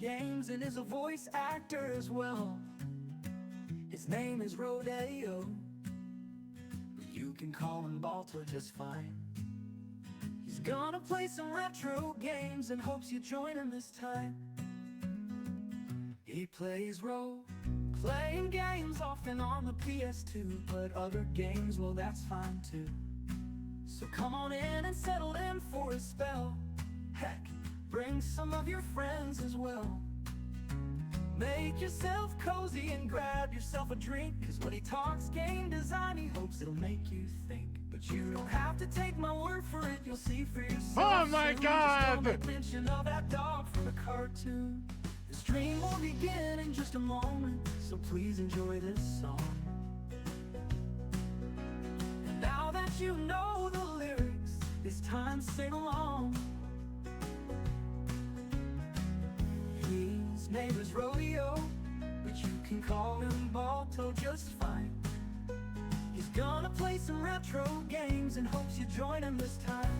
games and is a voice actor as well. His name is Rodeo. You can call him Balto just fine. He's gonna play some retro games and hopes you join him this time. He plays role-playing games often on the PS2, but other games, well, that's fine too. So come on in and settle in for a spell. Heck, bring some of your friends as well. Make yourself cozy and grab yourself a drink, 'cause when he talks game design, he hopes it'll make you think. But you don't have to take my word for it, you'll see for yourself. Oh my soon. God! Just don't make mention of that dog from the cartoon. The stream will begin in just a moment, so please enjoy this song. And now that you know the lyrics, it's time to sing along. His name is Rodeo, but you can call him Balto just fine. He's gonna play some retro games and hopes you join him this time.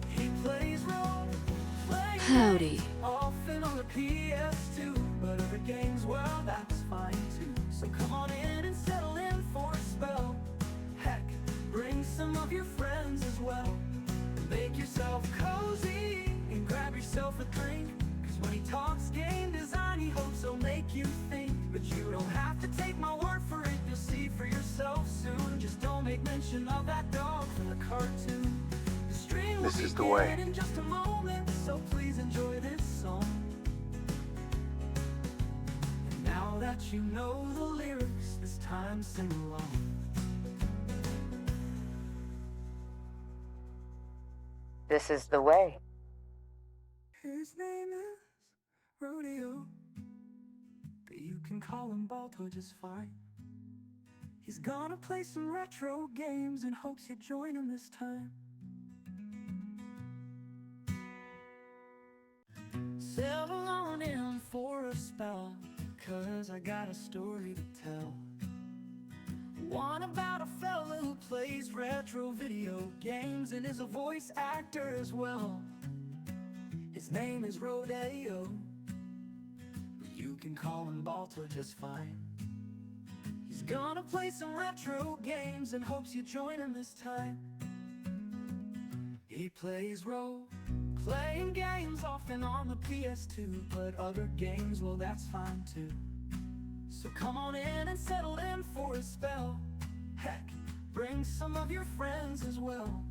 He plays role-playing Howdy. games, often on the PS2, but other games, well, that's fine too. So come on in and settle in for a spell. Heck, bring some of your friends as well. Make yourself cozy and grab yourself a drink, 'cause when he talks game design, he hopes he'll make you think. But you don't have to take my word for it, you'll see for yourself soon. Just don't make mention of that dog from the cartoon. The stream will This is the begin way. in just a moment, so please enjoy this song. And now that you know the lyrics, it's time to sing along. This is the way. His name is Rodeo, but you can call him Balto just fine. He's gonna play some retro games and hopes you join him this time. Settle on in for a spell, 'cause I got a story to tell. One about a fella who plays retro video games and is a voice actor as well. His name is Rodeo. You can call him Balto just fine. He's gonna play some retro games and hopes you join him this time. He plays role-playing games often on the PS2, but other games, well, that's fine too. So come on in and settle in for a spell. Heck, bring some of your friends as well.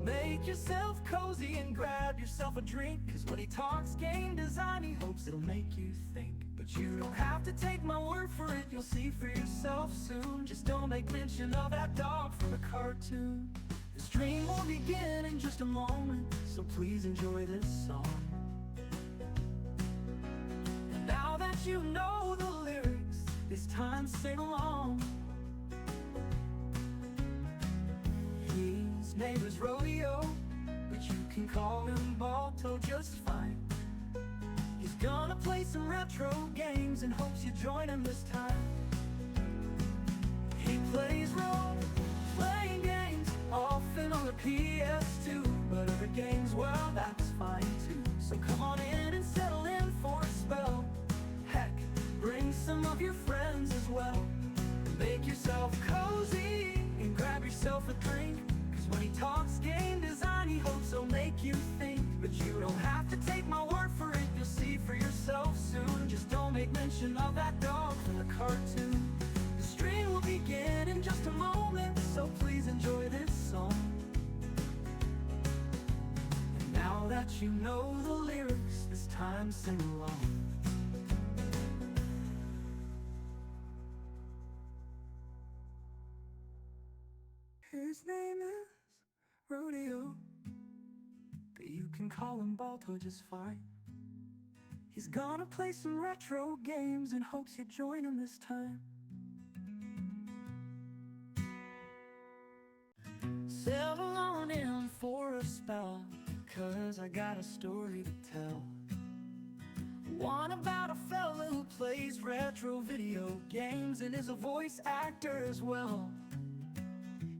Make yourself cozy and grab yourself a drink, 'cause when he talks game design, he hopes it'll make you think. But you don't have to take my word for it, you'll see for yourself soon. Just don't make mention of that dog from the cartoon. The stream will begin in just a moment, so please enjoy this song. And now that you know the lyrics, it's time to sing along. His name is Rodeo, but you can call him Balto just fine. He's gonna play some retro games and hopes you join him this time. He plays role-playing games, often on the PS2, but other games, well, that's fine too. So come on in and settle in for a spell. Heck, bring some of your friends as well. Make yourself cozy and grab yourself a drink, 'cause when he talks game design, he hopes he'll make you think. But you don't have to take my word for it, you'll see for yourself soon. Just don't make mention of that dog from the cartoon. The stream will begin in just a moment, so please enjoy this song. And now that you know the lyrics, it's time to sing along. His name is Rodeo, but you can call him Balto just fine. He's gonna play some retro games and hopes you join him this time. Settle on in for a spell, 'cause I got a story to tell. One about a fella who plays retro video games and is a voice actor as well.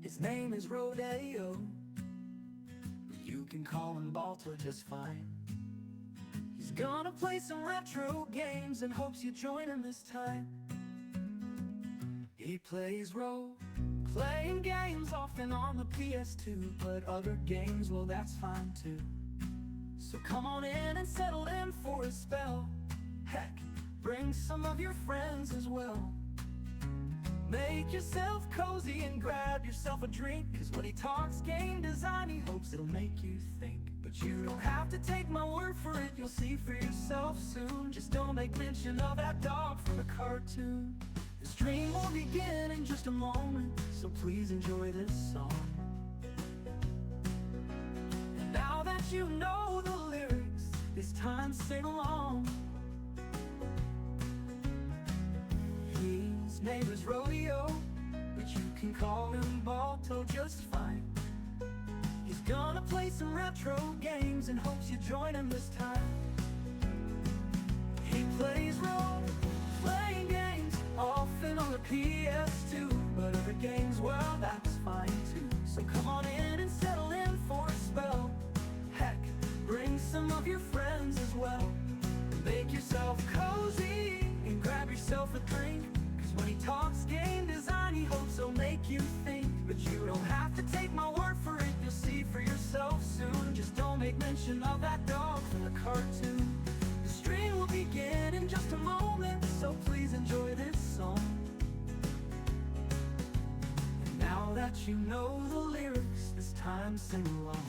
His name is Rodeo. You can call him Balto just fine. gonna play some retro games and hopes you join him this time. He plays role-playing games, often on the PS2, but other games, well, that's fine too. So come on in and settle in for a spell. Heck, bring some of your friends as well. Make yourself cozy and grab yourself a drink, 'cause when he talks game design, he hopes it'll make you think. But you don't have to take my word for it, you'll see for yourself soon. Just don't make mention of that dog from the cartoon. The stream will begin in just a moment, so please enjoy this song. And now that you know the lyrics, it's time to sing along. His name is Rodeo, but you can call him Balto just fine. He's gonna play some retro games and hopes you join him this time. He plays role-playing games, often on the PS2, but other games, well, that's fine too. So come on in and settle in for a spell. Heck, bring some of your friends as well. Make yourself cozy and grab yourself a drink, 'cause when he talks game design, he hopes he'll make you think. But you don't have to take my word for it, you'll see for yourself soon. Just don't make mention of that dog from the cartoon. The stream will begin in just a moment, so please enjoy this song. And now that you know the lyrics, it's time to sing along.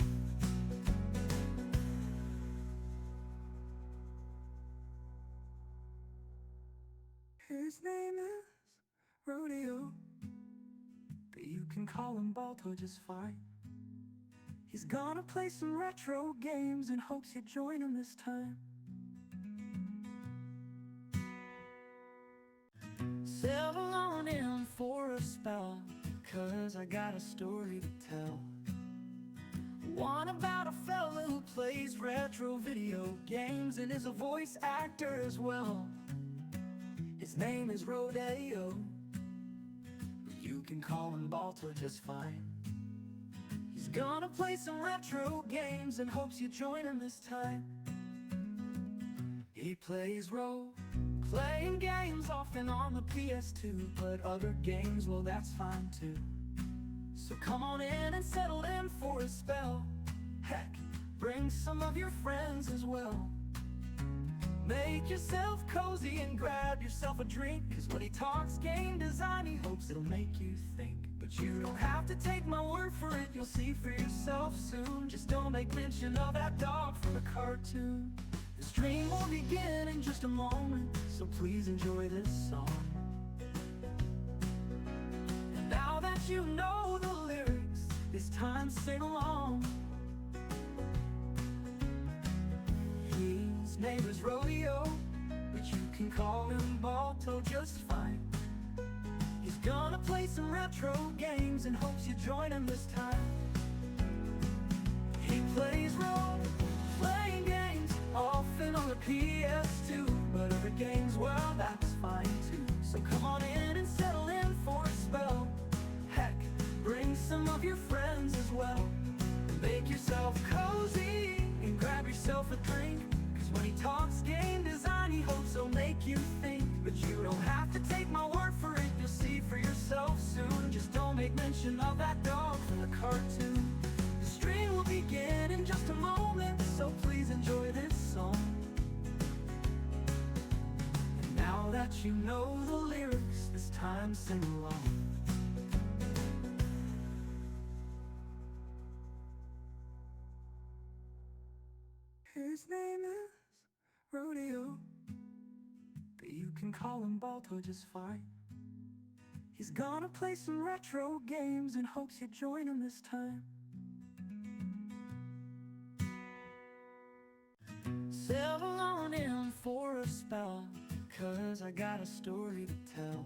His name is Rodeo, but you can call him Balto just fine. He's gonna play some retro games and hopes you join him this time. Settle on in for a spell, 'cause I got a story to tell. One about a fella who plays retro video games and is a voice actor as well. His name is Rodeo, you can call him Balto just fine. He's gonna play some retro games and hopes you join him this time. He plays role-playing games, often on the PS2, but other games, well, that's fine too. So come on in and settle in for a spell. Heck, bring some of your friends as well. Make yourself cozy and grab yourself a drink, 'cause when he talks game design, he hopes it'll make you think. But you don't have to take my word for it, you'll see for yourself soon. Just don't make mention of that dog from the cartoon. The stream will begin in just a moment, so please enjoy this song. And now that you know the lyrics, it's time to sing along. His name is Rodeo, but you can call him Balto just fine. He's gonna play some retro games and hopes you join him this time. He plays role-playing games, often on the PS2, but other games, well, that's fine too. So come on in and settle in for a spell. Heck, bring some of your friends as well. Make yourself cozy and grab yourself a drink, 'cause when he talks game design, he hopes he'll make you think. But you don't have to take my word for it, you'll see for yourself soon. Just don't make mention of that dog from the cartoon. The stream will begin in just a moment, so please enjoy this song. And now that you know the lyrics, it's time to sing along. His name is Rodeo, but you can call him Balto just fine. He's gonna play some retro games and hopes you join him this time. Settle on in for a spell, 'cause I got a story to tell.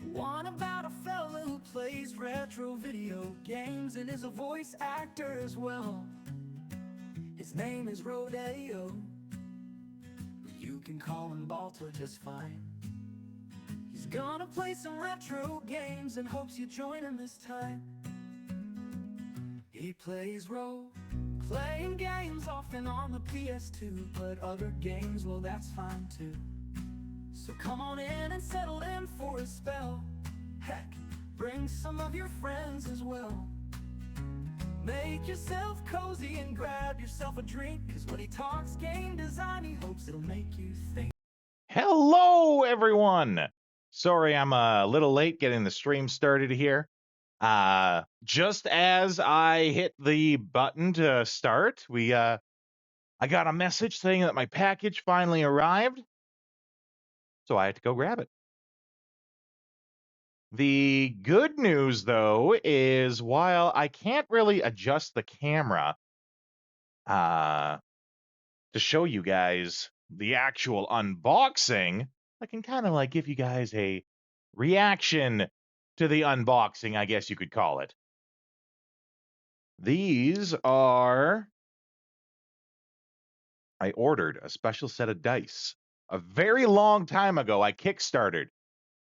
One about a fella who plays retro video games and is a voice actor as well. His name is Rodeo, you can call him Balto just fine. He's gonna play some retro games and hopes you join him this time. He plays role Playing games often on the PS2, but other games, well, that's fine too. So come on in and settle in for a spell. Heck, bring some of your friends as well. Make yourself cozy and grab yourself a drink, cause when he talks game design, he hopes it'll make you think. Hello, everyone. Sorry, I'm a little late getting the stream started here. Just as I hit the button to start, I got a message saying that my package finally arrived, so I had to go grab it. The good news, though, is while I can't really adjust the camera to show you guys the actual unboxing, I can kind of like give you guys a reaction to the unboxing, I guess you could call it. These are... I ordered a special set of dice. A very long time ago, I kickstarted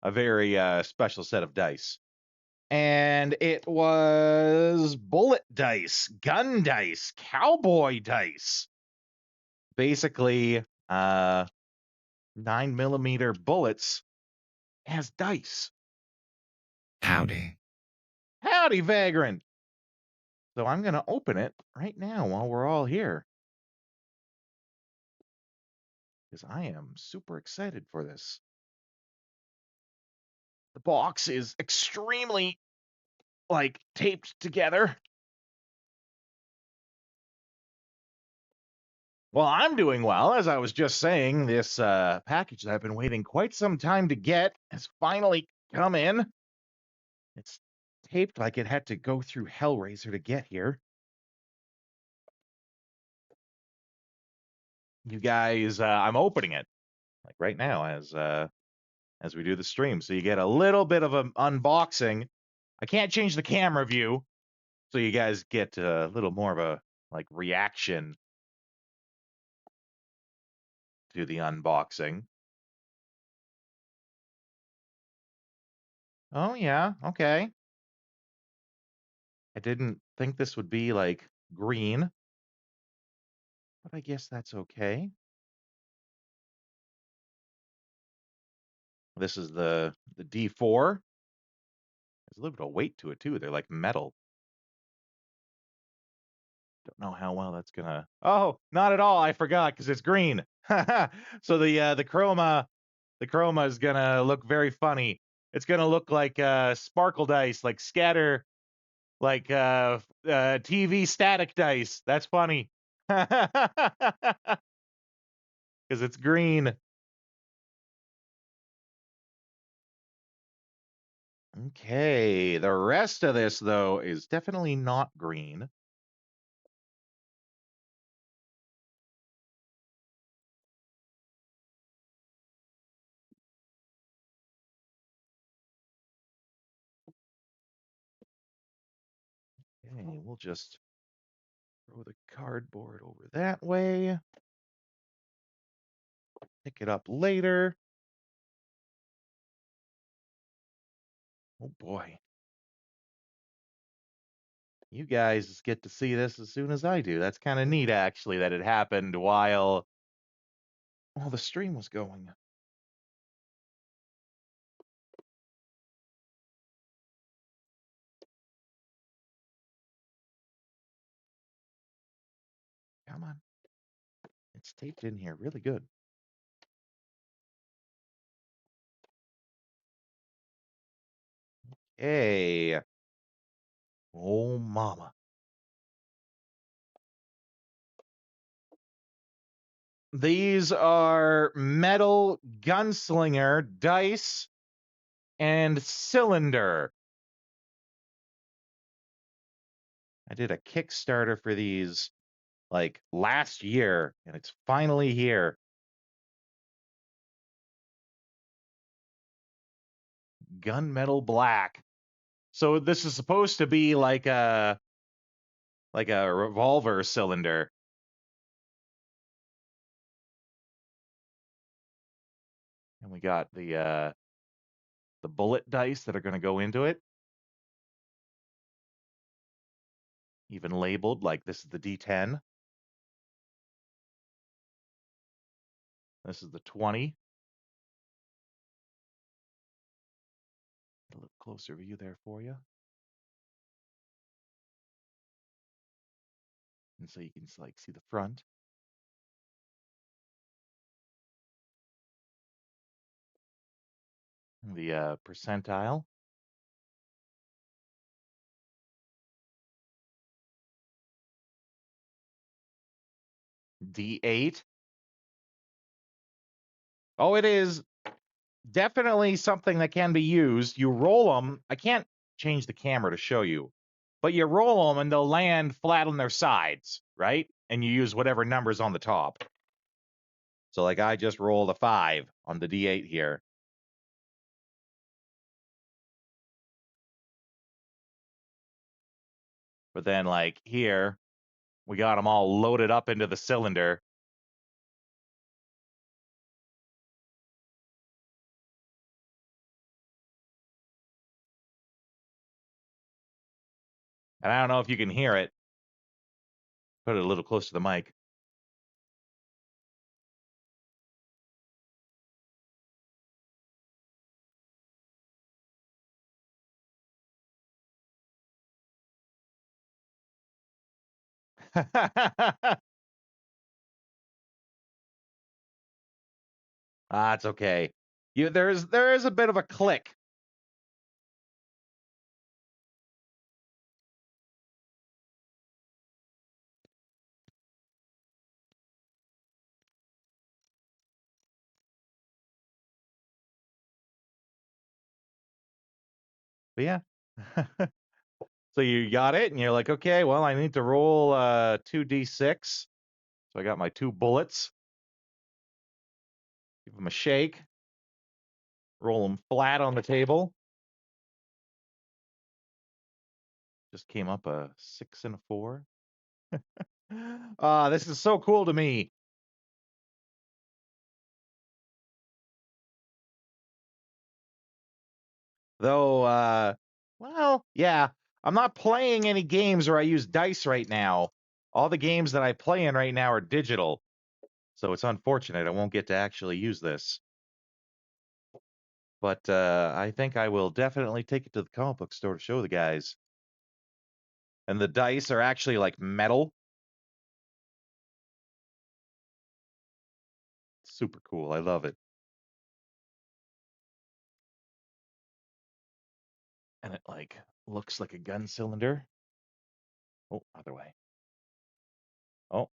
a very special set of dice. And it was bullet dice, gun dice, cowboy dice. Basically, 9mm bullets as dice. Howdy. Howdy, Vagrant. So I'm going to open it right now while we're all here, because I am super excited for this. The box is extremely, taped together. Well, I'm doing well. As I was just saying, this package that I've been waiting quite some time to get has finally come in. It's taped like it had to go through Hellraiser to get here. You guys, I'm opening it like right now as we do the stream, so you get a little bit of an unboxing. I can't change the camera view, so you guys get a little more of a reaction to the unboxing. Oh yeah, okay. I didn't think this would be green, but I guess that's okay. This is the D4. There's a little bit of weight to it too. They're like metal. Don't know how well that's gonna. Oh, not at all. I forgot because it's green. So the chroma is gonna look very funny. It's gonna look like sparkle dice, like scatter, like TV static dice. That's funny. Because it's green. Okay, the rest of this though is definitely not green. Okay, we'll just throw the cardboard over that way. Pick it up later. Oh boy. You guys get to see this as soon as I do. That's kind of neat, actually, that it happened while the stream was going. Come on. It's taped in here really good. Hey. Oh, mama. These are metal gunslinger dice and cylinder. I did a Kickstarter for these last year, and it's finally here. Gunmetal black. So this is supposed to be like a revolver cylinder. And we got the bullet dice that are going to go into it. Even labeled like this is the D10. This is the 20. A little closer view there for you. And so you can like see the front. The percentile. D8. Oh, it is definitely something that can be used. You roll them. I can't change the camera to show you, but you roll them and they'll land flat on their sides, right? And you use whatever numbers on the top. So like I just rolled a 5 on the D8 here. But then like here, we got them all loaded up into the cylinder. And I don't know if you can hear it. Put it a little close to the mic. It's okay. There is a bit of a click. But yeah. So you got it, and you're like, okay, well, I need to roll 2d6. So I got my 2 bullets. Give them a shake. Roll them flat on the table. Just came up a 6 and a 4. This is so cool to me. Though, well, yeah, I'm not playing any games where I use dice right now. All the games that I play in right now are digital. So it's unfortunate I won't get to actually use this. But I think I will definitely take it to the comic book store to show the guys. And the dice are actually like metal. Super cool. I love it. And it like looks like a gun cylinder. Oh, other way. Oh.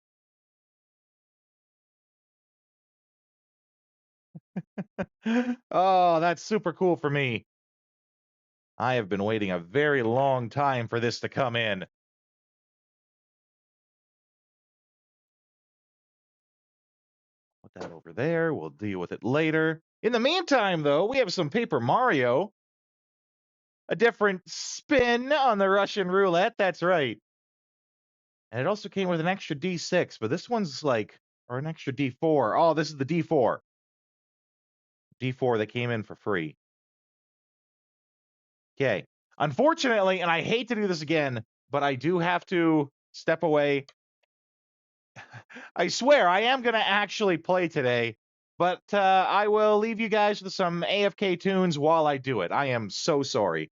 Oh, that's super cool for me. I have been waiting a very long time for this to come in. Put that over there. We'll deal with it later. In the meantime, though, we have some Paper Mario. A different spin on the Russian roulette. That's right. And it also came with an extra D6, but this one's like, or an extra D4. Oh, this is the D4. D4 that came in for free. Okay. Unfortunately, and I hate to do this again, but I do have to step away. I swear I am going to actually play today, but I will leave you guys with some AFK tunes while I do it. I am so sorry.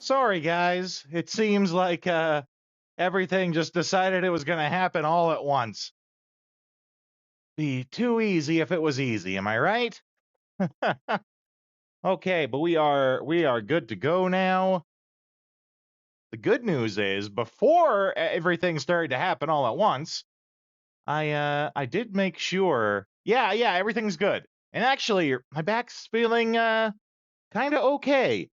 Sorry, guys. It seems like everything just decided it was going to happen all at once. Be too easy if it was easy, am I right? Okay, but we are good to go now. The good news is before everything started to happen all at once, I did make sure. Yeah, everything's good. And actually, my back's feeling kind of okay.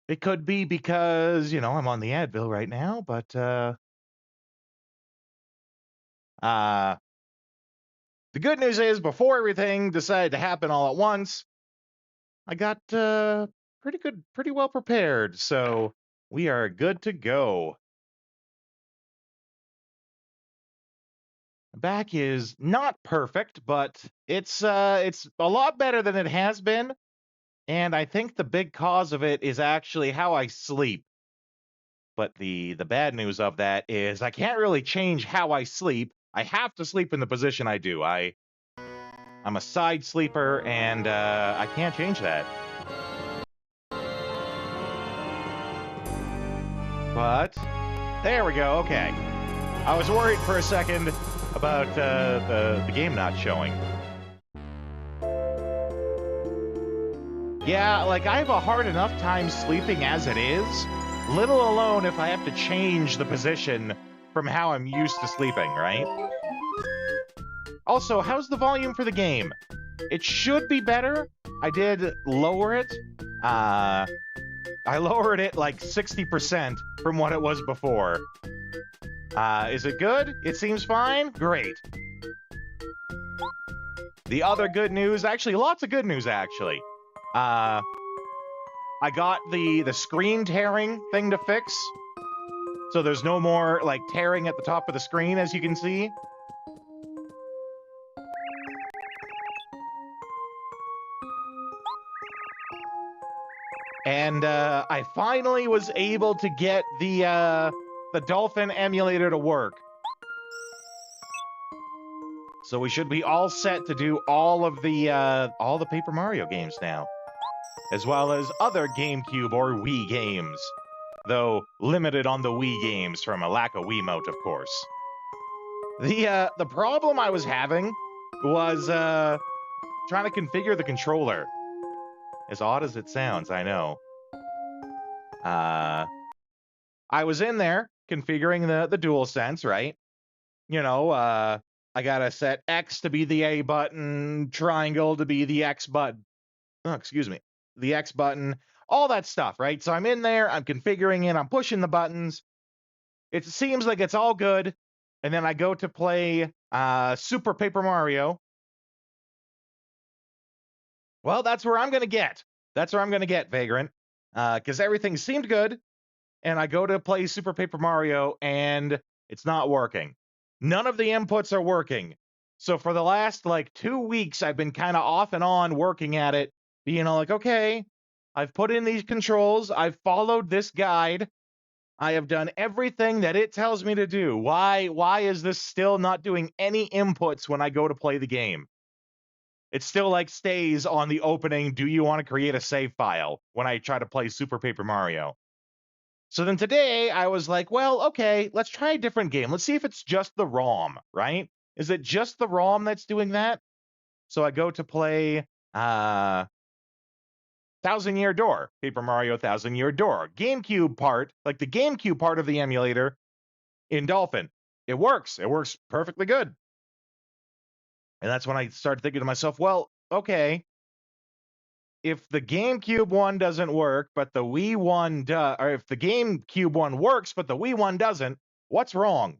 It could be because, I'm on the Advil right now, but uh the good news is before everything decided to happen all at once, I got pretty well prepared. So, we are good to go. Back is not perfect, but it's a lot better than it has been, and I think the big cause of it is actually how I sleep. But the bad news of that is I can't really change how I sleep. I have to sleep in the position I do. I'm a side sleeper, and I can't change that. But there we go. Okay, I was worried for a second about the game not showing. Yeah, like I have a hard enough time sleeping as it is, little alone if I have to change the position from how I'm used to sleeping, right? Also, how's the volume for the game? It should be better. I did lower it. I lowered it like 60% from what it was before. Is it good? It seems fine? Great. The other good news, actually, lots of good news, actually. I got the screen tearing thing to fix. So there's no more, like, tearing at the top of the screen, as you can see. And I finally was able to get the Dolphin emulator to work. So we should be all set to do all the Paper Mario games now, as well as other GameCube or Wii games, though limited on the Wii games from a lack of Wiimote, of course. The problem I was having was trying to configure the controller. As odd as it sounds, I know. I was in there configuring the DualSense, right? I gotta set X to be the A button, triangle to be the X button. Oh, excuse me, the X button, all that stuff, right? So I'm in there, I'm configuring it, I'm pushing the buttons. It seems like it's all good, and then I go to play Super Paper Mario. Well, that's where I'm gonna get. That's where I'm gonna get, Vagrant, because everything seemed good, and I go to play Super Paper Mario, and it's not working. None of the inputs are working. So for the last, 2 weeks, I've been kind of off and on working at it, being all like, okay, I've put in these controls, I've followed this guide, I have done everything that it tells me to do. Why is this still not doing any inputs when I go to play the game? It still, stays on the opening, do you want to create a save file, when I try to play Super Paper Mario. So then today I was like, well, okay, let's try a different game. Let's see if it's just the ROM, right? Is it just the ROM that's doing that? So I go to play Thousand Year Door, Paper Mario Thousand Year Door, GameCube part, like the GameCube part of the emulator in Dolphin. It works perfectly good. And that's when I started thinking to myself, well, okay, if the GameCube one doesn't work, but the Wii one does, or if the GameCube one works, but the Wii one doesn't, what's wrong?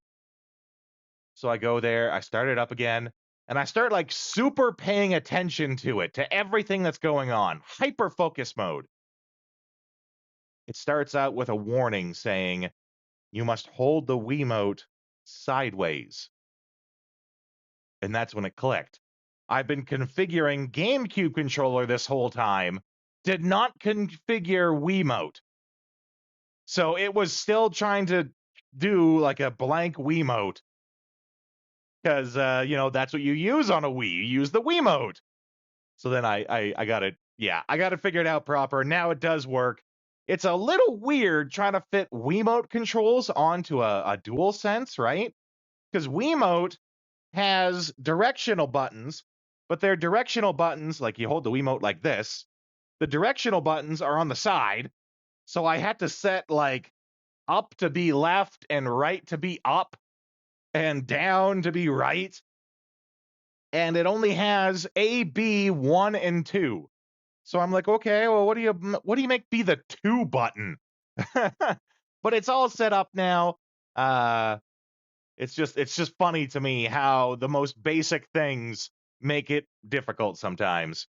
So I go there, I start it up again, and I start super paying attention to it, to everything that's going on. Hyper focus mode. It starts out with a warning saying, you must hold the Wiimote sideways. And that's when it clicked. I've been configuring GameCube controller this whole time, did not configure Wiimote. So it was still trying to do a blank Wiimote. Because, that's what you use on a Wii. You use the Wiimote. So then I got it. Yeah, I got it figured out proper. Now it does work. it's a little weird trying to fit Wiimote controls onto a DualSense, right? Because Wiimote has directional buttons, but they're directional buttons, like you hold the Wiimote like this. The directional buttons are on the side, so I had to set, like, up to be left and right to be up and down to be right. And it only has A, B, 1, and 2. So I'm like, okay, well, what do you make be the 2 button? But it's all set up now. It's just funny to me how the most basic things make it difficult sometimes,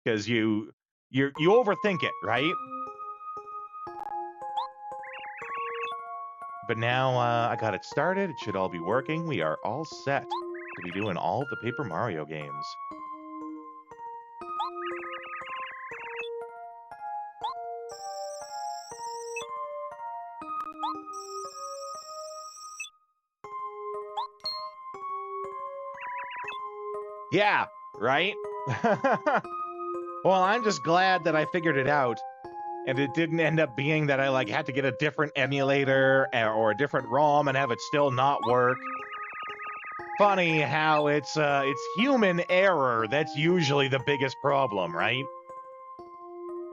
because you overthink it, right? But now I got it started. It should all be working. We are all set to be doing all of the Paper Mario games. Yeah, right? Well, I'm just glad that I figured it out, and it didn't end up being that I like had to get a different emulator or a different ROM and have it still not work. Funny how it's human error that's usually the biggest problem, right?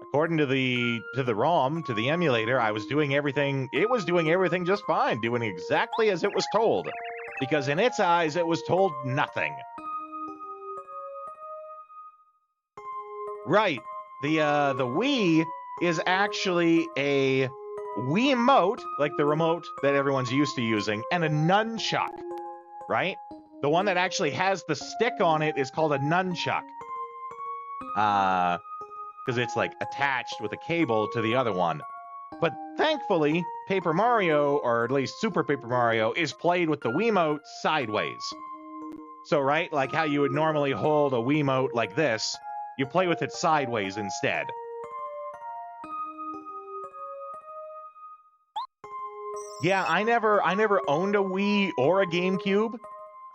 According to the ROM, to the emulator, I was doing everything. It was doing everything just fine, doing exactly as it was told, because in its eyes, it was told nothing. Right. The Wii is actually a Wiimote, like the remote that everyone's used to using, and a nunchuck, right? The one that actually has the stick on it is called a nunchuck. Because it's like attached with a cable to the other one. But thankfully, Paper Mario, or at least Super Paper Mario, is played with the Wiimote sideways. So, right, like how you would normally hold a Wiimote like this, you play with it sideways instead. Yeah, I never owned a Wii or a GameCube.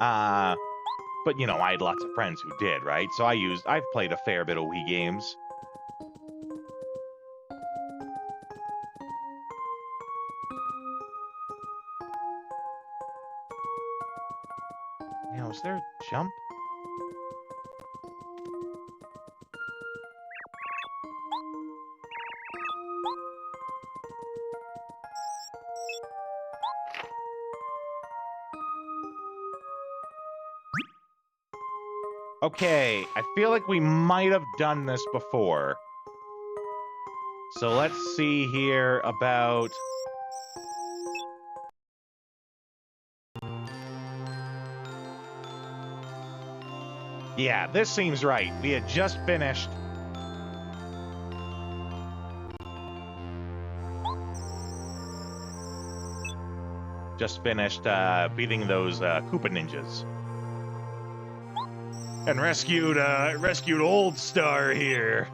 But you know, I had lots of friends who did, right? So I've played a fair bit of Wii games. Now, is there a jump? Okay, I feel like we might have done this before. So let's see here about... Yeah, this seems right. We had just finished... beating those Koopa ninjas. And rescued Old Star here.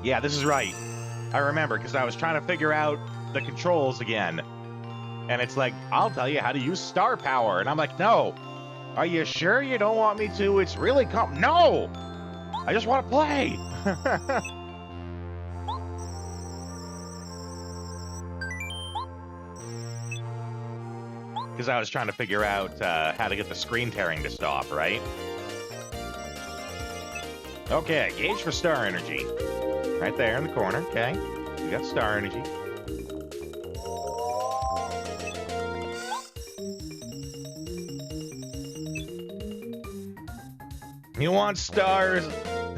Yeah, this is right. I remember, because I was trying to figure out the controls again. And it's like, I'll tell you how to use star power. And I'm like, no. Are you sure you don't want me to? It's really No! I just want to play! Because I was trying to figure out how to get the screen tearing to stop, right? Okay, gauge for star energy. Right there in the corner, okay. We got star energy. You want stars?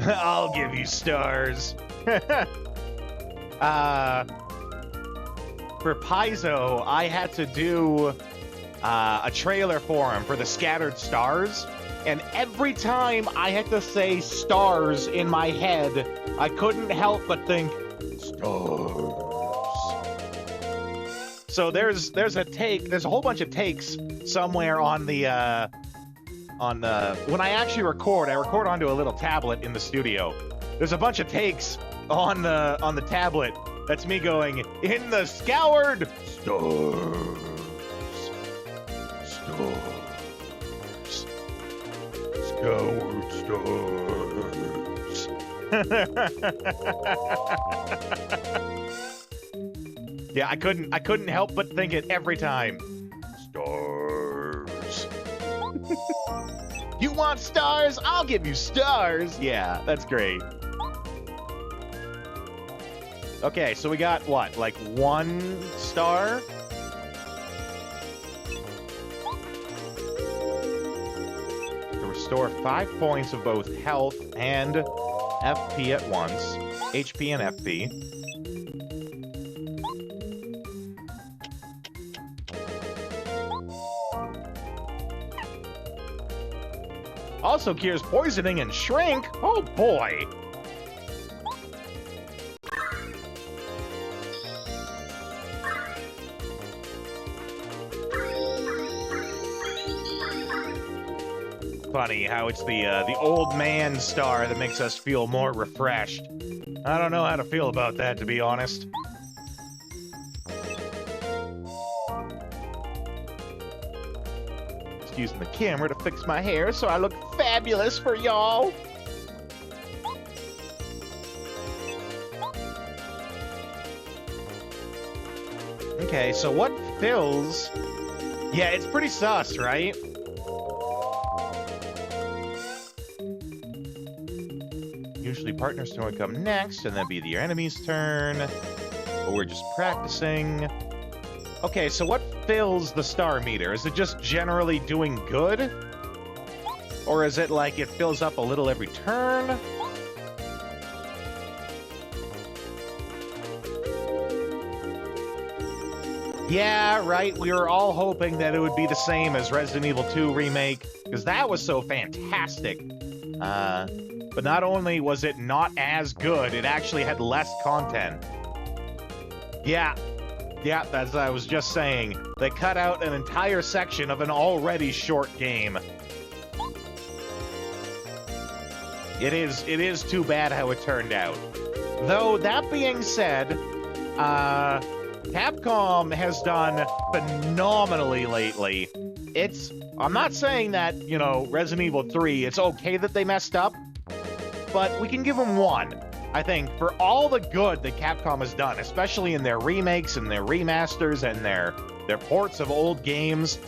I'll give you stars. For Paizo, I had to do a trailer for him for the Scattered Stars, and every time I had to say stars in my head, I couldn't help but think stars. So there's a whole bunch of takes somewhere on the when I actually record, I record onto a little tablet in the studio. There's a bunch of takes on the tablet. That's me going, in the scoured stars. Stars. Skyward stars. Yeah, I couldn't help but think it every time. Stars. You want stars? I'll give you stars. Yeah, that's great. Okay, so we got what? Like 1 star? To restore 5 points of both health and FP at once. HP and FP. Also cures poisoning and shrink. Oh boy. Funny how it's the old man star that makes us feel more refreshed. I don't know how to feel about that, to be honest. Just using the camera to fix my hair so I look fabulous for y'all. Okay, so what fills... Yeah, it's pretty sus, right? Usually partner's turn would come next, and then be the enemy's turn. But we're just practicing. Okay, so what fills the star meter? Is it just generally doing good? Or is it like it fills up a little every turn? Yeah, right, we were all hoping that it would be the same as Resident Evil 2 Remake, because that was so fantastic. But not only was it not as good, it actually had less content. Yeah, that's what I was just saying. They cut out an entire section of an already short game. It is too bad how it turned out. Though, that being said, Capcom has done phenomenally lately. I'm not saying that, you know, Resident Evil 3, it's okay that they messed up, but we can give them 1. I think for all the good that Capcom has done, especially in their remakes and their remasters and their ports of old games,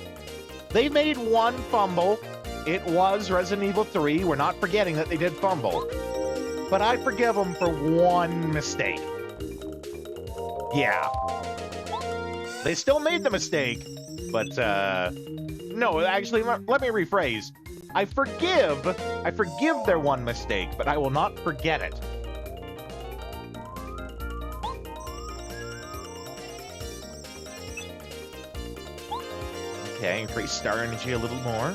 they've made 1 fumble. It was Resident Evil 3. We're not forgetting that they did fumble. But I forgive them for 1 mistake. Yeah. They still made the mistake, but, no, actually, let me rephrase. I forgive their 1 mistake, but I will not forget it. Okay, increase star energy a little more.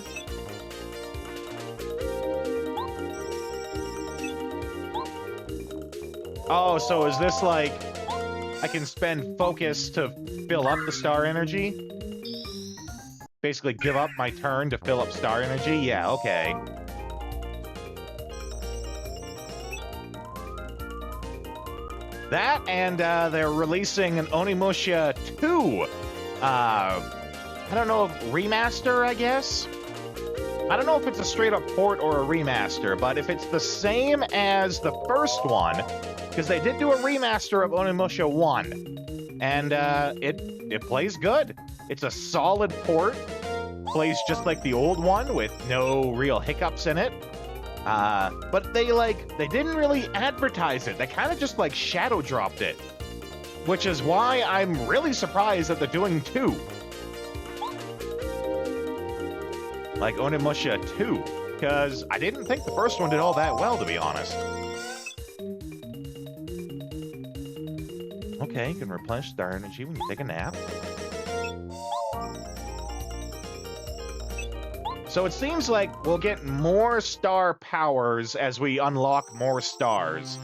Oh, so is this like I can spend focus to fill up the star energy? Basically give up my turn to fill up star energy? Yeah, okay. That, and they're releasing an Onimusha 2. I don't know, remaster, I guess? I don't know if it's a straight-up port or a remaster, but if it's the same as the first one, because they did do a remaster of Onimusha 1, and it plays good. It's a solid port, plays just like the old one with no real hiccups in it. But they didn't really advertise it. They kind of just shadow dropped it, which is why I'm really surprised that they're doing 2. Like Onimusha 2, because I didn't think the first one did all that well, to be honest. Okay, you can replenish star energy when you take a nap. So it seems like we'll get more star powers as we unlock more stars.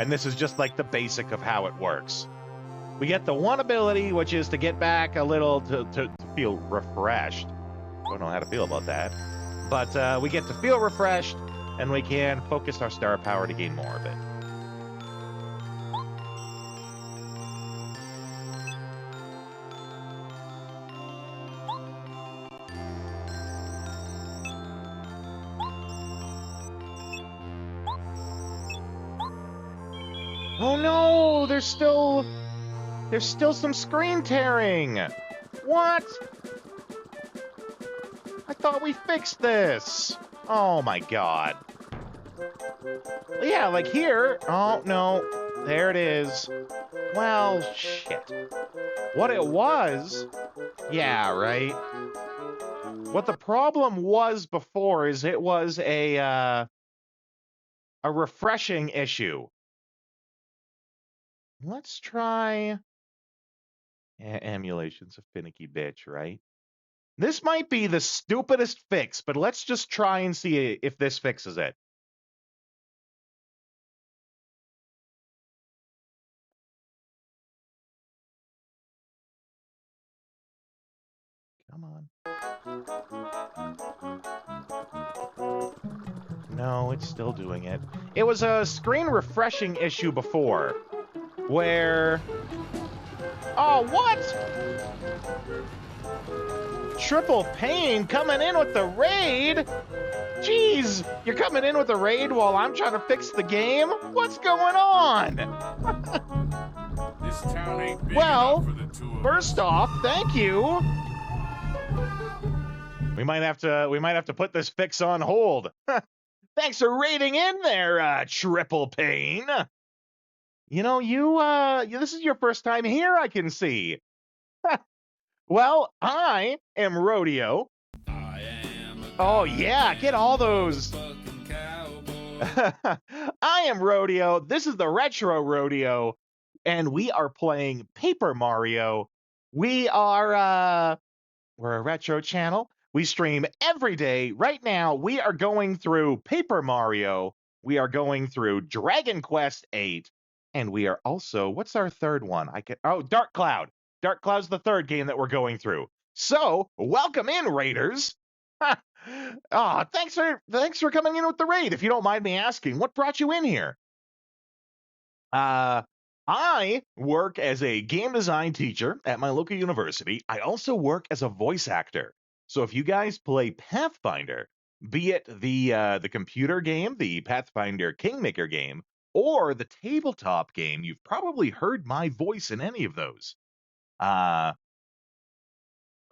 And this is just like the basic of how it works. We get the 1 ability, which is to get back a little to feel refreshed. Don't know how to feel about that. But we get to feel refreshed, and we can focus our star power to gain more of it. Oh no, there's still some screen tearing. What? I thought we fixed this. Oh my god. Yeah, like here. Oh no, there it is. Well, shit. What it was, yeah, right. What the problem was before is it was a refreshing issue. Let's try emulation's a finicky bitch, right? This might be the stupidest fix, but let's just try and see if this fixes it. Come on. No, it's still doing it. It was a screen refreshing issue before, where... Oh, what? Triple Pain coming in with the raid? Jeez, you're coming in with the raid while I'm trying to fix the game? What's going on? This town ain't big Well, enough for the two of first off, thank you. We might have to put this fix on hold. Thanks for raiding in there, Triple Pain. You know, this is your first time here, I can see. Well, I am Rodeo. I am a Oh yeah, get all those. fucking cowboy. I am Rodeo. This is the Retro Rodeo, and we are playing Paper Mario. We're a retro channel. We stream every day. Right now, we are going through Paper Mario. We are going through Dragon Quest VIII, and we are also, what's our third one? Dark Cloud. Dark Cloud's the third game that we're going through. So, welcome in, Raiders. Thanks for coming in with the raid. If you don't mind me asking, what brought you in here? I work as a game design teacher at my local university. I also work as a voice actor. So if you guys play Pathfinder, be it the computer game, the Pathfinder Kingmaker game, or the tabletop game, you've probably heard my voice in any of those.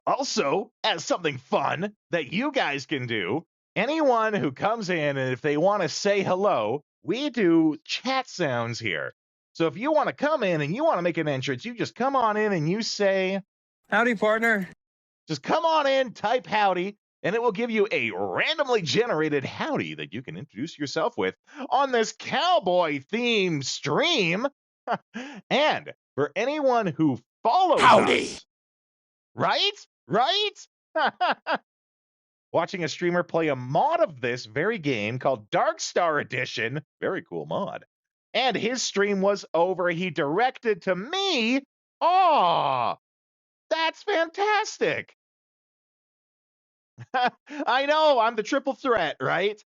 Also, as something fun that you guys can do, anyone who comes in and if they want to say hello, we do chat sounds here. So if you want to come in and you want to make an entrance, you just come on in and you say, Howdy, partner. just come on in, type howdy, and it will give you a randomly generated howdy that you can introduce yourself with on this cowboy-themed stream. And for anyone who follows us, right? Watching a streamer play a mod of this very game called Dark Star Edition. Very cool mod. And his stream was over. He directed to me. Aw, that's fantastic. I know, I'm the triple threat, right?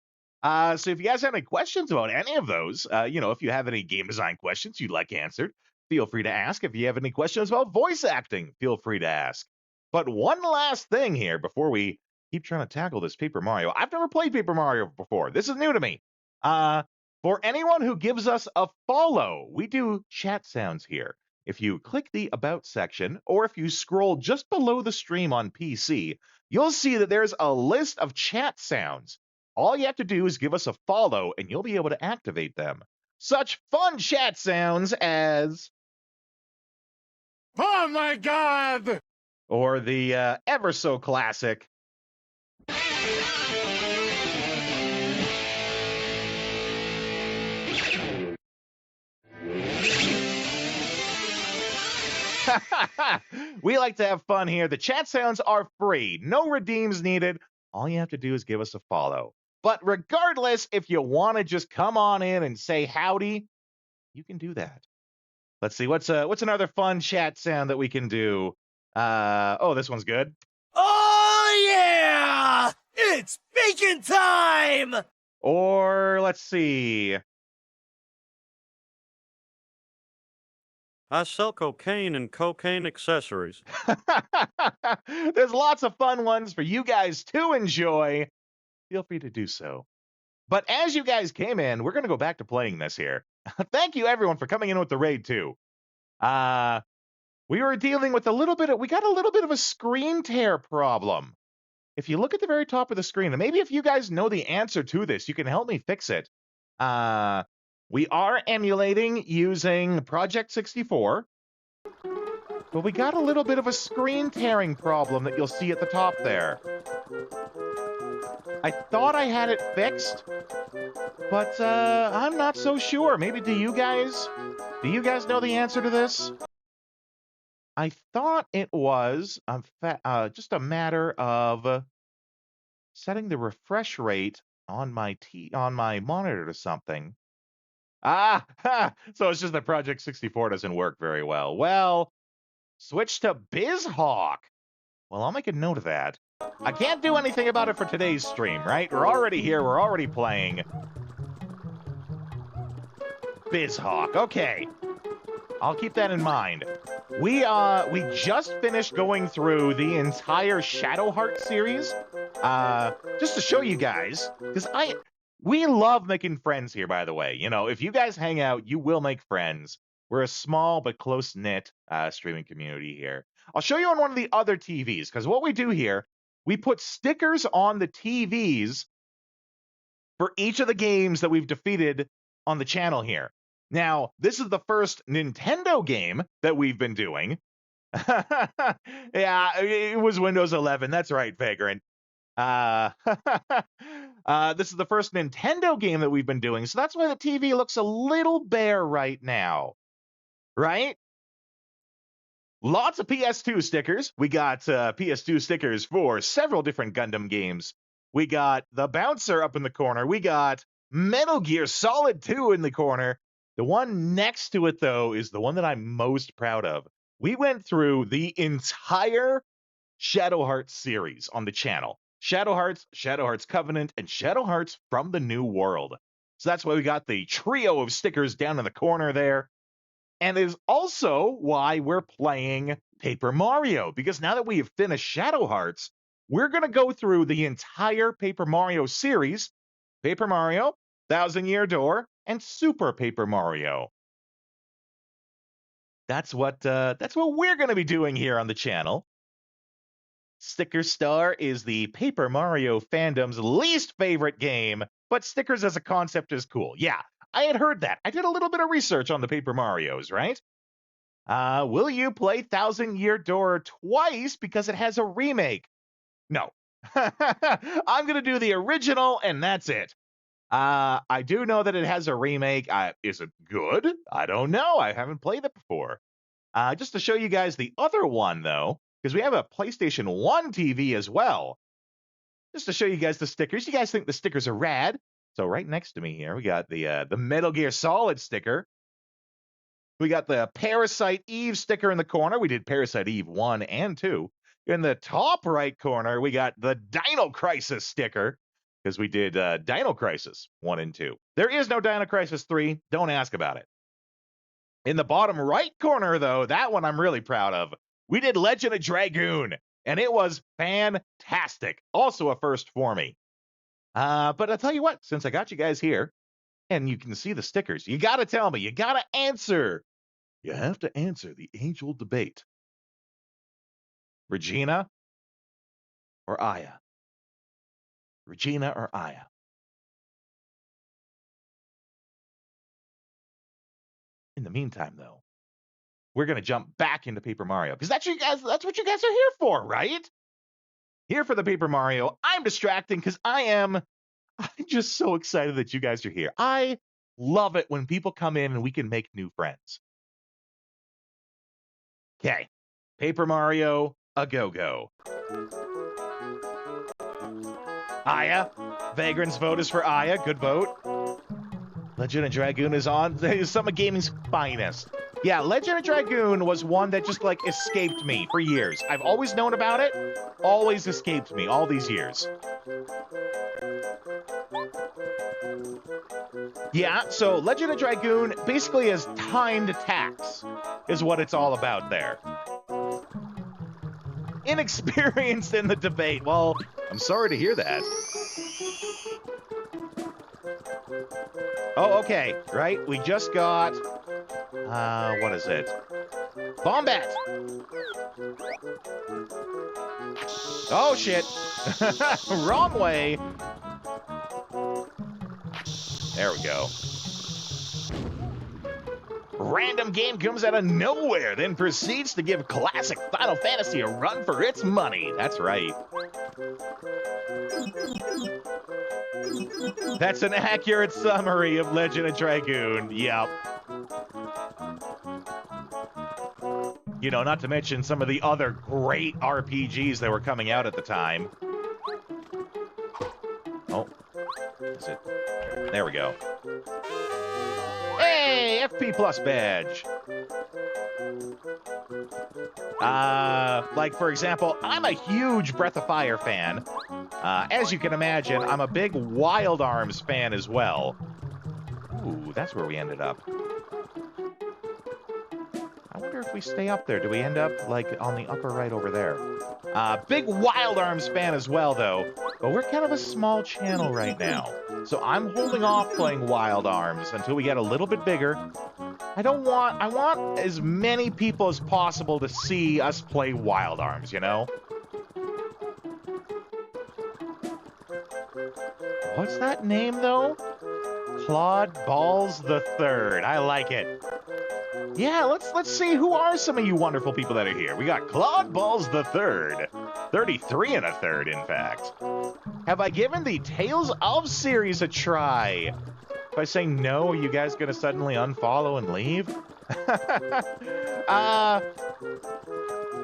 So if you guys have any questions about any of those, if you have any game design questions you'd like answered, feel free to ask. If you have any questions about voice acting, feel free to ask. But one last thing here before we keep trying to tackle this Paper Mario. I've never played Paper Mario before. This is new to me. For anyone who gives us a follow, we do chat sounds here. If you click the About section, or if you scroll just below the stream on PC, you'll see that there's a list of chat sounds. All you have to do is give us a follow, and you'll be able to activate them. Such fun chat sounds as... Oh my god! Or the ever so classic... We like to have fun here. The chat sounds are free. No redeems needed. All you have to do is give us a follow. But regardless, if you want to just come on in and say howdy, you can do that. Let's see, what's another fun chat sound that we can do? This one's good. Oh, yeah! It's bacon time! Or let's see. I sell cocaine and cocaine accessories. There's lots of fun ones for you guys to enjoy. Feel free to do so. But as you guys came in, we're going to go back to playing this here. Thank you, everyone, for coming in with the raid, too. We were dealing with we got a little bit of a screen tear problem. If you look at the very top of the screen, and maybe if you guys know the answer to this, you can help me fix it. We are emulating using Project 64, but we got a little bit of a screen tearing problem that you'll see at the top there. I thought I had it fixed, but I'm not so sure. Maybe do you guys know the answer to this? I thought it was just a matter of setting the refresh rate on my monitor to something. So it's just that Project 64 doesn't work very well. Well, switch to BizHawk. Well, I'll make a note of that. I can't do anything about it for today's stream, right? We're already here. We're already playing. BizHawk. Okay. I'll keep that in mind. We just finished going through the entire Shadowheart series. Just to show you guys, because we love making friends here, by the way. You know, if you guys hang out, you will make friends. We're a small but close-knit streaming community here. I'll show you on one of the other TVs, because what we do here, we put stickers on the TVs for each of the games that we've defeated on the channel here. Now, this is the first Nintendo game that we've been doing. Yeah, it was Windows 11. That's right, Vagrant. This is the first Nintendo game that we've been doing, so that's why the TV looks a little bare right now. Right? Lots of PS2 stickers. We got PS2 stickers for several different Gundam games. We got the Bouncer up in the corner. We got Metal Gear Solid 2 in the corner. The one next to it, though, is the one that I'm most proud of. We went through the entire Shadowheart series on the channel. Shadowhearts, Shadowhearts Covenant, and Shadowhearts from the New World. So that's why we got the trio of stickers down in the corner there. And is also why we're playing Paper Mario, because now that we have finished Shadowhearts, we're going to go through the entire Paper Mario series, Paper Mario, Thousand Year Door, and Super Paper Mario. That's what we're going to be doing here on the channel. Sticker Star is the Paper Mario fandom's least favorite game, but stickers as a concept is cool. Yeah, I had heard that. I did a little bit of research on the Paper Marios, right? Will you play Thousand Year Door twice because it has a remake? No. I'm going to do the original, and that's it. I do know that it has a remake. Is it good? I don't know. I haven't played it before. Just to show you guys the other one, though, because we have a PlayStation 1 TV as well. Just to show you guys the stickers. You guys think the stickers are rad? So right next to me here, we got the Metal Gear Solid sticker. We got the Parasite Eve sticker in the corner. We did Parasite Eve 1 and 2. In the top right corner, we got the Dino Crisis sticker, because we did Dino Crisis 1 and 2. There is no Dino Crisis 3. Don't ask about it. In the bottom right corner, though, that one I'm really proud of. We did Legend of Dragoon, and it was fantastic. Also a first for me. But I'll tell you what, since I got you guys here, and you can see the stickers, you got to tell me, you got to answer. You have to answer the age-old debate. Regina or Aya? Regina or Aya? In the meantime, though, we're going to jump back into Paper Mario, because that's what you guys are here for, right? Here for the Paper Mario. I'm distracting because I'm just so excited that you guys are here. I love it when people come in and we can make new friends. Okay, Paper Mario, a go-go. Aya. Vagrant's vote is for Aya. Good vote. Legend of Dragoon is on. Some of gaming's finest. Yeah, Legend of Dragoon was one that just, like, escaped me for years. I've always known about it. Always escaped me all these years. Yeah, so Legend of Dragoon basically is timed attacks, is what it's all about there. Inexperienced in the debate. Well, I'm sorry to hear that. Oh, okay, right? We just got, what is it? Bombat! Oh, shit. Wrong way. There we go. Random game comes out of nowhere, then proceeds to give classic Final Fantasy a run for its money. That's right. That's an accurate summary of Legend of Dragoon. Yep. You know, not to mention some of the other great RPGs that were coming out at the time. Oh, is it? There we go. Hey, FP Plus badge. Like, for example, I'm a huge Breath of Fire fan. As you can imagine, I'm a big Wild Arms fan as well. Ooh, that's where we ended up. I wonder if we stay up there. Do we end up, like, on the upper right over there? Big Wild Arms fan as well, though. But we're kind of a small channel right now. So I'm holding off playing Wild Arms until we get a little bit bigger. I want as many people as possible to see us play Wild Arms, you know? What's that name, though? Claude Balls the Third. I like it. Yeah, let's see who are some of you wonderful people that are here. We got Claude Balls the Third. 33 and a third, in fact. Have I given the Tales of series a try? If I say no, are you guys gonna suddenly unfollow and leave?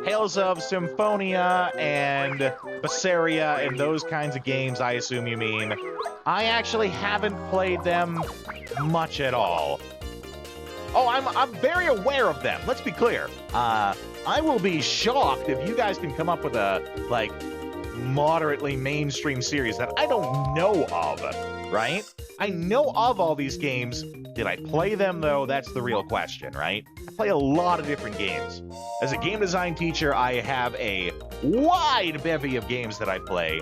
Tales of Symphonia and Berseria and those kinds of games, I assume you mean. I actually haven't played them much at all. Oh, I'm very aware of them. Let's be clear. I will be shocked if you guys can come up with a, like, moderately mainstream series that I don't know of, right? I know of all these games. Did I play them, though? That's the real question, right? I play a lot of different games. As a game design teacher, I have a wide bevy of games that I play.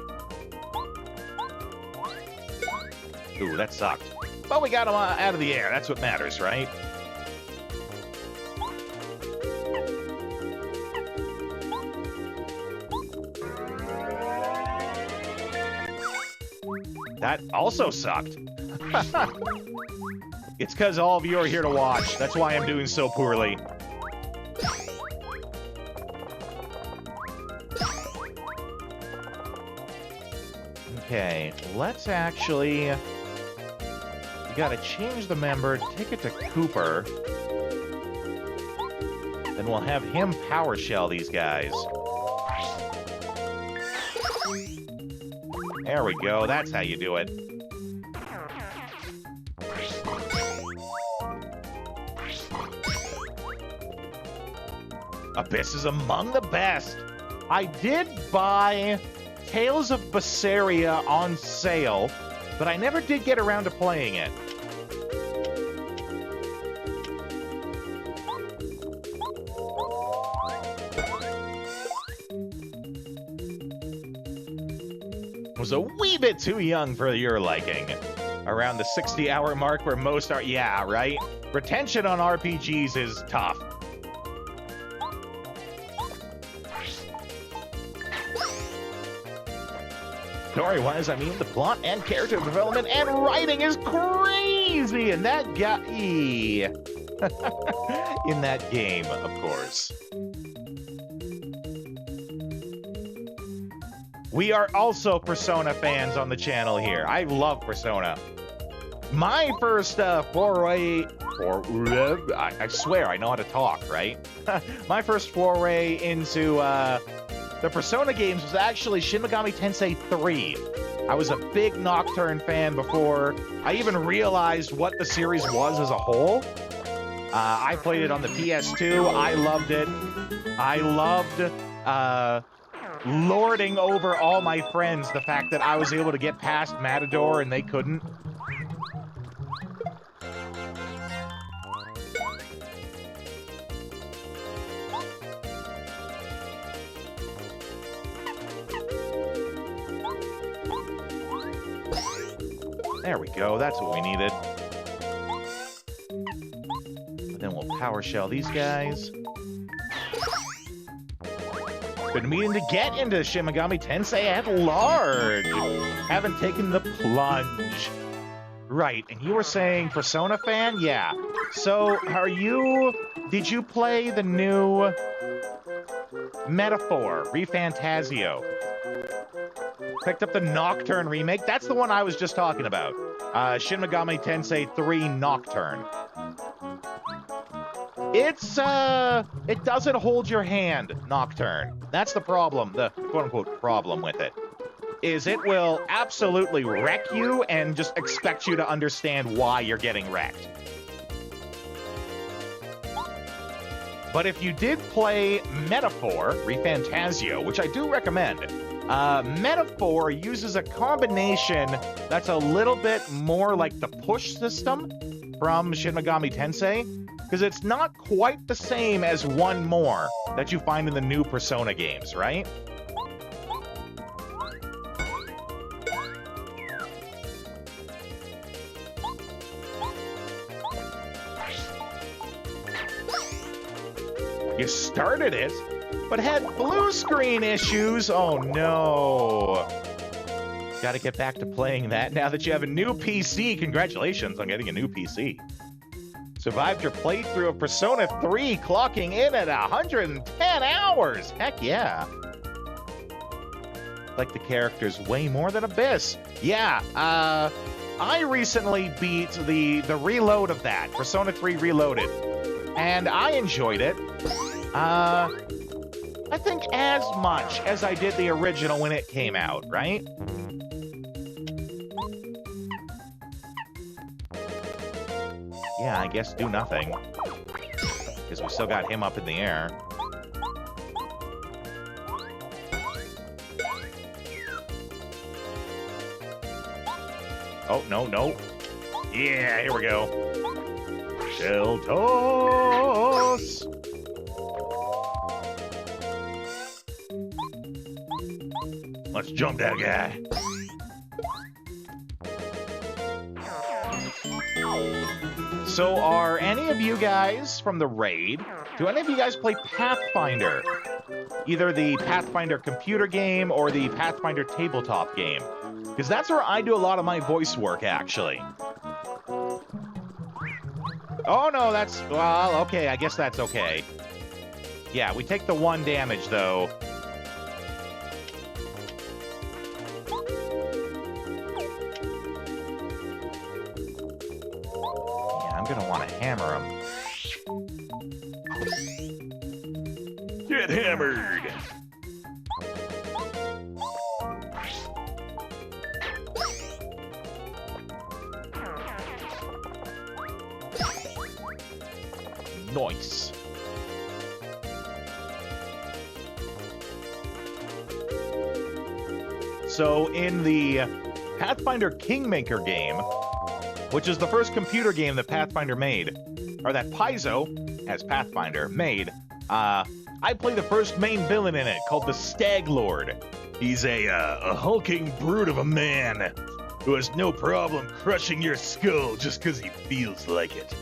Ooh, that sucked. But we got them out of the air. That's what matters, right? That also sucked. It's because all of you are here to watch. That's why I'm doing so poorly. Okay, let's actually... We gotta change the member, take it to Cooper. Then we'll have him PowerShell these guys. There we go, that's how you do it. Abyss is among the best. I did buy Tales of Berseria on sale, but I never did get around to playing it. Was a wee bit too young for your liking. Around the 60-hour mark where most are... Yeah, right? Retention on RPGs is tough. Story-wise, I mean, the plot and character development and writing is crazy in that in that game, of course. We are also Persona fans on the channel here. I love Persona. My first foray... I swear I know how to talk, right? My first foray into the Persona games was actually Shin Megami Tensei 3. I was a big Nocturne fan before I even realized what the series was as a whole. I played it on the PS2. I loved it. I loved lording over all my friends the fact that I was able to get past Matador and they couldn't. There we go, that's what we needed. PowerShell these guys. Been meaning to get into Shin Megami Tensei at large. Haven't taken the plunge. Right, and you were saying Persona fan? Yeah. So, did you play the new Metaphor, Refantasio? Picked up the Nocturne remake? That's the one I was just talking about. Shin Megami Tensei 3 Nocturne. It doesn't hold your hand, Nocturne. That's the problem, the quote-unquote problem with it. Is it will absolutely wreck you and just expect you to understand why you're getting wrecked. But if you did play Metaphor, Refantasio, which I do recommend, Metaphor uses a combination that's a little bit more like the push system from Shin Megami Tensei, because it's not quite the same as One More that you find in the new Persona games, right? You started it, but had blue screen issues. Oh no. Gotta get back to playing that now that you have a new PC. Congratulations on getting a new PC. Survived your playthrough of Persona 3, clocking in at 110 hours. Heck yeah. Like the characters way more than Abyss. Yeah, I recently beat the reload of that, Persona 3 Reloaded, and I enjoyed it. I think as much as I did the original when it came out, right? Yeah, I guess do nothing. Because we still got him up in the air. Oh, no, no. Yeah, here we go. Shell toss! Let's jump that guy. So are any of you guys from the raid, do any of you guys play Pathfinder? Either the Pathfinder computer game or the Pathfinder tabletop game? Because that's where I do a lot of my voice work, actually. Oh no, that's, well, okay, I guess that's okay. Yeah, we take the 1 damage, though. I'm gonna want to hammer him. Get hammered! Nice. So in the Pathfinder Kingmaker game, which is the first computer game that Pathfinder made, or that Paizo, as Pathfinder, made, I play the first main villain in it, called the Stag Lord. He's a hulking brute of a man who has no problem crushing your skull just because he feels like it.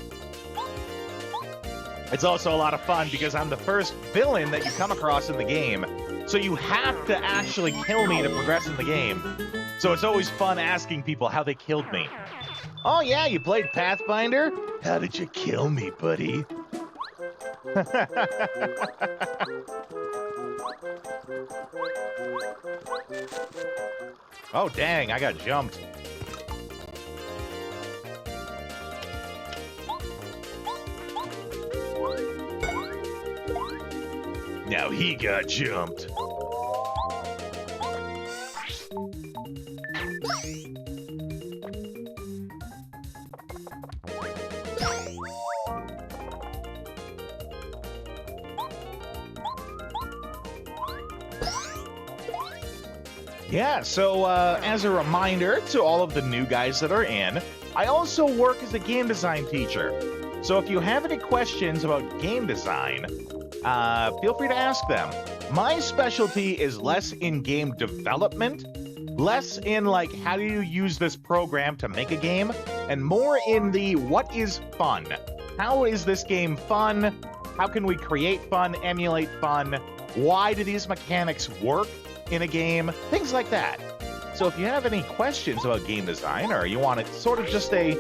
It's also a lot of fun because I'm the first villain that you come across in the game, so you have to actually kill me to progress in the game. So it's always fun asking people how they killed me. Oh yeah, you played Pathfinder? How did you kill me, buddy? Oh dang, I got jumped. Now he got jumped. Yeah, so as a reminder to all of the new guys that are in, I also work as a game design teacher. So if you have any questions about game design, feel free to ask them. My specialty is less in game development, less in like how do you use this program to make a game, and more in the what is fun. How is this game fun? How can we create fun, emulate fun? Why do these mechanics work in a game? Things like that. So if you have any questions about game design, or you want sort of just a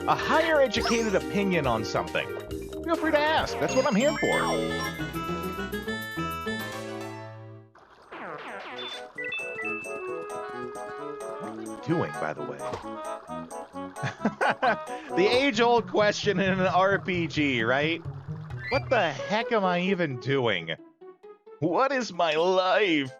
higher educated opinion on something, feel free to ask. That's what I'm here for. Doing, by the way. The age-old question in an RPG, right? What the heck am I even doing? What is my life?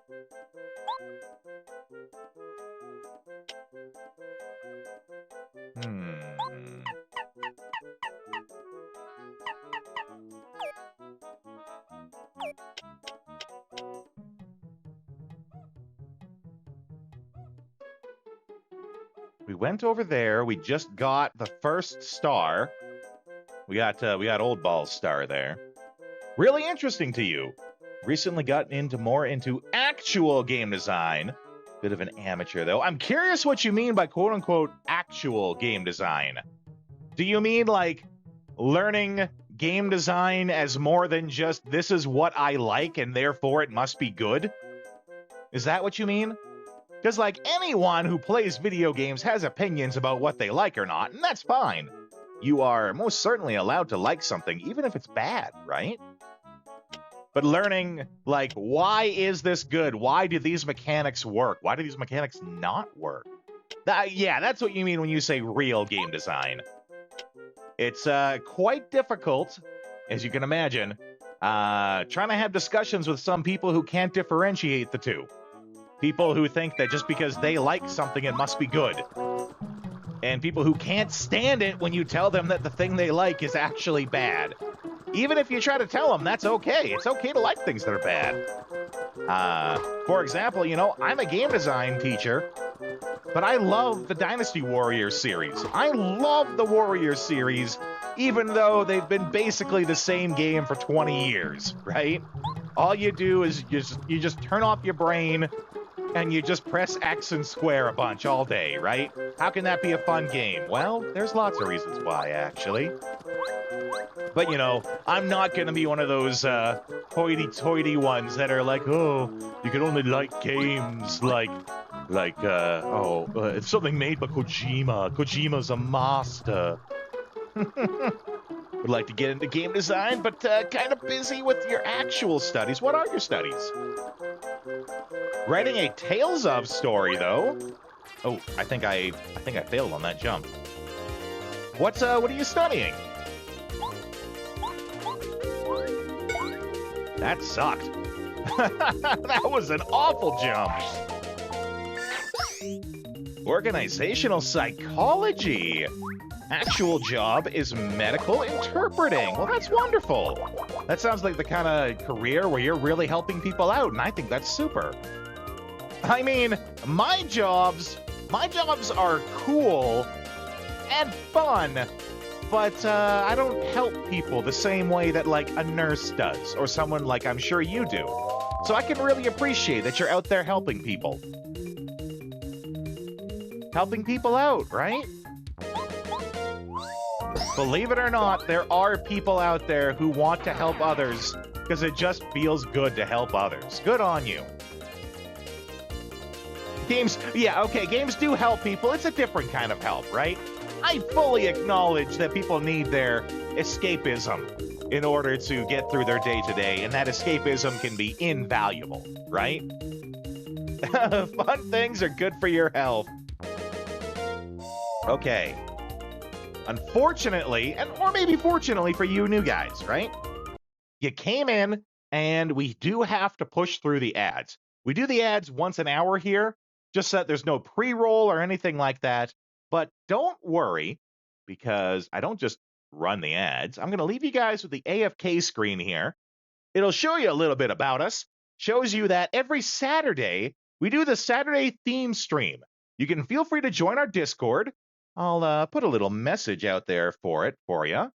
We went over there. We just got the first star. We got Old Ball's star there. Really interesting to you. Recently gotten more into actual game design. Bit of an amateur, though. I'm curious what you mean by quote-unquote actual game design. Do you mean, like, learning game design as more than just, this is what I like and therefore it must be good? Is that what you mean? Because, like, anyone who plays video games has opinions about what they like or not, and that's fine. You are most certainly allowed to like something, even if it's bad, right? But learning, like, why is this good? Why do these mechanics work? Why do these mechanics not work? Yeah, that's what you mean when you say real game design. It's quite difficult, as you can imagine, trying to have discussions with some people who can't differentiate the two. People who think that just because they like something, it must be good. And people who can't stand it when you tell them that the thing they like is actually bad. Even if you try to tell them that's okay. It's okay to like things that are bad. For example, you know, I'm a game design teacher, but I love the Dynasty Warriors series. I love the Warriors series, even though they've been basically the same game for 20 years, right? All you do is you just turn off your brain and you just press X and square a bunch all day, right? How can that be a fun game? Well, there's lots of reasons why, actually. But, you know, I'm not going to be one of those hoity-toity ones that are like, oh, you can only like games like it's something made by Kojima. Kojima's a master. Would like to get into game design, but kind of busy with your actual studies. What are your studies? Writing a Tales of story, though. Oh, I think I failed on that jump. What are you studying? That sucked. That was an awful jump. Organizational psychology. Actual job is medical interpreting. Well, that's wonderful. That sounds like the kind of career where you're really helping people out, and I think that's super. I mean, my jobs are cool and fun, but I don't help people the same way that, like, a nurse does, or someone like I'm sure you do. So I can really appreciate that you're out there helping people. Helping people out, right? Believe it or not, there are people out there who want to help others because it just feels good to help others. Good on you. Games do help people. It's a different kind of help, right? I fully acknowledge that people need their escapism in order to get through their day-to-day, and that escapism can be invaluable, right? Fun things are good for your health. Okay. Unfortunately, or maybe fortunately for you new guys, right? You came in, and we do have to push through the ads. We do the ads once an hour here, just so that there's no pre-roll or anything like that. But don't worry, because I don't just run the ads. I'm going to leave you guys with the AFK screen here. It'll show you a little bit about us. Shows you that every Saturday, we do the Saturday theme stream. You can feel free to join our Discord. I'll put a little message out there for you.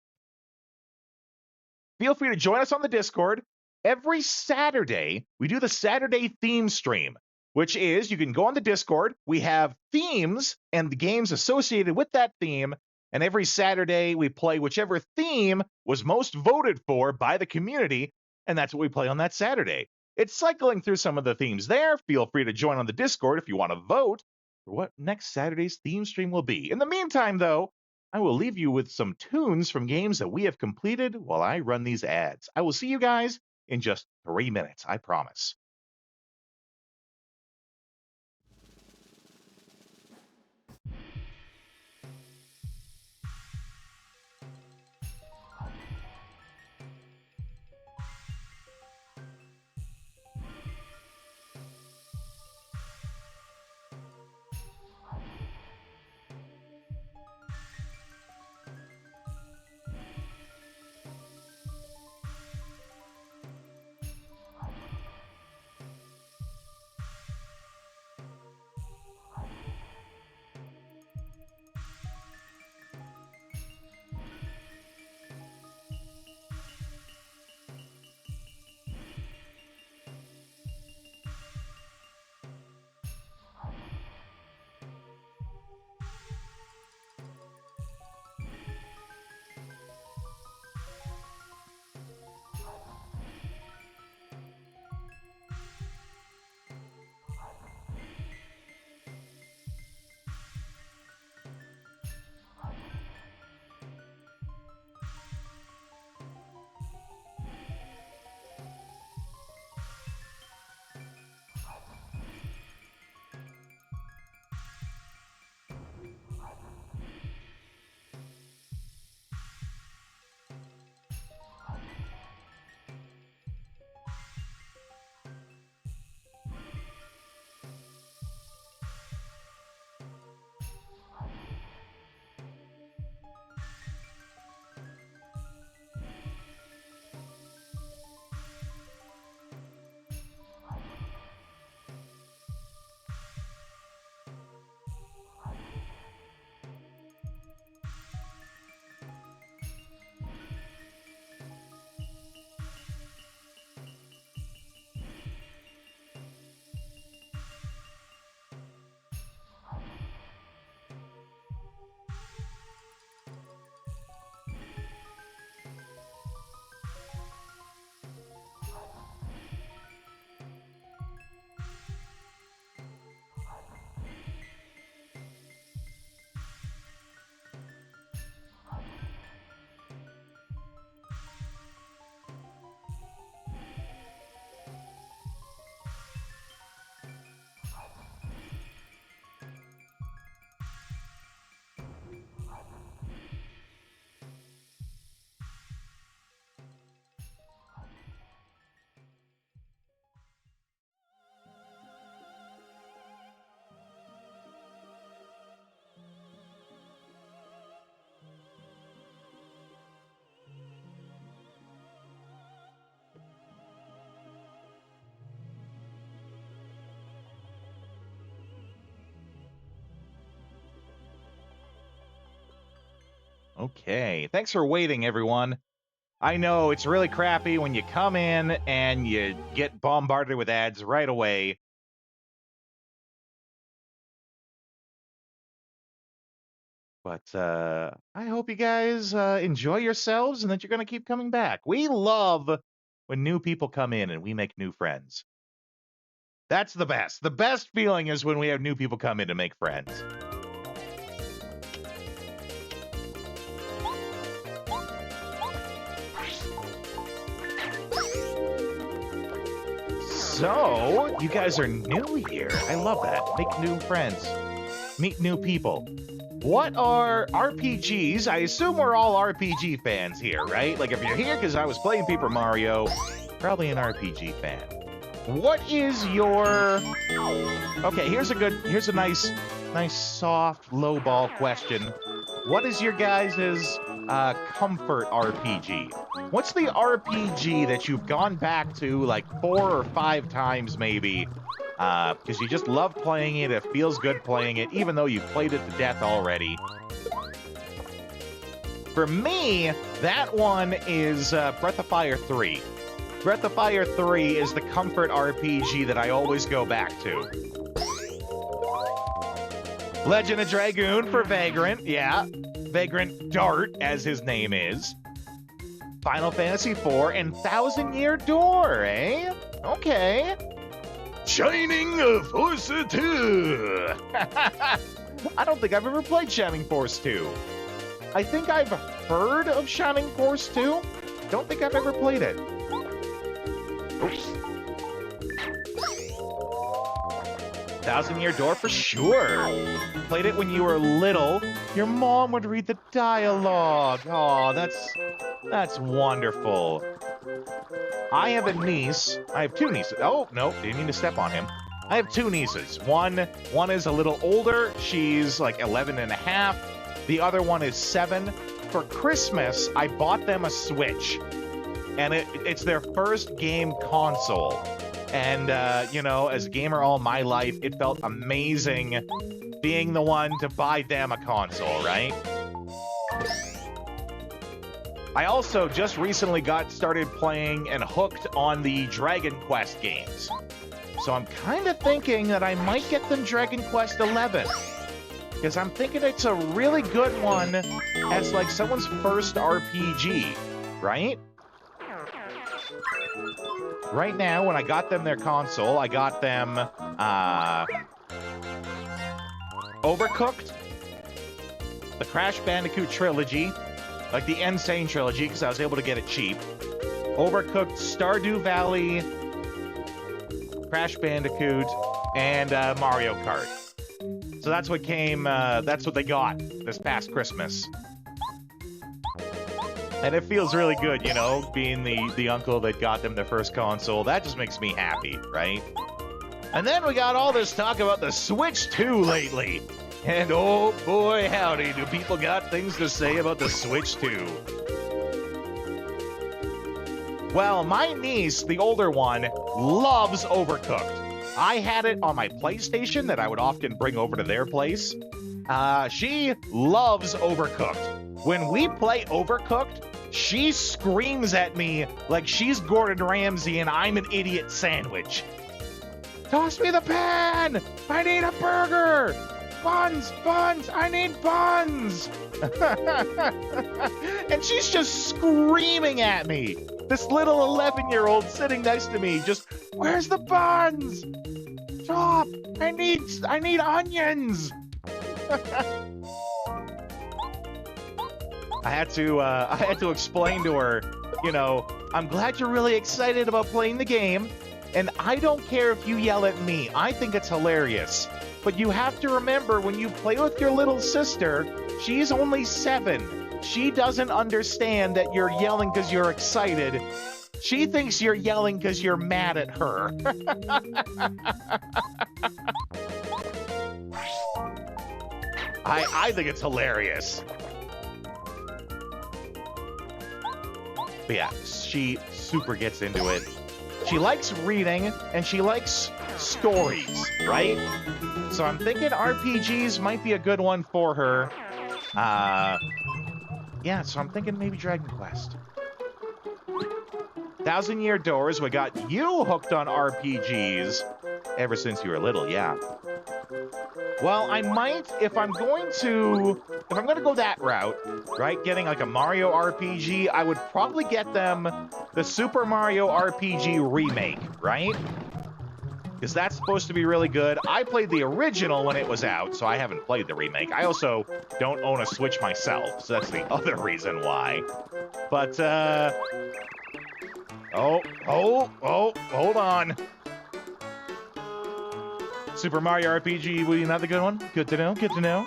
Feel free to join us on the Discord. Every Saturday, we do the Saturday theme stream, which is you can go on the Discord. We have themes and the games associated with that theme, And every Saturday, we play whichever theme was most voted for by the community, and that's what we play on that Saturday. It's cycling through some of the themes there. Feel free to join on the Discord if you want to vote for what next Saturday's theme stream will be. In the meantime, though, I will leave you with some tunes from games that we have completed while I run these ads. I will see you guys in just 3 minutes, I promise. Okay, thanks for waiting, everyone. I know it's really crappy when you come in and you get bombarded with ads right away. But I hope you guys enjoy yourselves and that you're going to keep coming back. We love when new people come in and we make new friends. That's the best. The best feeling is when we have new people come in to make friends. So, you guys are new here. I love that. Make new friends. Meet new people. What are RPGs? I assume we're all RPG fans here, right? Like, if you're here because I was playing Paper Mario, probably an RPG fan. What is your... Okay, here's a nice soft, low-ball question. What is your guys' comfort RPG? What's the RPG that you've gone back to like 4 or 5 times maybe? Because you just love playing it, it feels good playing it, even though you've played it to death already. For me, that one is Breath of Fire 3. Breath of Fire 3 is the comfort RPG that I always go back to. Legend of Dragoon for Vagrant, yeah. Vagrant Dart, as his name is. Final Fantasy IV and Thousand Year Door, eh? Okay. Shining Force 2. I don't think I've ever played Shining Force 2. I think I've heard of Shining Force 2. Don't think I've ever played it. Oops. Thousand Year Door for sure. Played it when you were little. Your mom would read the dialogue. Oh, that's wonderful. I have a niece. I have two nieces. Oh, no, didn't mean to step on him. I have two nieces. One is a little older. She's like 11 and a half. The other one is 7. For Christmas, I bought them a Switch. And it's their first game console. And, you know, as a gamer all my life, it felt amazing being the one to buy them a console, right? I also just recently got started playing and hooked on the Dragon Quest games. So I'm kind of thinking that I might get them Dragon Quest 11. Because I'm thinking it's a really good one as like someone's first RPG, right? Right now, when I got them their console, I got them Overcooked, the Crash Bandicoot trilogy, like the Insane trilogy, because I was able to get it cheap. Overcooked, Stardew Valley, Crash Bandicoot, and Mario Kart. So that's what came, that's what they got this past Christmas. And it feels really good, you know, being the uncle that got them their first console. That just makes me happy, right? And then we got all this talk about the Switch 2 lately. And oh boy, howdy, do people got things to say about the Switch 2. Well, my niece, the older one, loves Overcooked. I had it on my PlayStation that I would often bring over to their place. She loves Overcooked. When we play Overcooked, she screams at me like she's Gordon Ramsay and I'm an idiot sandwich. Toss me the pan! I need a burger! Buns! Buns! I need buns! And she's just screaming at me. This little 11-year-old sitting next to me just, where's the buns? Stop! I need onions! I had to explain to her, you know, I'm glad you're really excited about playing the game, and I don't care if you yell at me. I think it's hilarious. But you have to remember, when you play with your little sister, she's only 7. She doesn't understand that you're yelling because you're excited. She thinks you're yelling because you're mad at her. I think it's hilarious. But yeah, she super gets into it. She likes reading, and she likes stories, right? So I'm thinking RPGs might be a good one for her. Yeah, so I'm thinking maybe Dragon Quest. Thousand Year Doors, we got you hooked on RPGs ever since you were little, yeah. Well, I might, if I'm going to go that route, right, getting like a Mario RPG, I would probably get them the Super Mario RPG remake, right? Because that's supposed to be really good. I played the original when it was out, so I haven't played the remake. I also don't own a Switch myself, so that's the other reason why. But, oh, hold on. Super Mario RPG, will you not the good one? Good to know, good to know.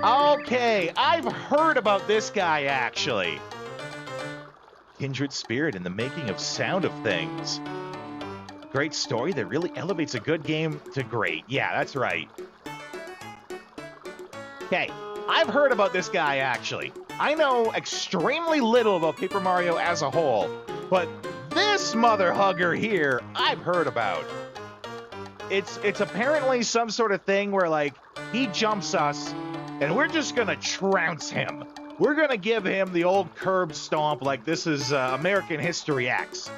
Okay, I've heard about this guy, actually. Kindred spirit in the making of Sound of Things. Great story that really elevates a good game to great. Yeah, that's right. Okay, I've heard about this guy, actually. I know extremely little about Paper Mario as a whole, but this mother hugger here, I've heard about. It's apparently some sort of thing where, like, he jumps us, and we're just gonna trounce him. We're gonna give him the old curb stomp like this is American History X.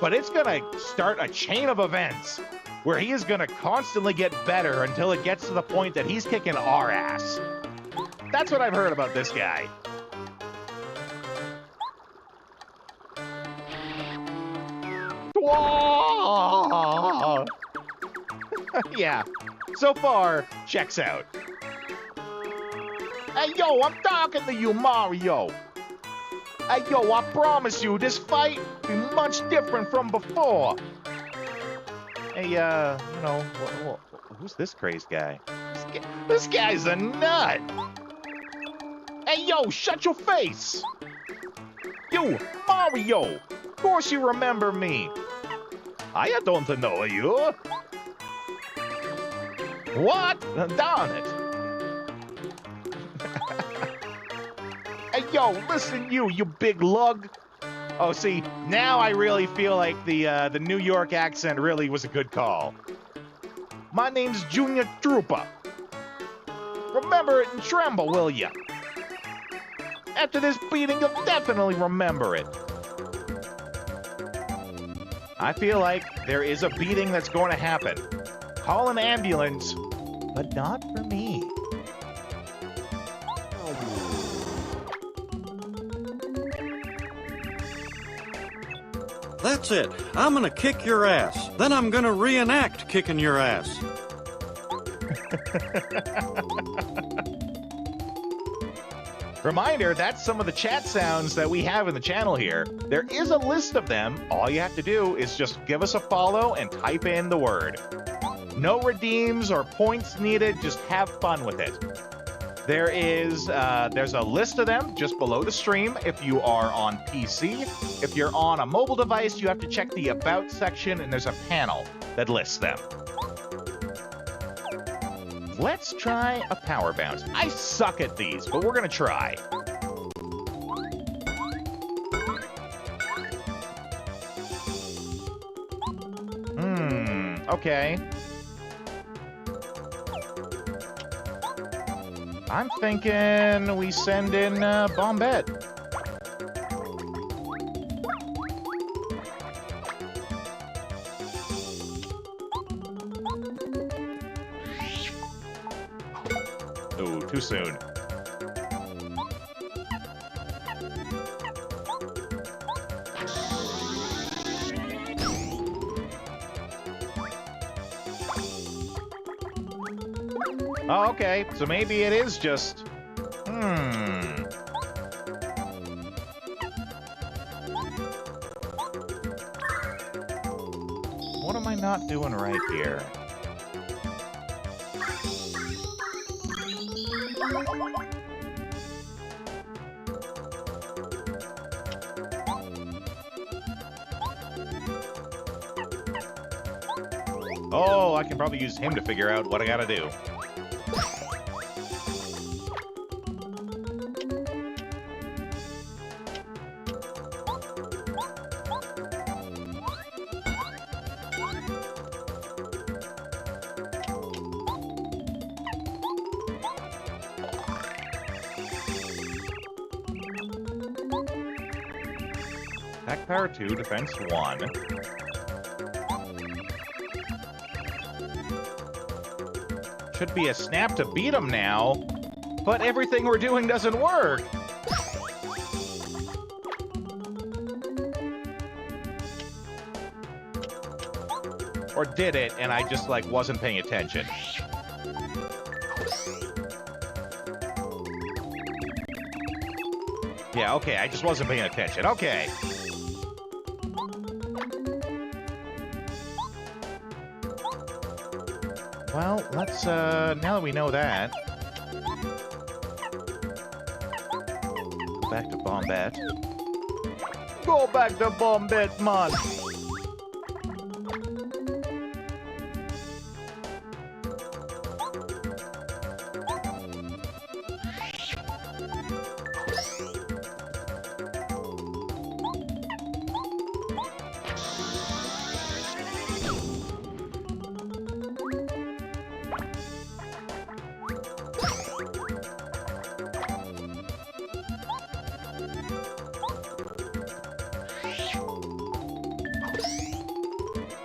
But it's gonna start a chain of events where he is going to constantly get better until it gets to the point that he's kicking our ass. That's what I've heard about this guy. Yeah, so far, checks out. Hey, yo, I'm talking to you, Mario. Hey, yo, I promise you, this fight will be much different from before. Hey, who's this crazed guy? This guy's a nut. Hey, yo, shut your face. You, Mario. Of course you remember me. I don't know you. What? Darn it. Hey, yo, listen you big lug. Oh, see, now I really feel like the New York accent really was a good call. My name's Junior Trooper. Remember it and tremble, will ya? After this beating, you'll definitely remember it. I feel like there is a beating that's going to happen. Call an ambulance, but not for me. That's it. I'm gonna kick your ass. Then I'm gonna reenact kicking your ass. Reminder, that's some of the chat sounds that we have in the channel here. There is a list of them. All you have to do is just give us a follow and type in the word. No redeems or points needed. Just have fun with it. There's a list of them just below the stream if you are on PC. If you're on a mobile device, you have to check the About section, and there's a panel that lists them. Let's try a power bounce. I suck at these, but we're gonna try. Okay. I'm thinking we send in Bombette. Ooh, too soon. Oh, okay. So maybe it is just... What am I not doing right here? Oh, I can probably use him to figure out what I gotta do. Attack power 2, defense 1. Should be a snap to beat him now, but everything we're doing doesn't work. Or did it, and I just, like, wasn't paying attention. Yeah, okay, I just wasn't paying attention. Okay. Well, let's, now that we know that... Go back to Bombette. Go back to Bombette, man!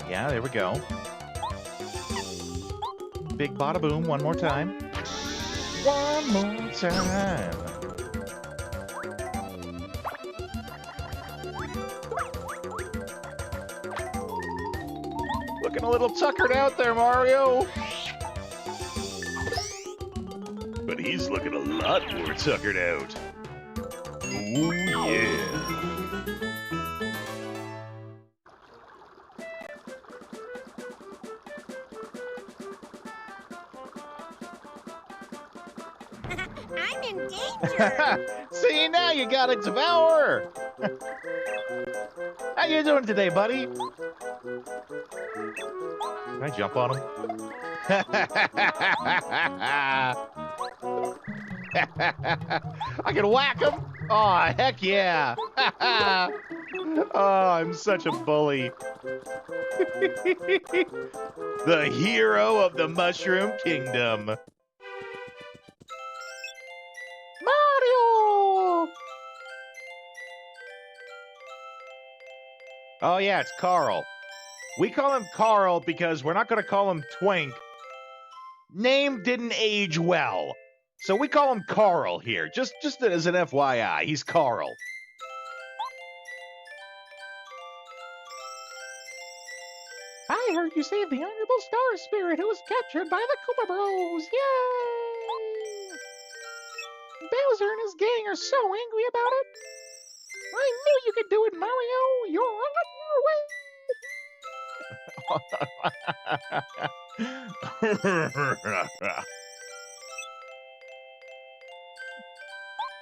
Yeah, there we go. Big bada boom, one more time. One more time. Looking a little tuckered out there, Mario. But he's looking a lot more tuckered out. Ooh, yeah. I'm in danger. See, now you got to devour. How you doing today, buddy? Can I jump on him? I can whack him? Oh, heck yeah. Oh, I'm such a bully. The hero of the Mushroom Kingdom. Mario! Oh, yeah, it's Carl. We call him Carl because we're not going to call him Twink. Name didn't age well. So we call him Carl here, just as an FYI. He's Carl. I heard you saved the Honorable Star Spirit who was captured by the Koopa Bros. Yay! Bowser and his gang are so angry about it. I knew you could do it, Mario. You're on your way.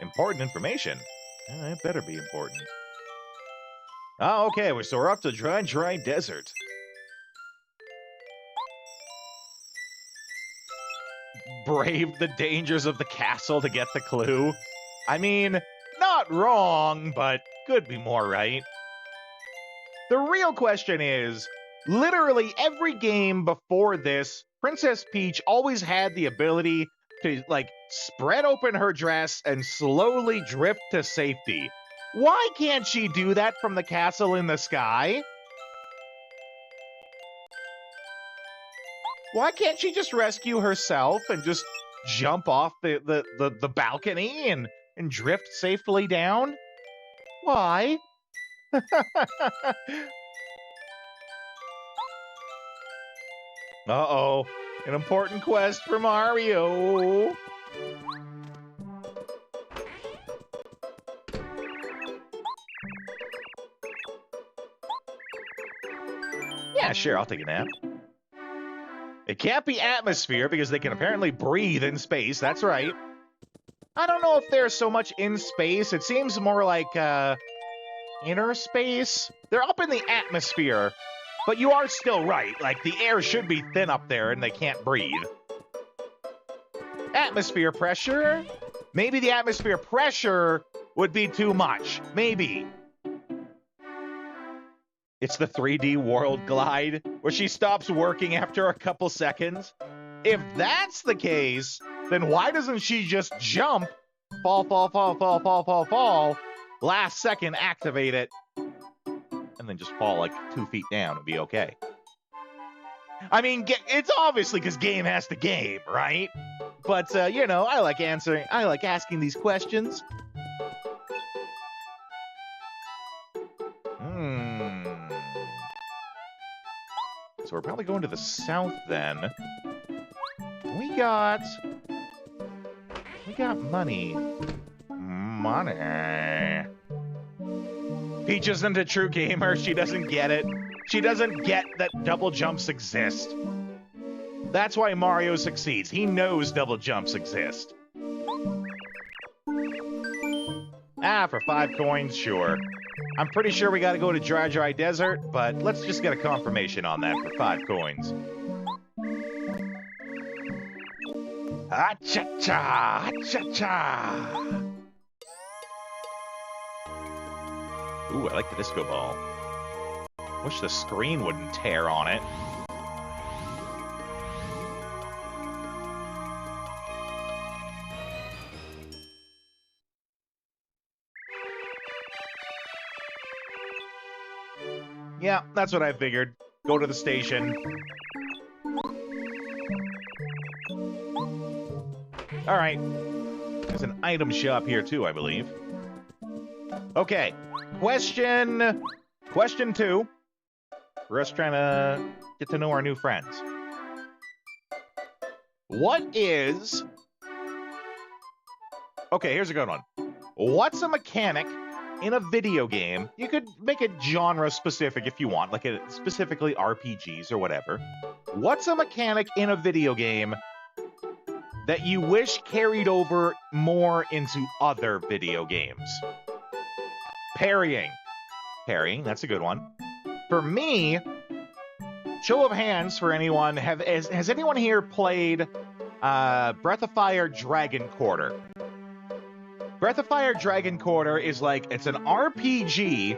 Important information. It better be important. Oh, okay. So we're up to Dry Desert. Brave the dangers of the castle to get the clue. I mean, not wrong, but could be more right. The real question is, literally every game before this, Princess Peach always had the ability to, like, spread open her dress and slowly drift to safety. Why can't she do that from the castle in the sky? Why can't she just rescue herself and just jump off the balcony and drift safely down? Why? Uh-oh. An important quest for Mario. Yeah, sure, I'll take a nap. It can't be atmosphere because they can apparently breathe in space. That's right. I don't know if they're so much in space. It seems more like inner space. They're up in the atmosphere, but you are still right. Like, the air should be thin up there and they can't breathe. Atmosphere pressure? Maybe the atmosphere pressure would be too much. Maybe. It's the 3D World Glide, where she stops working after a couple seconds. If that's the case, then why doesn't she just jump, fall, last second activate it, and then just fall like 2 feet down and be okay? I mean, it's obviously because game has to game, right? But, you know, I like asking these questions. So we're probably going to the south then. We got money. Money. Peach isn't a true gamer. She doesn't get it. She doesn't get that double jumps exist. That's why Mario succeeds. He knows double jumps exist. Ah, for 5 coins, sure. I'm pretty sure we gotta go to Dry Desert, but let's just get a confirmation on that for 5 coins. Ah-cha-cha! Ah-cha-cha! Ooh, I like the disco ball. Wish the screen wouldn't tear on it. Yeah, that's what I figured. Go to the station. All right. There's an item shop here too, I believe. Okay. Question 2. We're just trying to get to know our new friends. What is... Okay, here's a good one. What's a mechanic in a video game? You could make it genre specific if you want, like specifically RPGs or whatever. What's a mechanic in a video game that you wish carried over more into other video games? Parrying. Parrying, that's a good one. For me, show of hands for anyone, has anyone here played Breath of Fire Dragon Quarter? Breath of Fire Dragon Quarter is like, it's an RPG,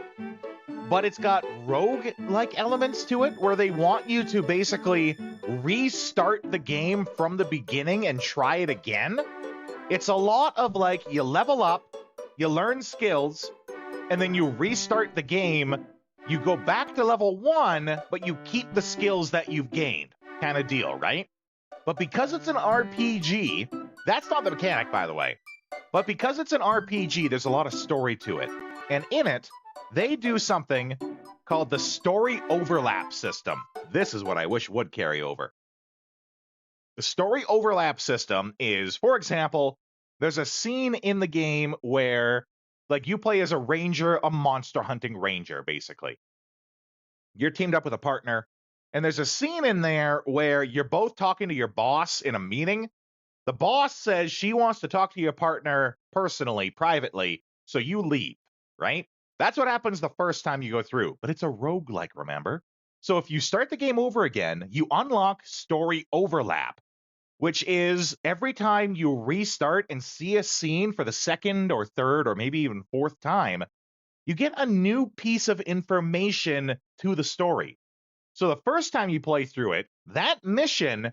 but it's got rogue-like elements to it, where they want you to basically restart the game from the beginning and try it again. It's a lot of like, you level up, you learn skills, and then you restart the game. You go back to level 1, but you keep the skills that you've gained, kind of deal, right? But because it's an RPG, that's not the mechanic, by the way. But because it's an RPG, there's a lot of story to it. And in it, they do something called the story overlap system. This is what I wish would carry over. The story overlap system is, for example, there's a scene in the game where, like, you play as a ranger, a monster hunting ranger, basically. You're teamed up with a partner, and there's a scene in there where you're both talking to your boss in a meeting. The boss says she wants to talk to your partner personally, privately, so you leave, right? That's what happens the first time you go through, but it's a roguelike, remember? So if you start the game over again, you unlock story overlap, which is every time you restart and see a scene for the second or third or maybe even fourth time, you get a new piece of information to the story. So the first time you play through it, that mission,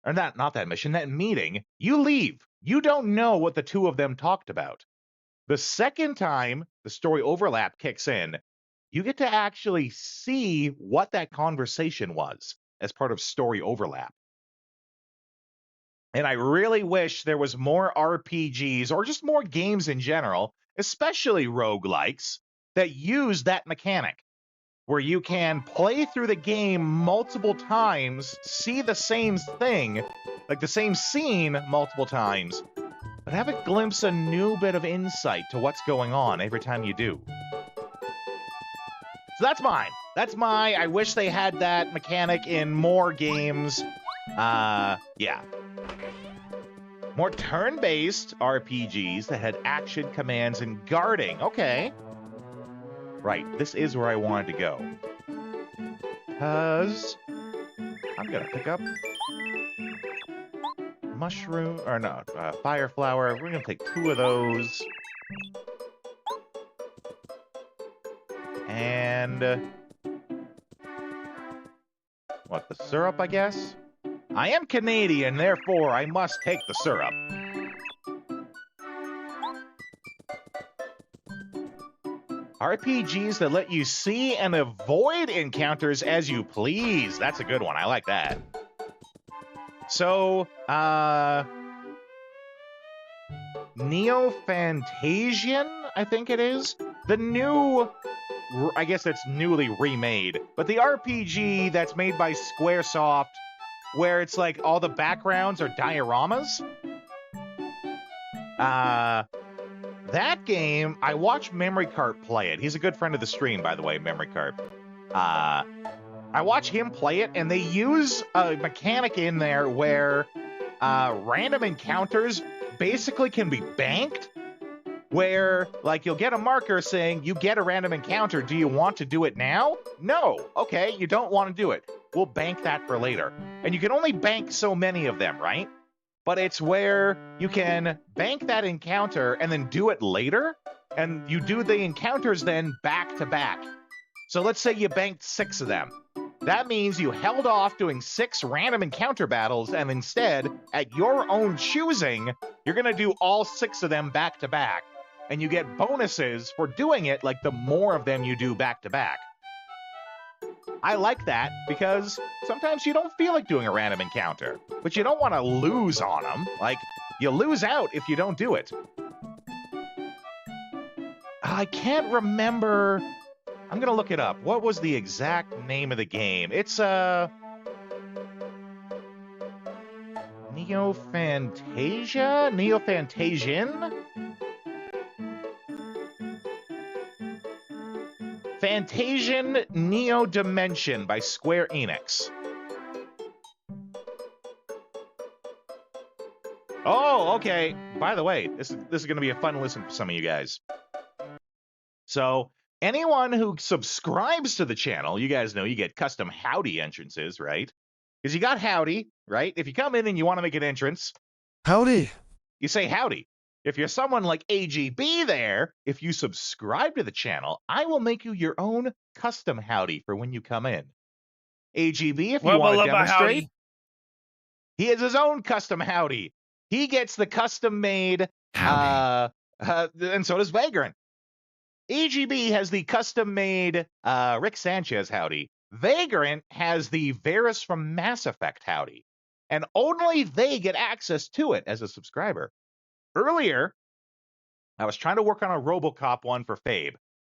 or not that mission, that meeting, you leave. You don't know what the two of them talked about. The second time the story overlap kicks in, you get to actually see what that conversation was as part of story overlap. And I really wish there was more RPGs or just more games in general, especially roguelikes, that use that mechanic, where you can play through the game multiple times, see the same thing, like the same scene multiple times, but have it glimpse a new bit of insight to what's going on every time you do. So that's mine. I wish they had that mechanic in more games. Yeah. More turn-based RPGs that had action, commands, and guarding. Okay. Right, this is where I wanted to go. Because I'm going to pick up mushroom, or no, fire flower. We're going to take 2 of those. And what, the syrup, I guess? I am Canadian, therefore I must take the syrup. RPGs that let you see and avoid encounters as you please. That's a good one. I like that. So, Neo-Fantasian, I think it is. The new, I guess it's newly remade, but the RPG that's made by Squaresoft, where it's like all the backgrounds are dioramas. That game, I watched Memory Cart play it. He's a good friend of the stream, by the way, Memory Cart. I watch him play it, and they use a mechanic in there where random encounters basically can be banked, where, like, you'll get a marker saying, you get a random encounter, do you want to do it now? No. Okay, you don't want to do it. We'll bank that for later. And you can only bank so many of them, right? But it's where you can bank that encounter and then do it later, and you do the encounters then back to back. So let's say you banked 6 of them. That means you held off doing 6 random encounter battles, and instead, at your own choosing, you're going to do all 6 of them back to back. And you get bonuses for doing it, like the more of them you do back to back. I like that because sometimes you don't feel like doing a random encounter, but you don't want to lose on them. Like, You lose out if you don't do it. I can't remember. I'm gonna look it up. What was the exact name of the game? It's Neofantasian? Fantasian Neo Dimension by Square Enix. Oh, okay. By the way, this is going to be a fun listen for some of you guys. So, anyone who subscribes to the channel, you guys know you get custom howdy entrances, right? Because you got howdy, right? If you come in and you want to make an entrance, Howdy. you say howdy. If you're someone like AGB there, if you subscribe to the channel, I will make you your own custom howdy for when you come in. AGB, if you want to demonstrate, he has his own custom howdy. He gets the custom-made, Howdy. and so does Vagrant. AGB has the custom-made Rick Sanchez howdy. Vagrant has the Varys from Mass Effect howdy. And only they get access to it as a subscriber. Earlier, I was trying to work on a RoboCop one for Fabe.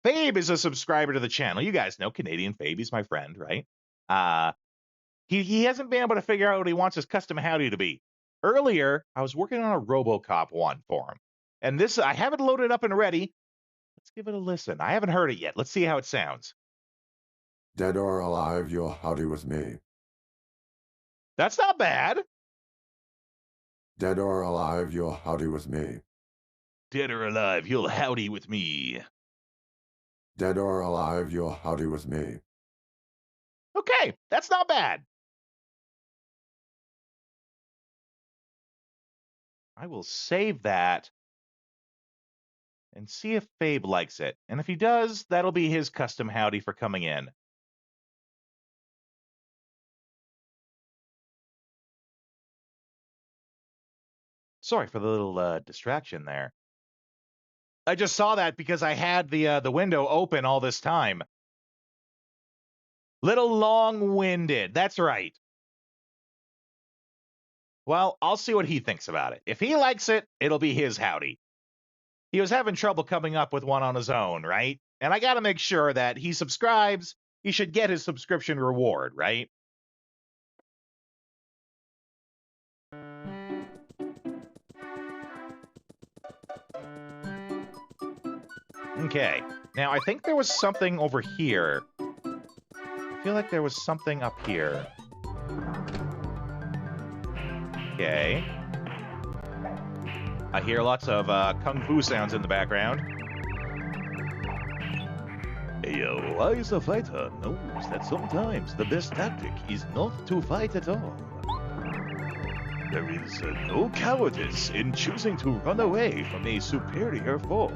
Fabe is a subscriber to the channel. You guys know Canadian Fabe. He's my friend, right? He hasn't been able to figure out what he wants his custom howdy to be. Earlier, I was working on a RoboCop one for him. And this, I have it loaded up and ready. Let's give it a listen. I haven't heard it yet. Let's see how it sounds. Dead or alive, you'll howdy with me. That's not bad. Dead or alive, you'll howdy with me. Dead or alive, you'll howdy with me. Dead or alive, you'll howdy with me. Okay, that's not bad. I will save that and see if Fabe likes it. And if he does, that'll be his custom howdy for coming in. Sorry for the little distraction there. I just saw that because I had the window open all this time. Little long-winded. That's right. Well, I'll see what he thinks about it. If he likes it, it'll be his howdy. He was having trouble coming up with one on his own, right? And I got to make sure that he subscribes. He should get his subscription reward, right? Okay. Now, I think there was something over here. I feel like there was something up here. Okay. I hear lots of kung fu sounds in the background. A wise fighter knows that sometimes the best tactic is not to fight at all. There is no cowardice in choosing to run away from a superior foe.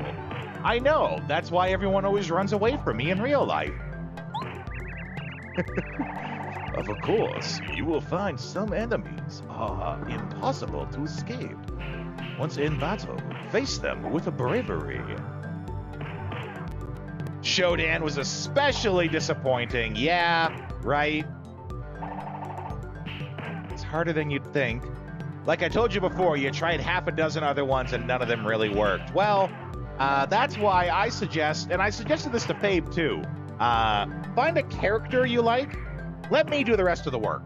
I know, that's why everyone always runs away from me in real life. Of course, you will find some enemies are impossible to escape. Once in battle, face them with bravery. Shodan was especially disappointing. Yeah, right. It's harder than you'd think. Like I told you before, you tried half a dozen other ones and none of them really worked. Well, that's why I suggest, and I suggested this to Fabe too, find a character you like. Let me do the rest of the work.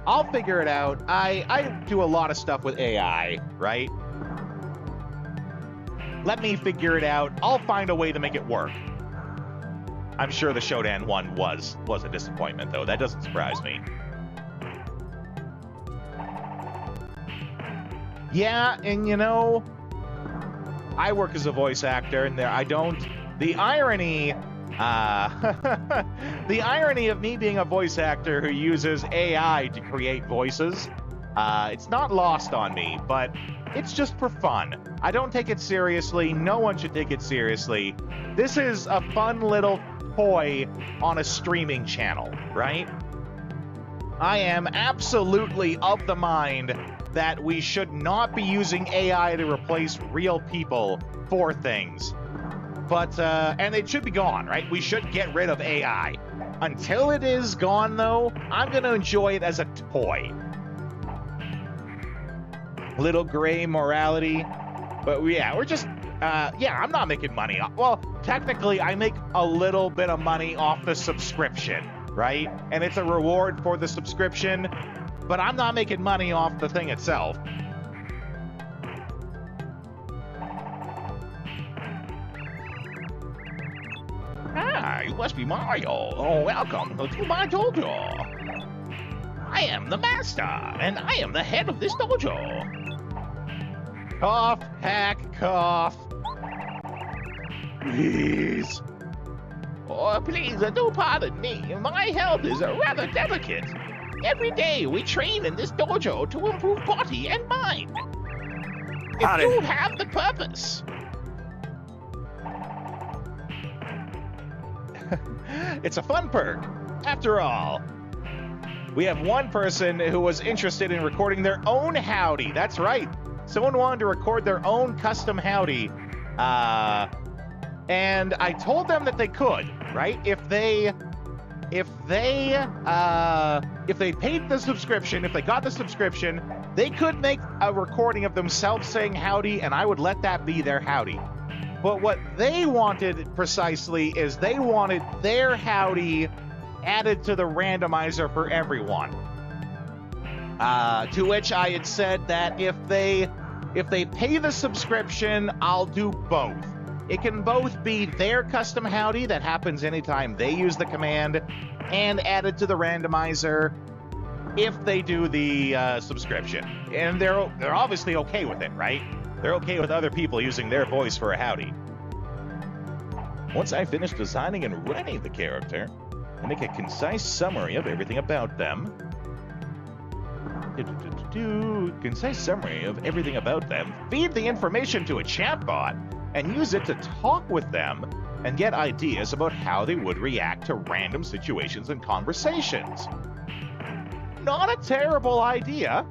I'll figure it out. I do a lot of stuff with AI, right? Let me figure it out. I'll find a way to make it work. I'm sure the Shodan one was a disappointment, though. That doesn't surprise me. Yeah, and you know, I work as a voice actor, and there I don't. The irony, the irony of me being a voice actor who uses AI to create voices, it's not lost on me, but it's just for fun. I don't take it seriously. No one should take it seriously. This is a fun little toy on a streaming channel, right? I am absolutely of the mind that we should not be using AI to replace real people for things. But, and it should be gone, right? We should get rid of AI. Until it is gone, though, I'm going to enjoy it as a toy. little gray morality. But yeah, we're just, yeah, I'm not making money. Well, technically, I make a little bit of money off the subscription, right? And it's a reward for the subscription, but I'm not making money off the thing itself. Ah, you must be Mario. Oh, welcome to my dojo. I am the master, and I am the head of this dojo. Cough, hack, cough. Please. Oh, please, do pardon me. My health is rather delicate. Every day we train in this dojo to improve body and mind. If you have the purpose. It's a fun perk. After all, we have one person who was interested in recording their own howdy. That's right. Someone wanted to record their own custom howdy. And I told them that they could, right? If they paid the subscription, if they got the subscription, they could make a recording of themselves saying howdy, and I would let that be their howdy. But what they wanted precisely is they wanted their howdy added to the randomizer for everyone. To which I had said that if they pay the subscription, I'll do both. It can both be their custom howdy that happens anytime they use the command and added to the randomizer if they do the subscription. And they're obviously okay with it, right? They're okay with other people using their voice for a howdy. Once I finish designing and writing the character, I make a concise summary of everything about them. Concise summary of everything about them. Feed the information to a chatbot and use it to talk with them and get ideas about how they would react to random situations and conversations. Not a terrible idea.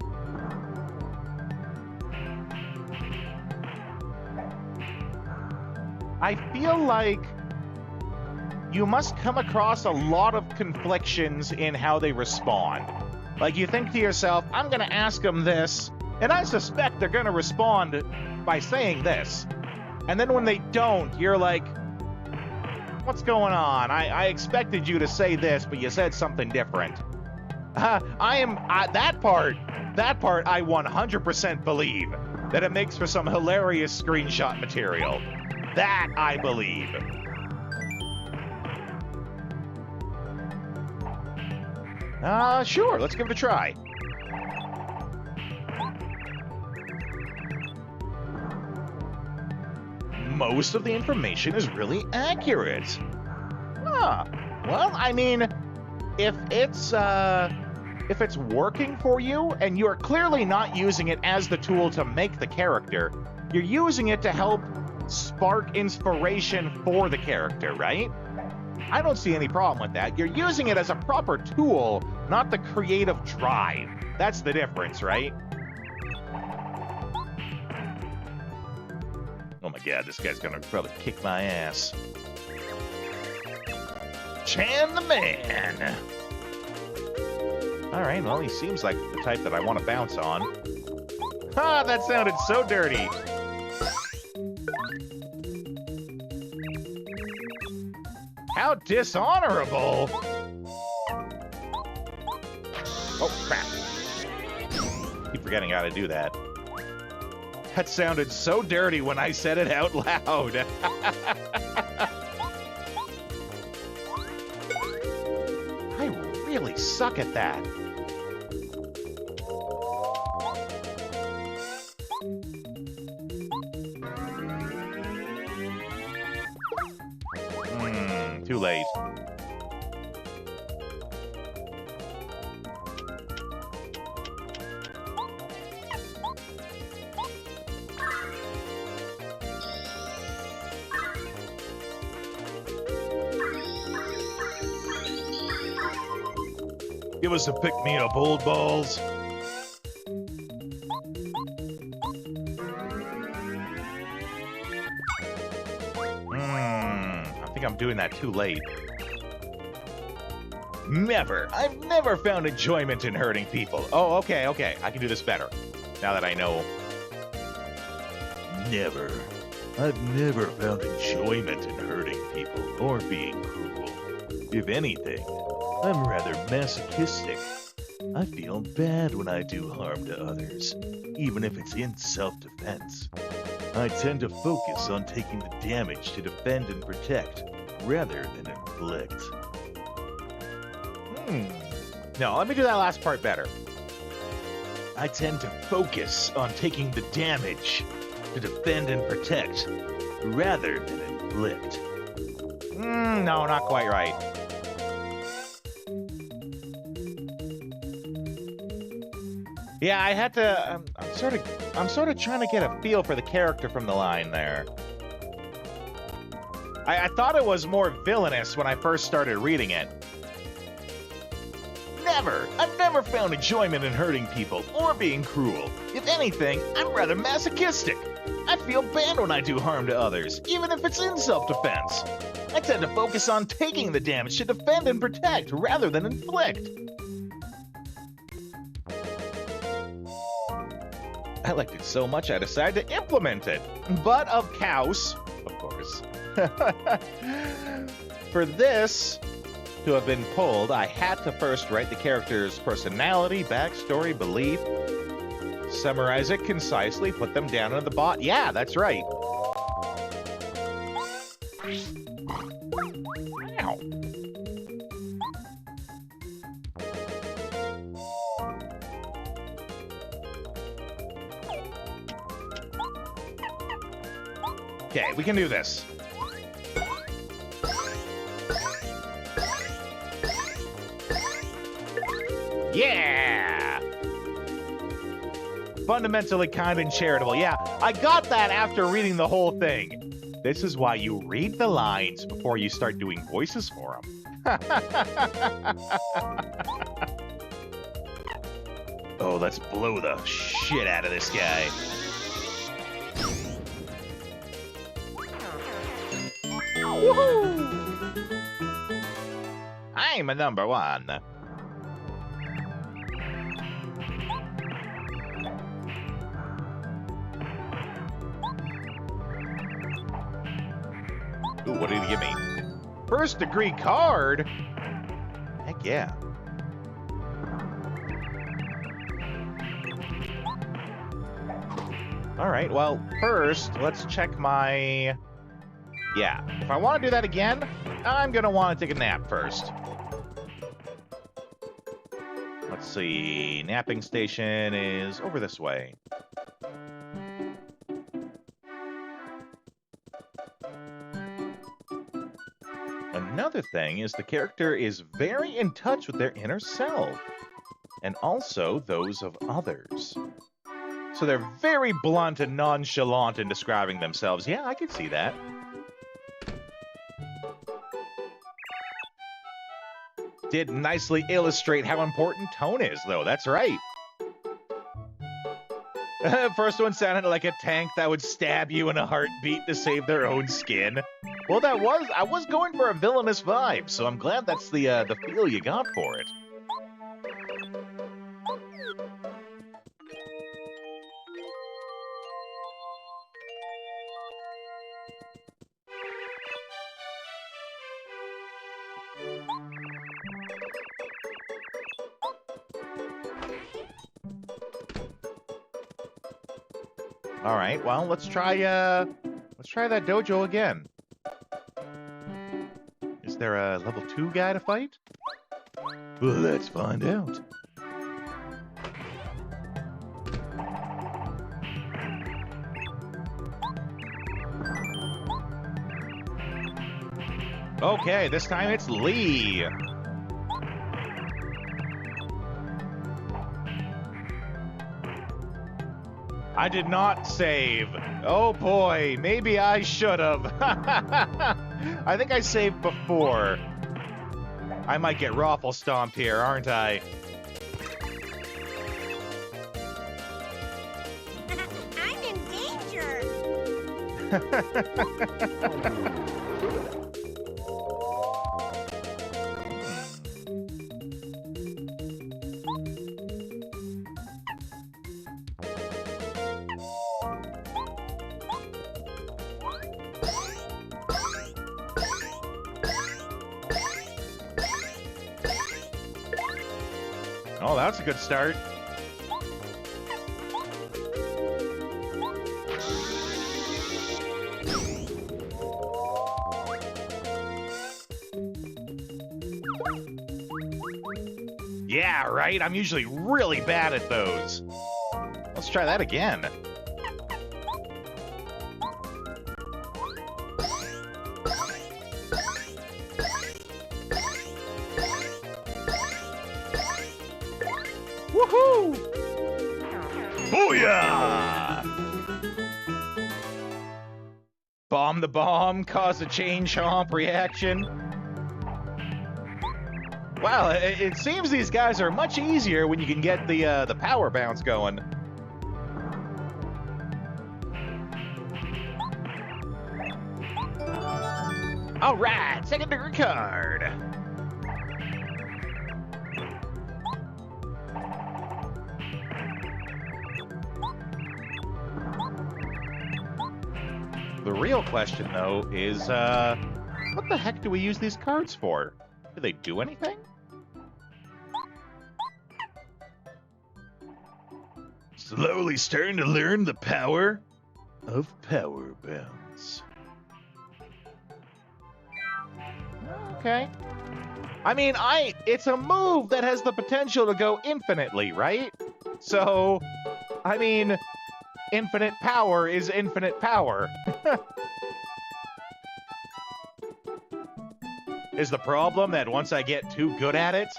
I feel like you must come across a lot of conflictions in how they respond. Like, you think to yourself, I'm going to ask them this, and I suspect they're going to respond by saying this. And then when they don't, you're like, what's going on? I expected you to say this, but you said something different. That part I 100% believe, that it makes for some hilarious screenshot material. That I believe. Sure, let's give it a try. Most of the information is really accurate. Well, I mean, if it's working for you and you're clearly not using it as the tool to make the character, you're using it to help spark inspiration for the character, right? I don't see any problem with that. You're using it as a proper tool, not the creative drive. That's the difference, right? Oh my god, this guy's gonna probably kick my ass. Chan the man! Alright, well, he seems like the type that I want to bounce on. Ah, that sounded so dirty! How dishonorable! Oh, crap. Keep forgetting how to do that. That sounded so dirty when I said it out loud. I really suck at that. Too late. Give us a pick-me-up, old balls. I think I'm doing that too late. Never. I've never found enjoyment in hurting people. Oh, okay. I can do this better. Now that I know. Never. I've never found enjoyment in hurting people or being cruel. If anything, I'm rather masochistic. I feel bad when I do harm to others, even if it's in self-defense. I tend to focus on taking the damage to defend and protect, rather than inflict. No, let me do that last part better. I tend to focus on taking the damage to defend and protect, rather than inflict. No, not quite right. Yeah, I had to. I'm sort of trying to get a feel for the character from the line there. I thought it was more villainous when I first started reading it. I've never found enjoyment in hurting people or being cruel. If anything, I'm rather masochistic. I feel bad when I do harm to others, even if it's in self-defense. I tend to focus on taking the damage to defend and protect, rather than inflict. I liked it so much I decided to implement it. Butt of cows, of course. For this to have been pulled, I had to first write the character's personality, backstory, belief, summarize it concisely, put them down in the bot. Yeah, that's right. Ow. Okay, we can do this. Yeah! Fundamentally kind and charitable. Yeah, I got that after reading the whole thing. This is why you read the lines before you start doing voices for them. Oh, let's blow the shit out of this guy. Woohoo! I'm a number one. Ooh, what did he give me? First degree card? Heck yeah. All right, well, first, let's check my... Yeah, if I want to do that again, I'm going to want to take a nap first. Let's see, napping station is over this way. Another thing is the character is very in touch with their inner self, and also those of others. So they're very blunt and nonchalant in describing themselves. Yeah, I can see that. Did nicely illustrate how important tone is, though. That's right. First one sounded like a tank that would stab you in a heartbeat to save their own skin. Well, I was going for a villainous vibe, so I'm glad that's the feel you got for it. All right, well, let's try that dojo again. Is there a level 2 guy to fight? Well, let's find out. Okay, this time it's Lee. I did not save. Oh boy, maybe I should have. I think I saved before. I might get raffle stomped here, aren't I? I'm in danger. Oh, that's a good start. Yeah, right? I'm usually really bad at those. Let's try that again. Woohoo! Booyah! Bomb the bomb, cause a chain chomp reaction. Wow, it seems these guys are much easier when you can get the power bounce going. All right, secondary card. The real question, though, is what the heck do we use these cards for? Do they do anything? Slowly starting to learn the power of power bounce. Okay. I mean, it's a move that has the potential to go infinitely, right? So, I mean, infinite power is infinite power. Is the problem that once I get too good at it,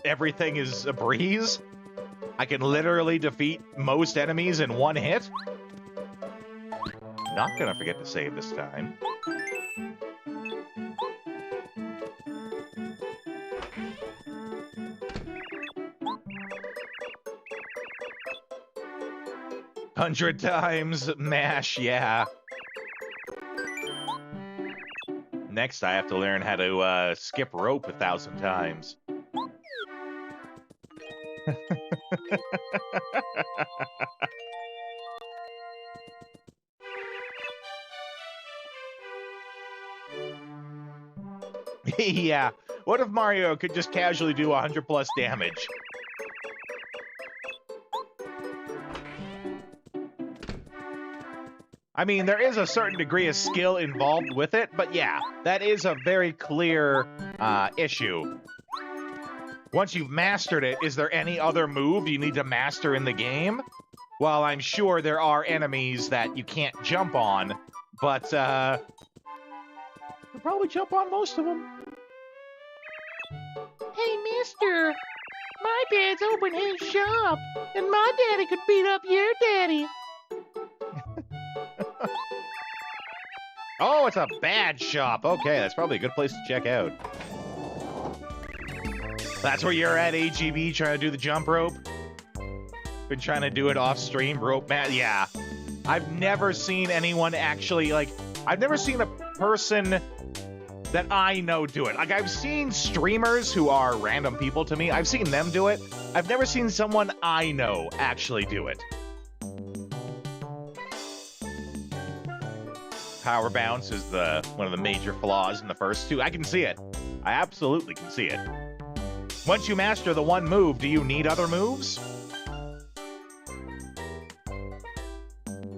everything is a breeze? I can literally defeat most enemies in one hit? Not gonna forget to save this time. Hundred times mash, yeah. Next, I have to learn how to skip rope 1,000 times. Yeah, what if Mario could just casually do 100 plus damage? I mean, there is a certain degree of skill involved with it, but yeah, that is a very clear issue. Once you've mastered it, is there any other move you need to master in the game? Well, I'm sure there are enemies that you can't jump on, but you'll probably jump on most of them. Hey, mister, my dad's opened his shop, and my daddy could beat up your daddy. Oh, it's a bad shop. Okay, that's probably a good place to check out. That's where you're at, AGB, trying to do the jump rope? Been trying to do it off stream, rope mat. Yeah. I've never seen anyone actually, like, I've never seen a person that I know do it. Like, I've seen streamers who are random people to me. I've seen them do it. I've never seen someone I know actually do it. Power bounce is one of the major flaws in the first two. I can see it. I absolutely can see it. Once you master the one move, do you need other moves?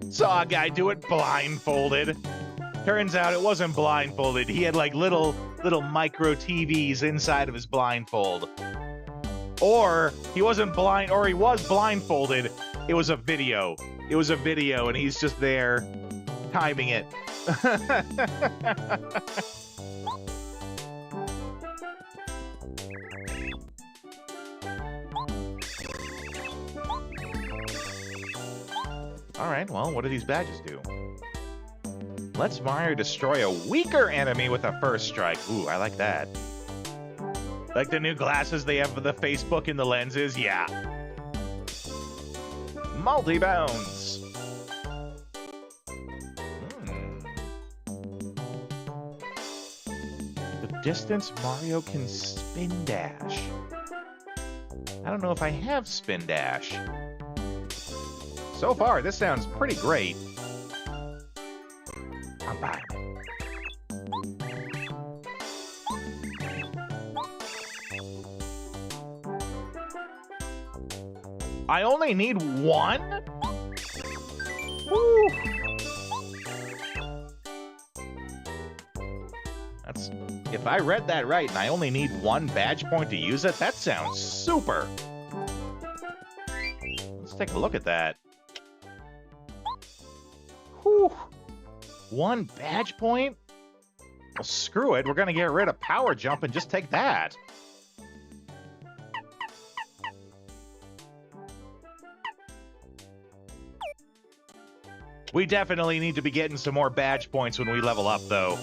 Saw a guy do it blindfolded. Turns out it wasn't blindfolded. He had like little micro TVs inside of his blindfold. Or he wasn't blind, or he was blindfolded. It was a video. It was a video, and he's just there timing it. All right, well, what do these badges do? Lets Mario destroy a weaker enemy with a first strike. Ooh, I like that. Like the new glasses they have for the Facebook and the lenses? Yeah. Multi-bounce. The distance Mario can spin dash. I don't know if I have spin dash. So far, this sounds pretty great. I'm buying it. I only need one? Woo. That's... If I read that right and I only need one badge point to use it, that sounds super. Let's take a look at that. Whew. One badge point? Well, screw it. We're going to get rid of power jump and just take that. We definitely need to be getting some more badge points when we level up, though.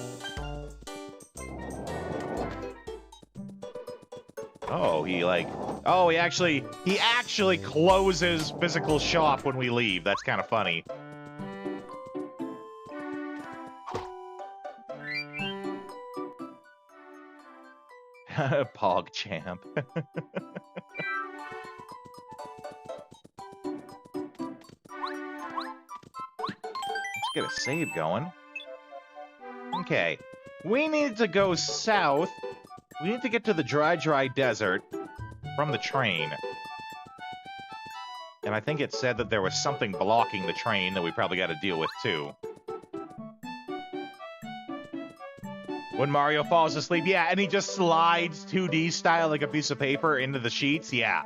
Oh, he actually closes physical shop when we leave. That's kind of funny. PogChamp. Let's get a save going. Okay. We need to go south. We need to get to the dry desert from the train. And I think it said that there was something blocking the train that we probably got to deal with, too. When Mario falls asleep, yeah, and he just slides 2D style like a piece of paper into the sheets, yeah.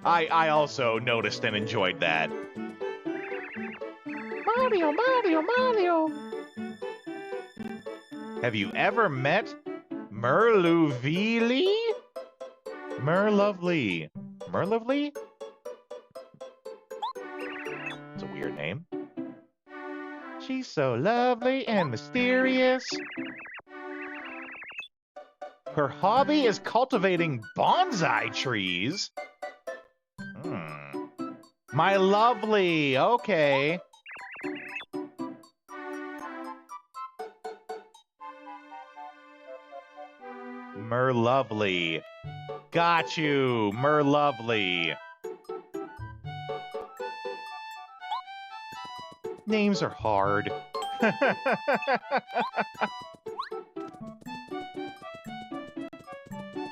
I also noticed and enjoyed that. Mario, Mario, Mario. Have you ever met Merluvili? Merlovely. Merlovely? It's a weird name. She's so lovely and mysterious. Her hobby is cultivating bonsai trees. My lovely, okay. Merlovely. Got you, Merlovely. Names are hard.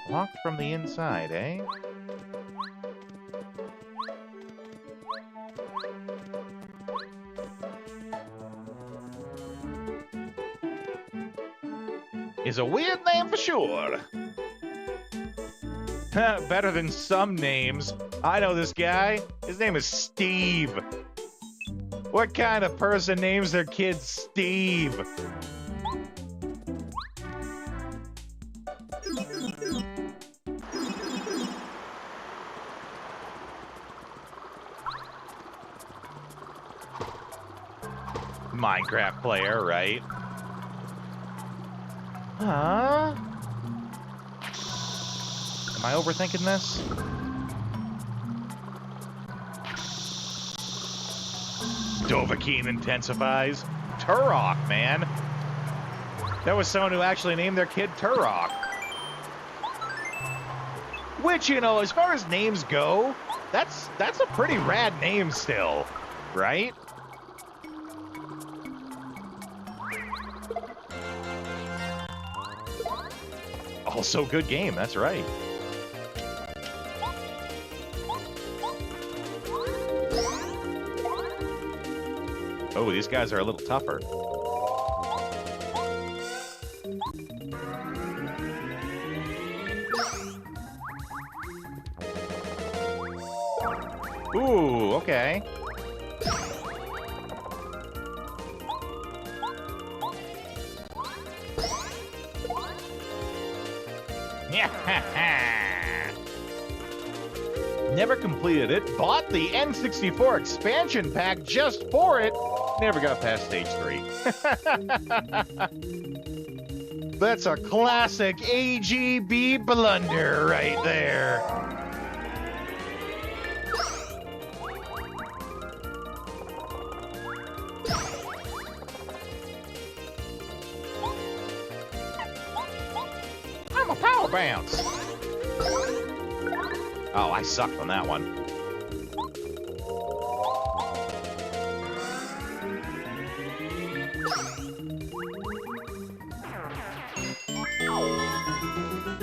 Locked from the inside, eh? Is a weird name for sure. Better than some names. I know this guy. His name is Steve. What kind of person names their kid Steve? Minecraft player, right? Huh? Am I overthinking this? Dovahkiin intensifies. Turok, man. That was someone who actually named their kid Turok. Which, you know, as far as names go, that's a pretty rad name still, right? Also good game, that's right. Oh, these guys are a little tougher. Ooh, okay. Never completed it, bought the N64 expansion pack just for it, never got past stage 3. That's a classic AGB blunder right there. I'm a power bounce. Oh, I sucked on that one.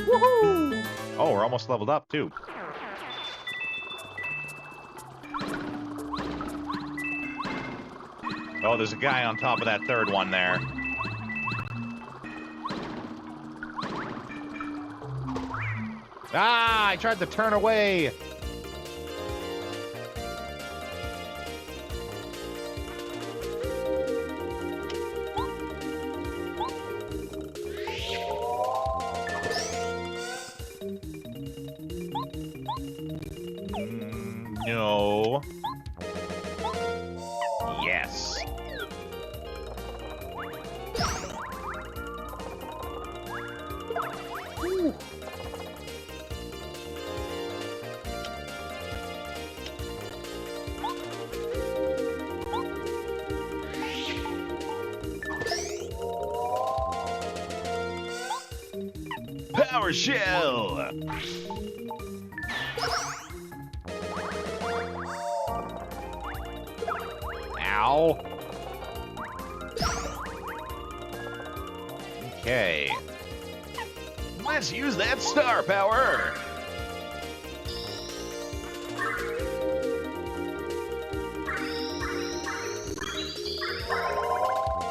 Woohoo! Oh, we're almost leveled up, too. Oh, there's a guy on top of that third one there. Ah, I tried to turn away. No. Yes. Whew. Power shell. Ow. Okay. Let's use that star power.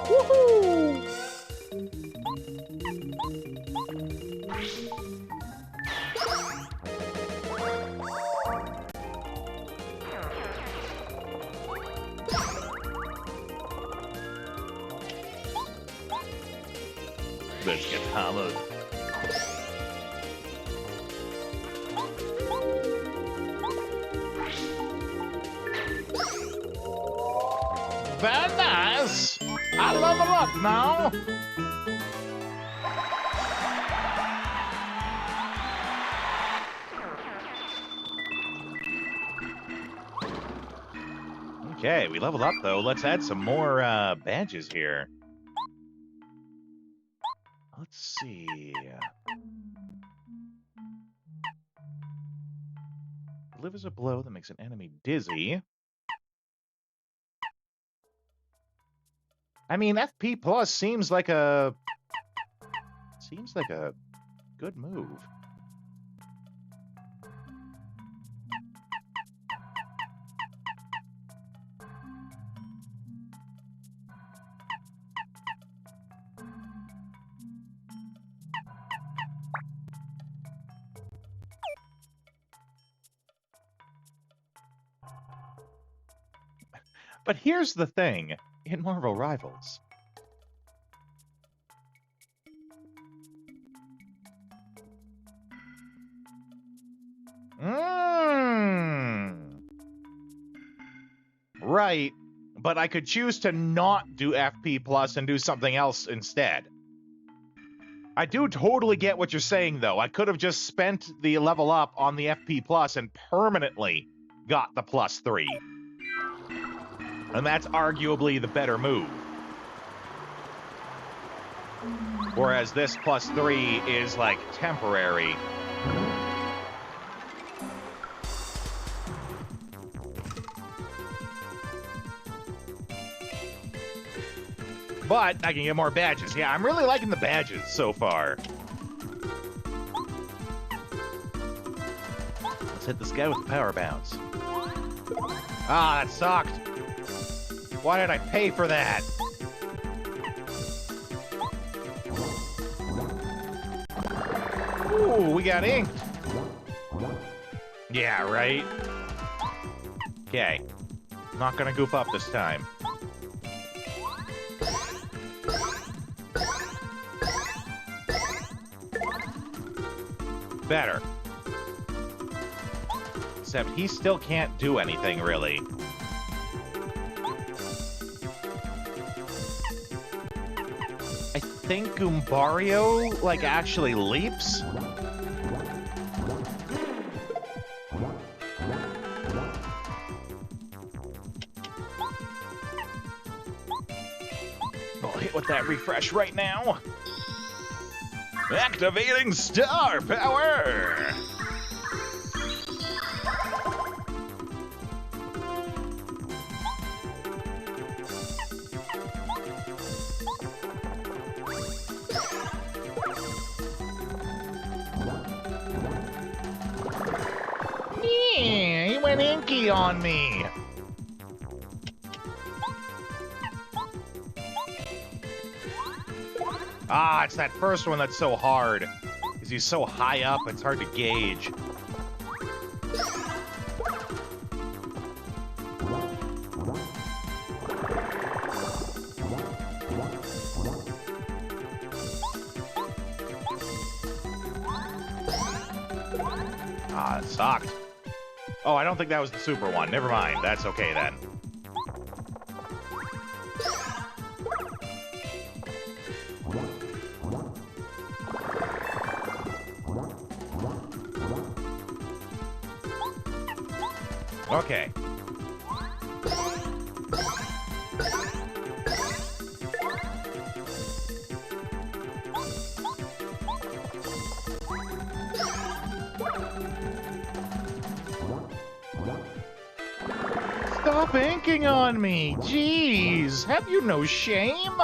Woohoo! Let's get hammered. Very nice. I level up now. Okay, we leveled up though. Let's add some more badges here. Let's see. Delivers a blow that makes an enemy dizzy. I mean, FP Plus seems like a good move. But here's the thing, in Marvel Rivals. Right, but I could choose to not do FP Plus and do something else instead. I do totally get what you're saying, though. I could have just spent the level up on the FP Plus and permanently got the +3. And that's arguably the better move. Whereas this +3 is, like, temporary. But I can get more badges. Yeah, I'm really liking the badges so far. Let's hit this guy with the power bounce. Ah, that sucked. Why did I pay for that? Ooh, we got inked. Yeah, right? Okay. Not gonna goof up this time. Better. Except he still can't do anything, really. I think Goombario, like, actually leaps? I'll hit with that refresh right now. Activating star power! Yeah, he went inky on me. Ah, it's that first one that's so hard. Because he's so high up, it's hard to gauge. Ah, it sucked. Oh, I don't think that was the super one. Never mind. That's okay then. Okay. Stop inking on me! Jeez! Have you no shame?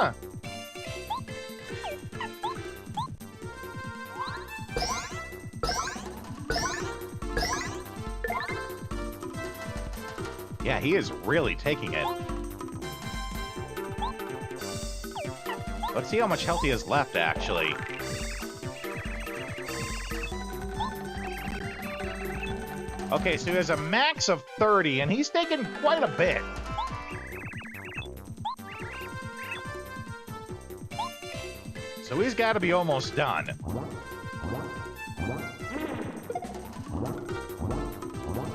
Yeah, he is really taking it. Let's see how much health he has left, actually. Okay, so he has a max of 30, and he's taken quite a bit. So he's got to be almost done.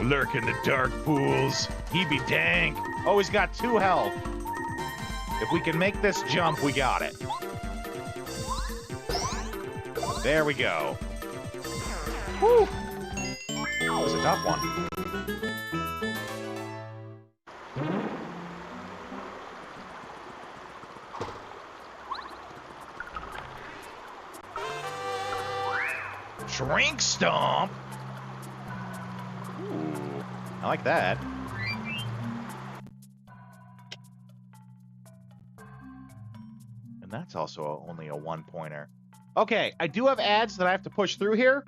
Lurk in the dark pools. He be dank. Oh, he's got 2 health. If we can make this jump, we got it. There we go. Whew. That was a tough one. Drink stomp. Ooh, I like that. And that's also only a 1-pointer. Okay, I do have ads that I have to push through here.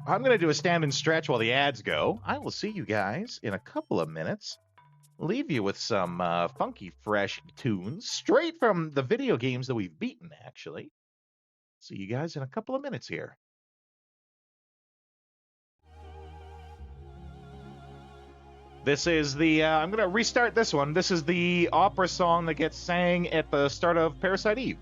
I'm going to do a stand and stretch while the ads go. I will see you guys in a couple of minutes. Leave you with some funky, fresh tunes straight from the video games that we've beaten, actually. See you guys in a couple of minutes here. This is the, I'm going to restart this one. This is the opera song that gets sang at the start of Parasite Eve.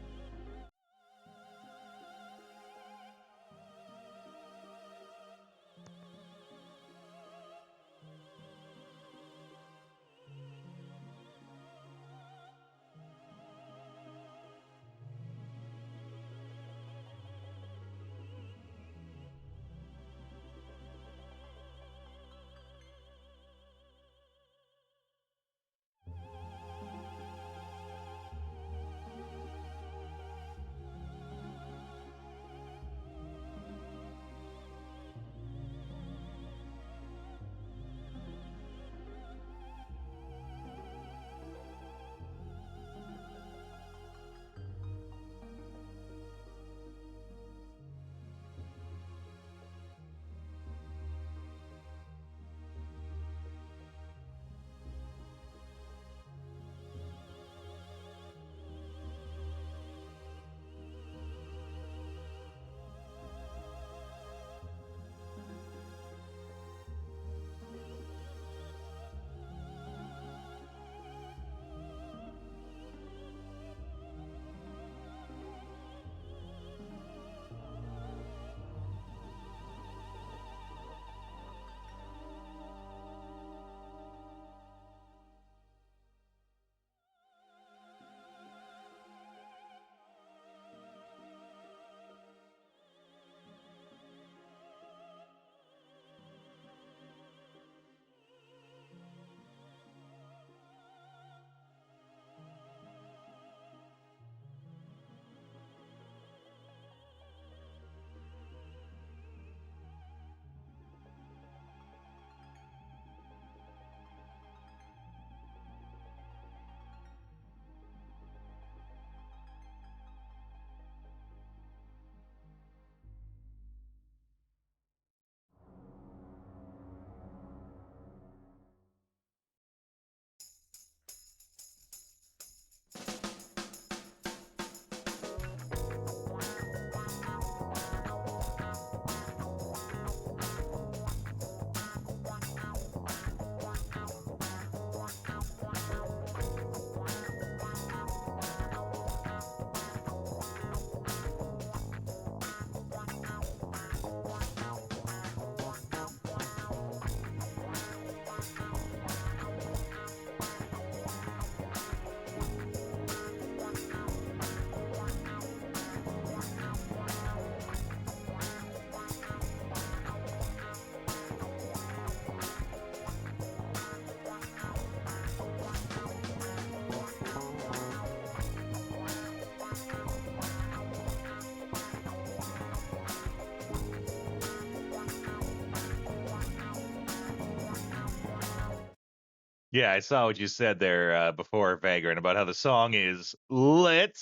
Yeah, I saw what you said there before, Vagrant, about how the song is lit.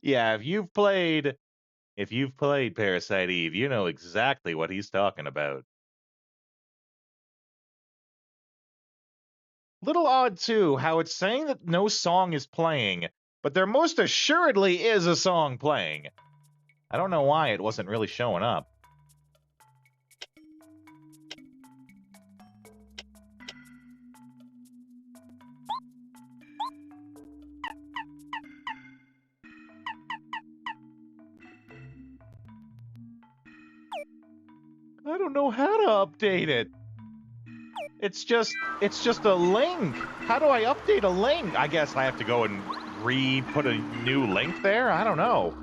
Yeah, if you've played Parasite Eve, you know exactly what he's talking about. Little odd too, how it's saying that no song is playing, but there most assuredly is a song playing. I don't know why it wasn't really showing up. I don't know how to update it. It's just a link. How do I update a link? I guess I have to go and put a new link there? I don't know.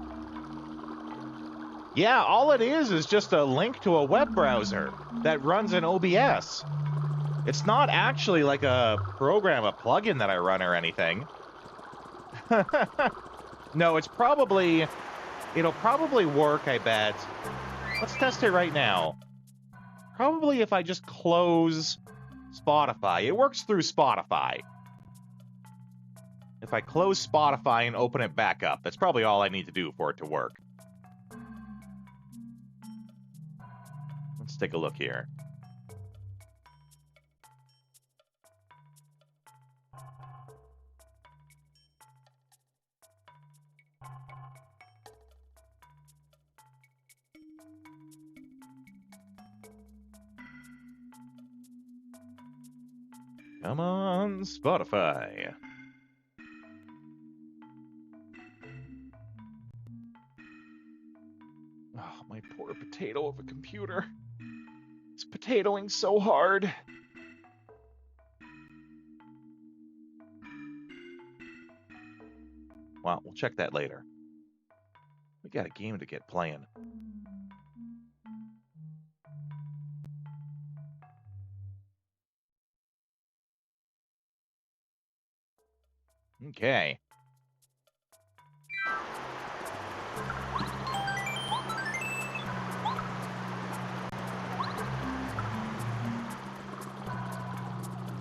Yeah, all it is just a link to a web browser that runs in OBS. It's not actually like a program, a plugin that I run or anything. No, it'll probably work, I bet. Let's test it right now. Probably if I just close Spotify. It works through Spotify. If I close Spotify and open it back up, that's probably all I need to do for it to work. Let's take a look here. Come on, Spotify. Oh, my poor potato of a computer. It's potatoing so hard. Well, we'll check that later. We got a game to get playing. Okay.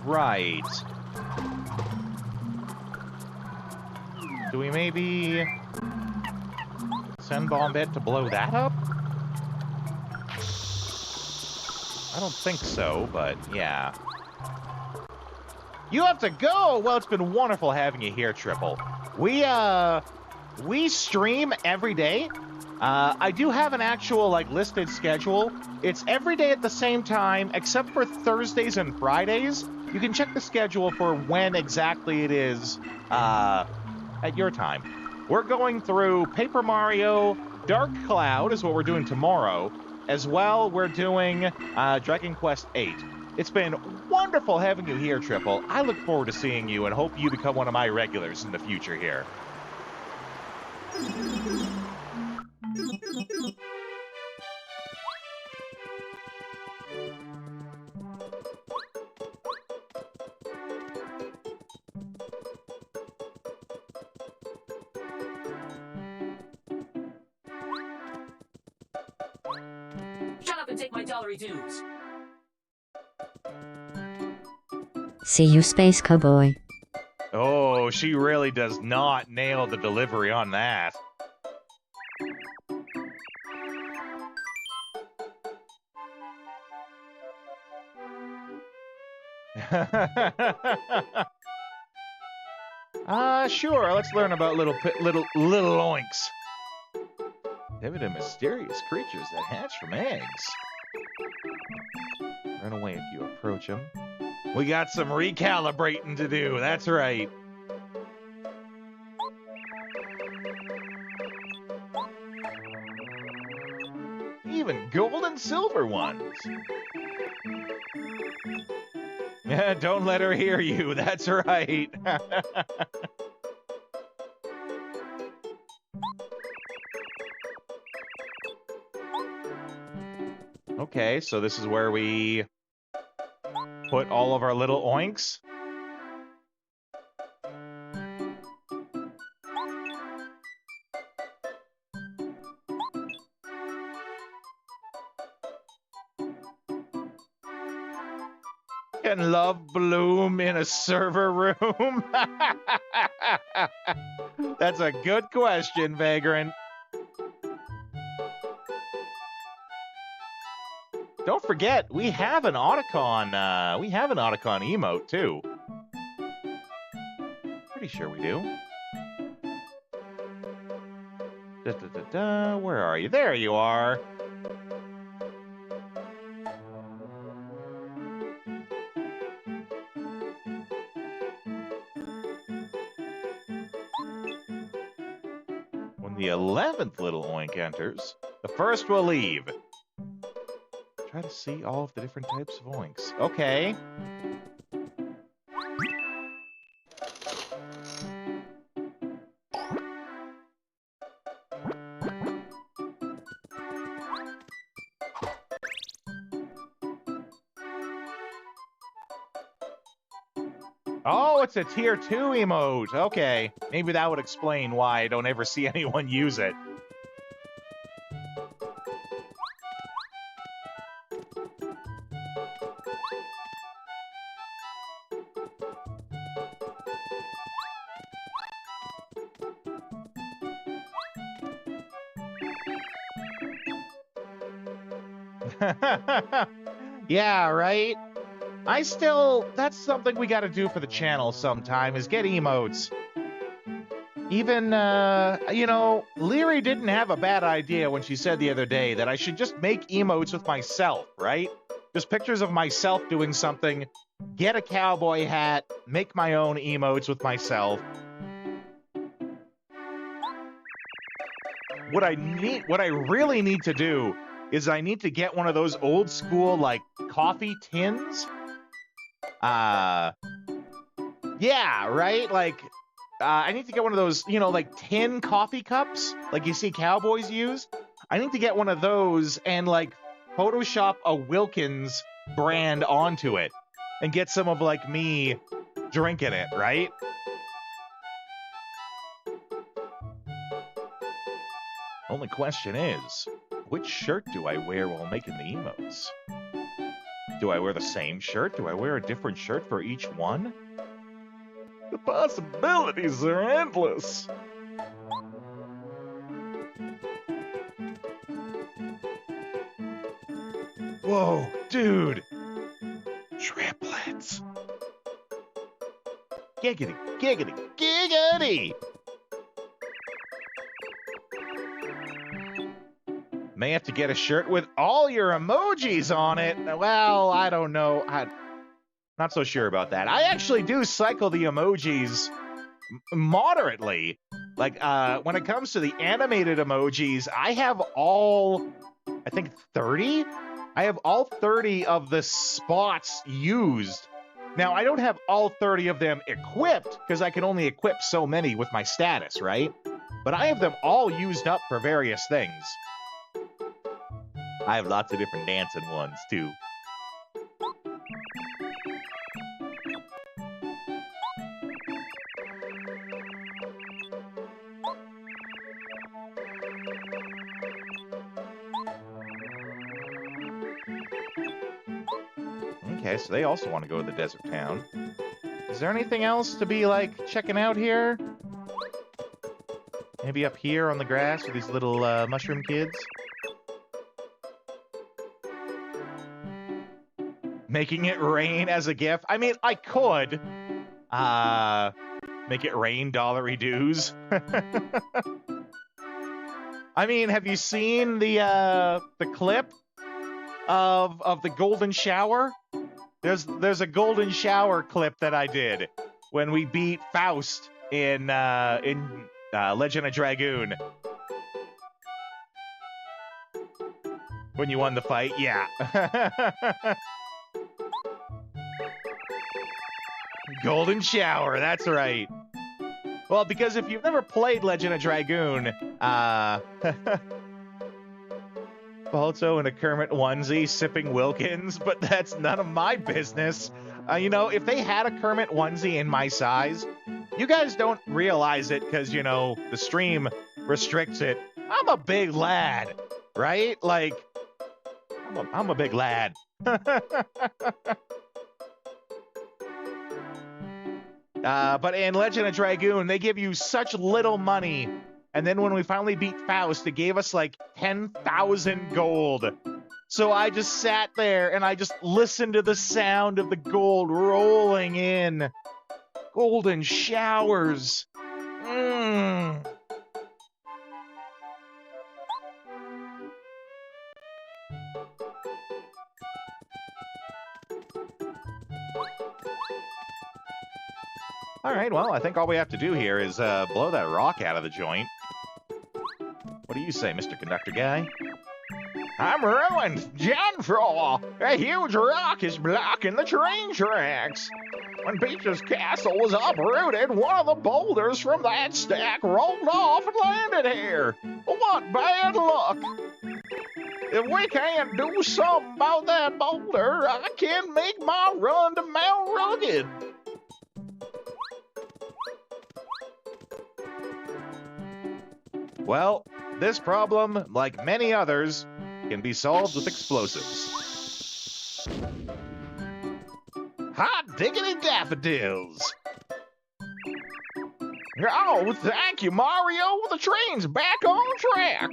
Right. Do we maybe send Bombette to blow that up? I don't think so, but yeah. You have to go! Well, it's been wonderful having you here, Triple. We stream every day. I do have an actual, listed schedule. It's every day at the same time, except for Thursdays and Fridays. You can check the schedule for when exactly it is, at your time. We're going through Paper Mario, Dark Cloud is what we're doing tomorrow. As well, we're doing, Dragon Quest VIII. It's been wonderful having you here, Triple. I look forward to seeing you and hope you become one of my regulars in the future here. Shut up and take my dollary dues. See you, Space Cowboy. Oh, she really does not nail the delivery on that. Sure. Let's learn about little oinks. They're mysterious creatures that hatch from eggs. Run away if you approach them. We got some recalibrating to do. That's right. Even gold and silver ones. Don't let her hear you. That's right. Okay, so this is where we put all of our little oinks. Can love bloom in a server room? That's a good question, Vagrant. Don't forget, we have an Otacon, emote, too. Pretty sure we do. Where are you? There you are. When the 11th little oink enters, the first will leave. Try to see all of the different types of oinks. Okay. Oh, it's a tier 2 emote. Okay. Maybe that would explain why I don't ever see anyone use it. Yeah, right? That's something we gotta do for the channel sometime, is get emotes. Even, Leary didn't have a bad idea when she said the other day that I should just make emotes with myself, right? Just pictures of myself doing something, get a cowboy hat, make my own emotes with myself. What I really need to do is I need to get one of those old school, like, coffee tins. Yeah, right? Like, I need to get one of those, like, tin coffee cups, like you see cowboys use. I need to get one of those and, like, Photoshop a Wilkins brand onto it and get some of, like, me drinking it, right? Only question is, which shirt do I wear while making the emotes? Do I wear the same shirt? Do I wear a different shirt for each one? The possibilities are endless. Whoa, dude! Triplets! Giggity, giggity, giggity! May have to get a shirt with all your emojis on it. Well, I don't know. I'm not so sure about that. I actually do cycle the emojis moderately. Like, when it comes to the animated emojis, I have all, I think, 30? I have all 30 of the spots used. Now, I don't have all 30 of them equipped, because I can only equip so many with my status, right? But I have them all used up for various things. I have lots of different dancing ones, too. Okay, so they also want to go to the desert town. Is there anything else to be, like, checking out here? Maybe up here on the grass with these little mushroom kids? Making it rain as a gift? I mean, I could. Make it rain dollary dues. I mean, have you seen the clip of the golden shower? There's a golden shower clip that I did when we beat Faust in Legend of Dragoon. When you won the fight, yeah. Golden shower, that's right. Well, because if you've never played Legend of Dragoon, Balto in a Kermit onesie sipping Wilkins, but that's none of my business. If they had a Kermit onesie in my size, you guys don't realize it because, the stream restricts it. I'm a big lad, right? Like, I'm a big lad. But in Legend of Dragoon, they give you such little money. And then when we finally beat Faust, it gave us like 10,000 gold. So I just sat there and I just listened to the sound of the gold rolling in. Golden showers. Mmm. All right, well, I think all we have to do here is blow that rock out of the joint. What do you say, Mr. Conductor Guy? I'm ruined! Downfall! A huge rock is blocking the train tracks! When Peach's castle was uprooted, one of the boulders from that stack rolled off and landed here! What bad luck! If we can't do something about that boulder, I can make my run to Mount Rugged! Well, this problem, like many others, can be solved with explosives. Hot diggity daffodils! Oh, thank you, Mario! The train's back on track!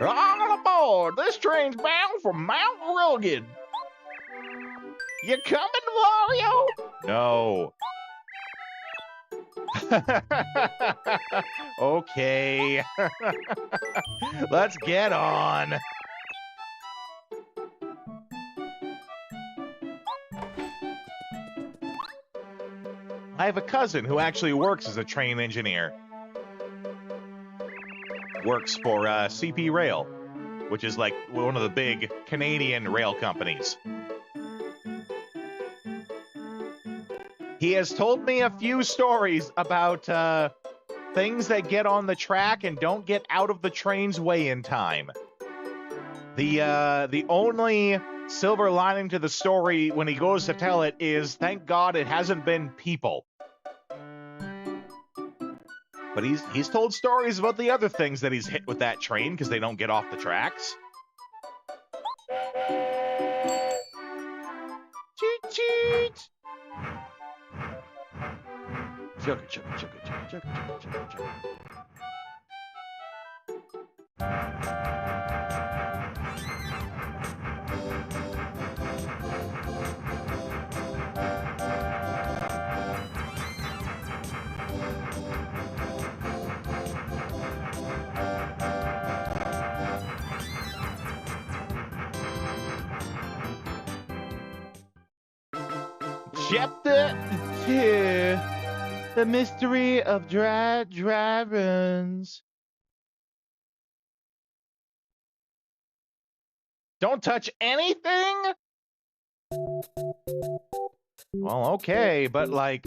All aboard! This train's bound for Mount Rugged! You coming, Mario? No. Okay. Let's get on. I have a cousin who actually works as a train engineer. Works for CP Rail, which is like one of the big Canadian rail companies. He has told me a few stories about things that get on the track and don't get out of the train's way in time. The only silver lining to the story when he goes to tell it is, thank God it hasn't been people. But he's told stories about the other things that he's hit with that train because they don't get off the tracks. Cheat, cheat! Chugga, chugga, chugga, chugga, chugga, chugga, chugga, chugga. Chapter 2. The mystery of dragons. Don't touch anything? Well, okay, but like...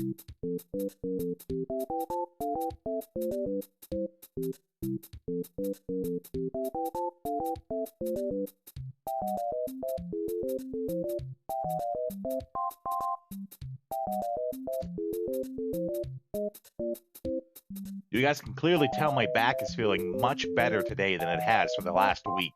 You guys can clearly tell my back is feeling much better today than it has for the last week.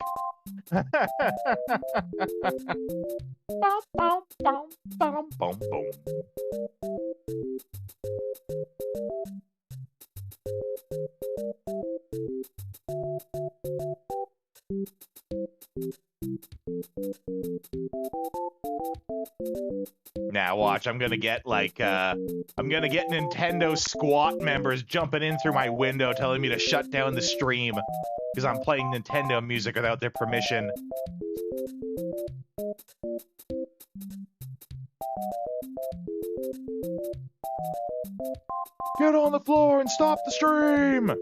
Now watch, I'm gonna get like Nintendo squat members jumping in through my window telling me to shut down the stream because I'm playing Nintendo music without their permission. Get on the floor and stop the stream!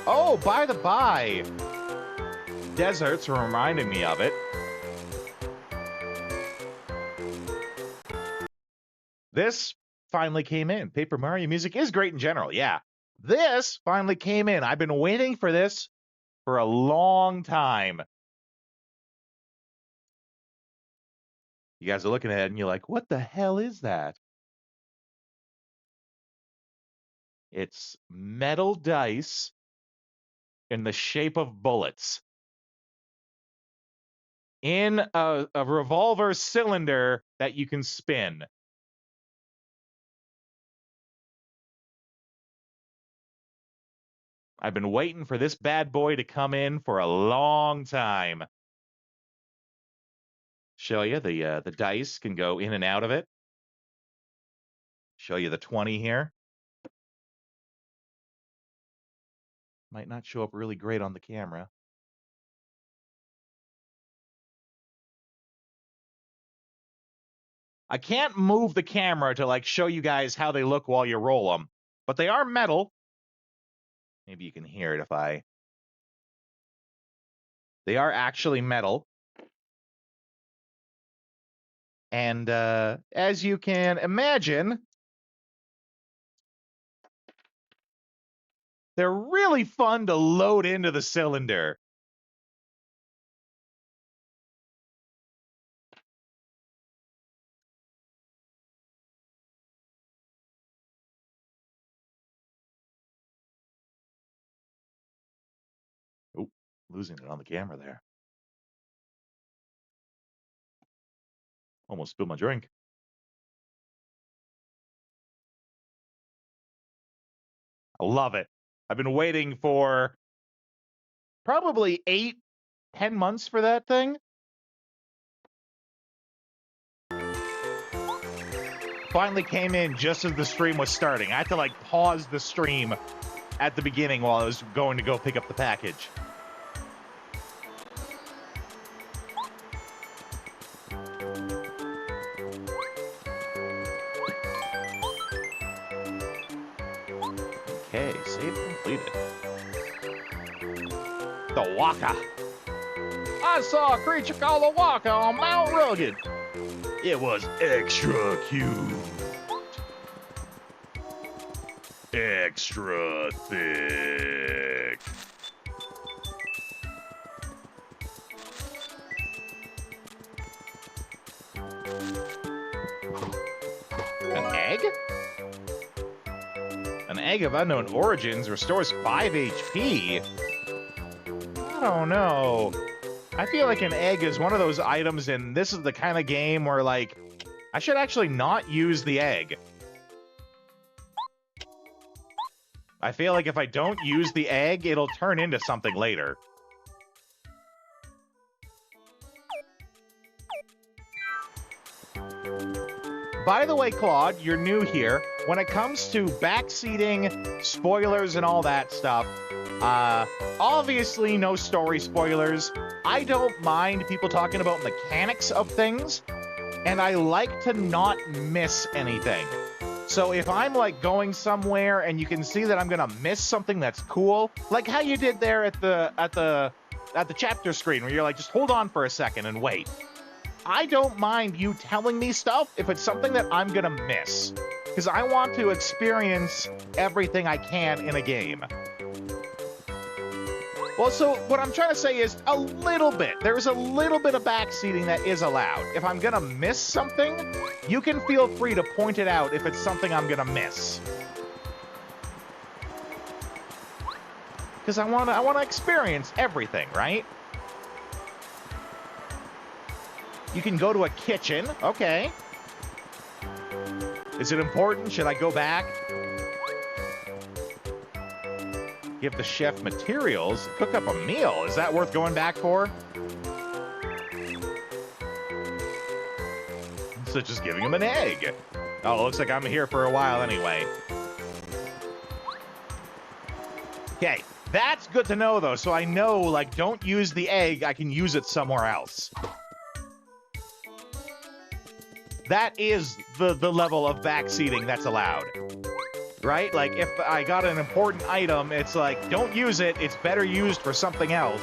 Oh, by the by, deserts were reminding me of it. This finally came in. Paper Mario music is great in general, yeah. This finally came in. I've been waiting for this for a long time. You guys are looking at it and you're like, what the hell is that? It's metal dice in the shape of bullets in a revolver cylinder that you can spin. I've been waiting for this bad boy to come in for a long time. Show you the dice can go in and out of it. Show you the 20 here. Might not show up really great on the camera. I can't move the camera to like show you guys how they look while you roll them, but they are metal. Maybe you can hear it if I... They are actually metal. And as you can imagine, they're really fun to load into the cylinder. Oh, losing it on the camera there. Almost spilled my drink. I love it. I've been waiting for probably 8-10 months for that thing. Finally came in just as the stream was starting. I had to like pause the stream at the beginning while I was going to go pick up the package. Okay, save completed. The Waka. I saw a creature called the Waka on Mount Rugged. It was extra cute. Extra thick. An egg? An egg of unknown origins restores 5 HP. I don't know. I feel like an egg is one of those items, and this is the kind of game where, like, I should actually not use the egg. I feel like if I don't use the egg, it'll turn into something later. By the way, Claude, you're new here. When it comes to backseating, spoilers, and all that stuff, obviously no story spoilers. I don't mind people talking about mechanics of things, and I like to not miss anything. So if I'm like going somewhere and you can see that I'm gonna miss something that's cool, like how you did there at the chapter screen where you're like, just hold on for a second and wait. I don't mind you telling me stuff if it's something that I'm gonna miss, because I want to experience everything I can in a game. Well, so what I'm trying to say is a little bit. There's a little bit of backseating that is allowed. If I'm gonna miss something, you can feel free to point it out if it's something I'm gonna miss. Because I wanna experience everything, right? You can go to a kitchen. Okay. Is it important? Should I go back? Give the chef materials. Cook up a meal. Is that worth going back for? So just giving him an egg. Oh, looks like I'm here for a while anyway. Okay, that's good to know though. So I know, like, don't use the egg. I can use it somewhere else. That is the level of backseating that's allowed. Right? Like, if I got an important item, it's like, don't use it. It's better used for something else.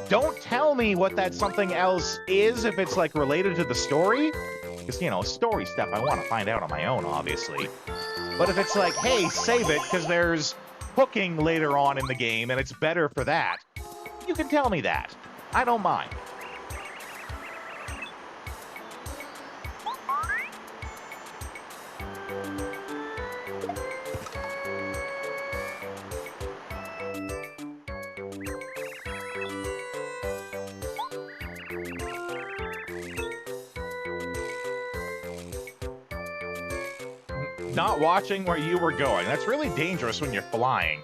Don't tell me what that something else is if it's, like, related to the story. Because, you know, story stuff I want to find out on my own, obviously. But if it's like, hey, save it because there's hooking later on in the game and it's better for that, you can tell me that. I don't mind. not watching where you were going. That's really dangerous when you're flying.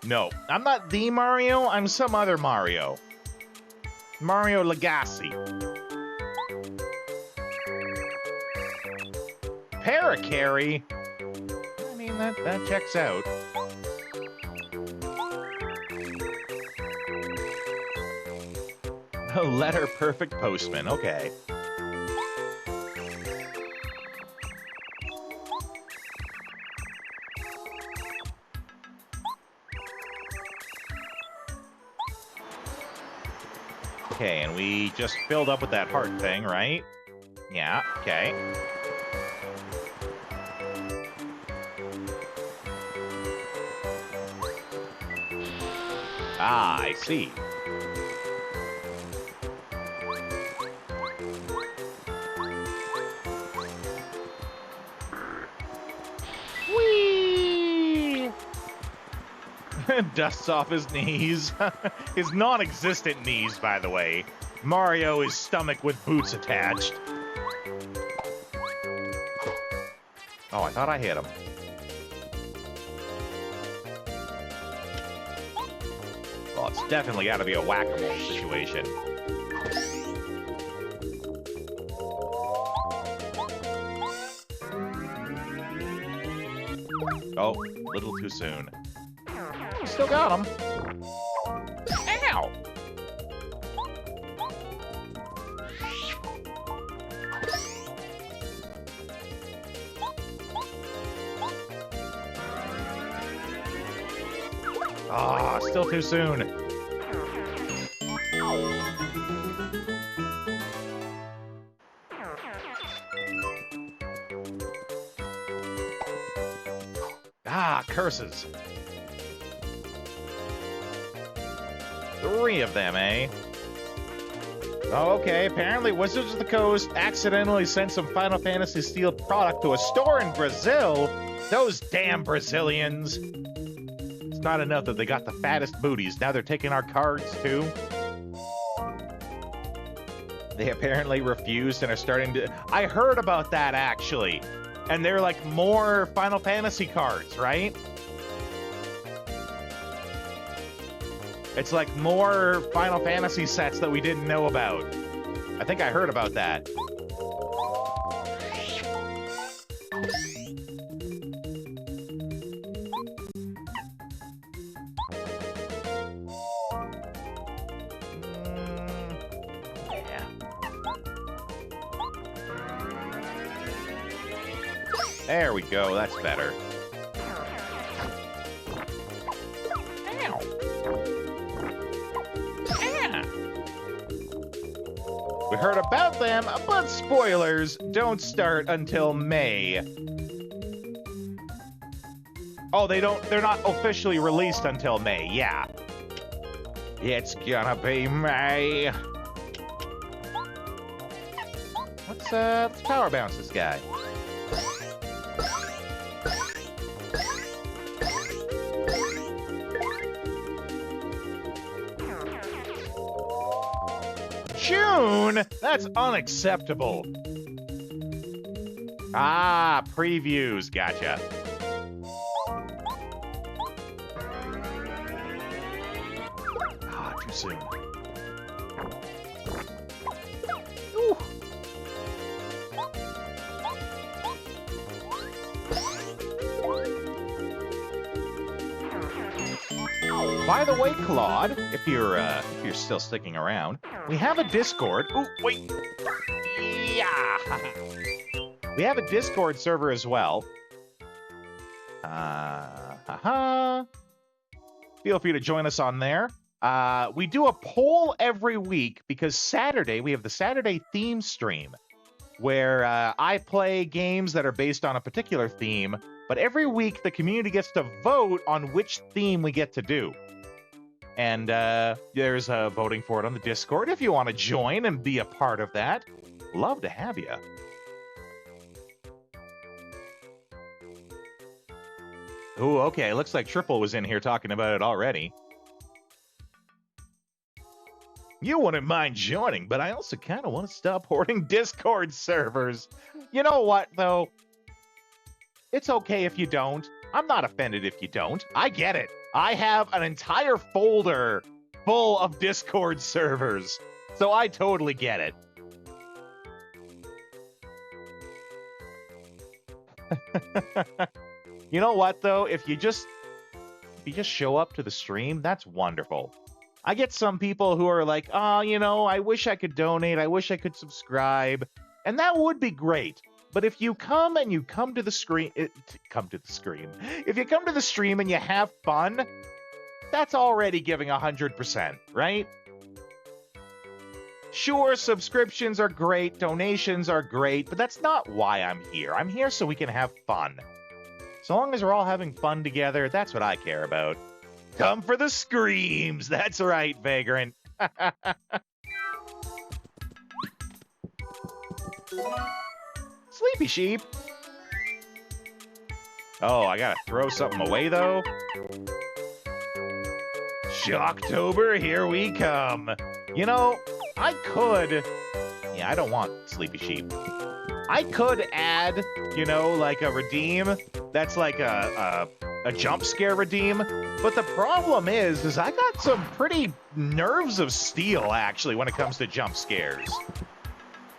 No, I'm not the Mario. I'm some other Mario. Mario Legacy. Paracarry? I mean, that checks out. A letter perfect postman. Okay. Okay, and we just filled up with that heart thing, right? Yeah, okay. Ah, I see. Whee! Dusts off his knees. His non-existent knees, by the way. Mario is stomach with boots attached. Oh, I thought I hit him. Well, it's definitely got to be a whack-a-mole situation. Oh, a little too soon. Still got him. Ow! Ah, still too soon. Ah, curses. 3 of them, eh? Oh, okay. Apparently, Wizards of the Coast accidentally sent some Final Fantasy sealed product to a store in Brazil. Those damn Brazilians. It's not enough that they got the fattest booties. Now they're taking our cards, too. They apparently refused and are starting to... I heard about that, actually. And they're like more Final Fantasy cards, right? It's like more Final Fantasy sets that we didn't know about. I think I heard about that. Yeah. There we go, that's better. Ow. We heard about them, but spoilers don't start until May. Oh, they're not officially released until May, yeah. It's gonna be May. Let's power bounce this guy. June? That's unacceptable. Ah, previews. Gotcha. Ah, too soon. Ooh. By the way, Claude, if you're still sticking around, we have a Discord. Oh, wait. Yeah. We have a Discord server as well. Feel free to join us on there. We do a poll every week because Saturday, we have the Saturday theme stream where I play games that are based on a particular theme, but every week the community gets to vote on which theme we get to do. And there's voting for it on the Discord if you want to join and be a part of that. Love to have you. Ooh, okay. Looks like Triple was in here talking about it already. You wouldn't mind joining, but I also kind of want to stop hoarding Discord servers. You know what, though? It's okay if you don't. I'm not offended if you don't. I get it. I have an entire folder full of Discord servers, so I totally get it. You know what, though? If you just show up to the stream, that's wonderful. I get some people who are like, oh, you know, I wish I could donate. I wish I could subscribe. And that would be great. But if you come and you come to the screen, If you come to the stream and you have fun, that's already giving 100%, right? Sure, subscriptions are great, donations are great, but that's not why I'm here. I'm here so we can have fun. So long as we're all having fun together, that's what I care about. Come for the screams! That's right, Vagrant. Sleepy sheep. Oh, I gotta throw something away, though? Shocktober, here we come. You know, I could... Yeah, I don't want sleepy sheep. I could add, you know, like a redeem that's like a jump scare redeem. But the problem is I got some pretty nerves of steel, actually, when it comes to jump scares.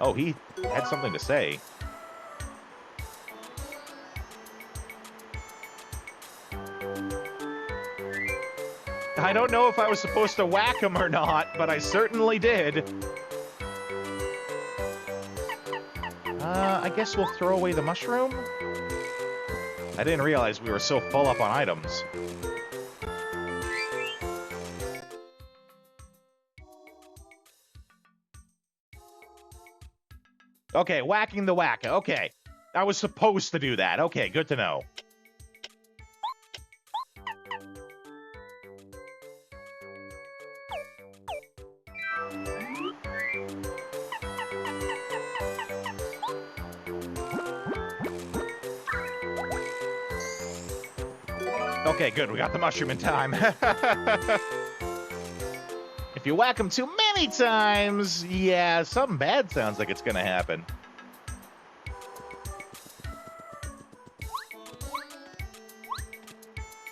Oh, he had something to say. I don't know if I was supposed to whack him or not, but I certainly did. I guess we'll throw away the mushroom? I didn't realize we were so full up on items. Okay, whacking the whacker. Okay. I was supposed to do that. Okay, good to know. Okay, good. We got the mushroom in time. If you whack them too many times, yeah, something bad sounds like it's gonna happen.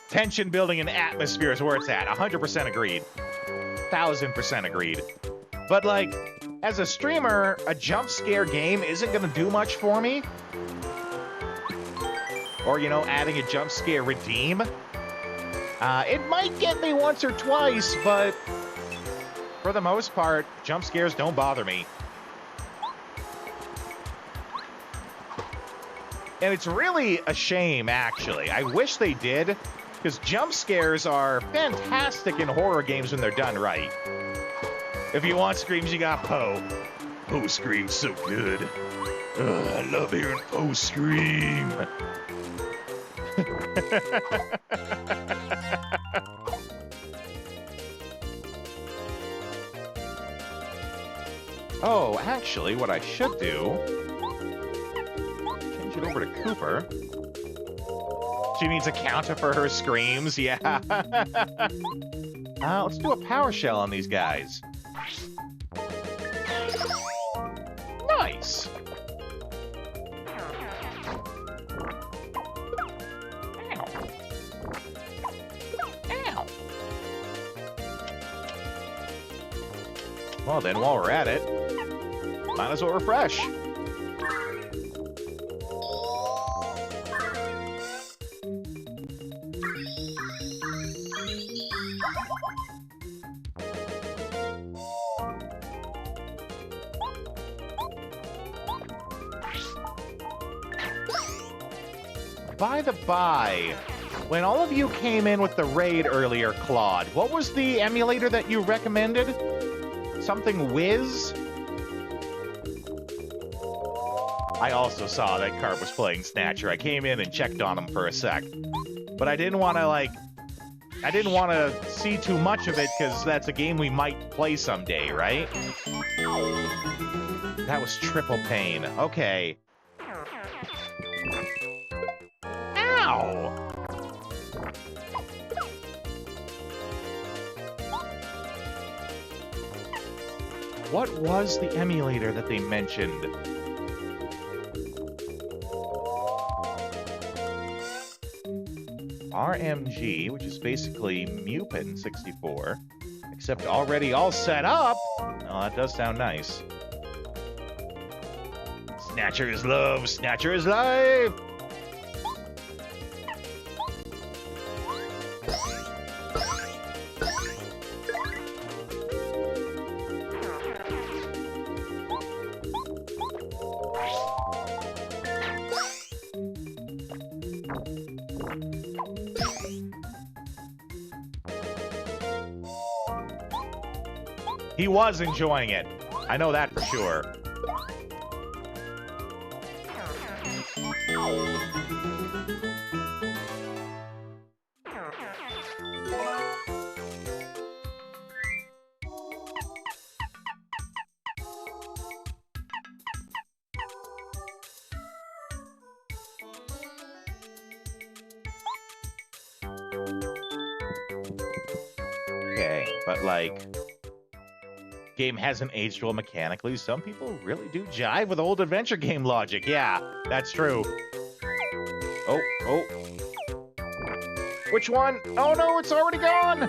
Tension building and atmosphere is where it's at. 100% agreed. 1000% agreed. But, like, as a streamer, a jump scare game isn't gonna do much for me. Or, you know, adding a jump scare redeem. It might get me once or twice, but for the most part, jump scares don't bother me. And it's really a shame, actually. I wish they did, because jump scares are fantastic in horror games when they're done right. If you want screams, you got Poe. Poe screams so good. Ugh, I love hearing Poe scream. Oh, actually, what I should do... change it over to Cooper. She needs a counter for her screams, yeah. Let's do a power shell on these guys. Nice! Well then, while we're at it, might as well refresh. By the by, when all of you came in with the raid earlier, Claude, what was the emulator that you recommended? Something Whiz? I also saw that Carp was playing Snatcher. I came in and checked on him for a sec. But I didn't want to, like... I didn't want to see too much of it, because that's a game we might play someday, right? That was Triple Pain. Okay. Ow! What was the emulator that they mentioned? RMG, which is basically Mupin 64, except already all set up. Oh, that does sound nice. Snatcher is love, Snatcher is life! He was enjoying it. I know that for sure. Okay, but like... game hasn't aged well mechanically. Some people really do jive with old adventure game logic. Yeah, that's true. Oh. Which one? Oh no, it's already gone!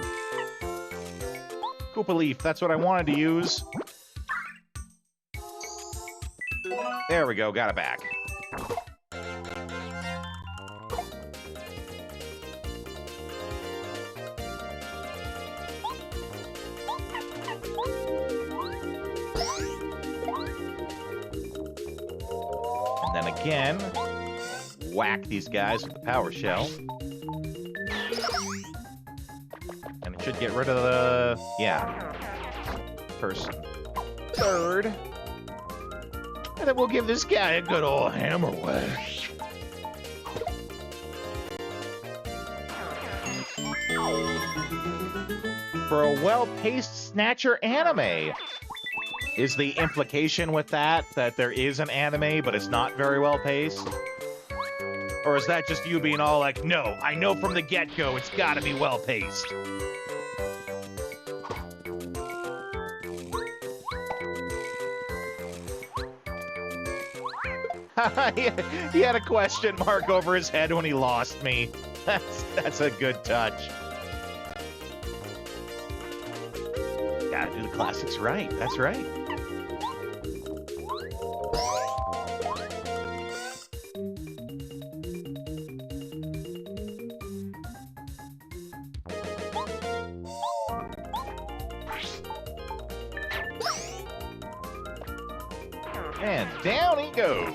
Koopa Leaf, that's what I wanted to use. There we go, got it back. Then again, whack these guys with the power shell. And it should get rid of the, yeah, person. Third. And then we'll give this guy a good old hammer whack. For a well-paced Snatcher anime. Is the implication with that there is an anime, but it's not very well paced? Or is that just you being all like, no, I know from the get-go it's gotta be well paced? He had a question mark over his head when he lost me. That's a good touch. Gotta do the classics right, that's right. And down he goes.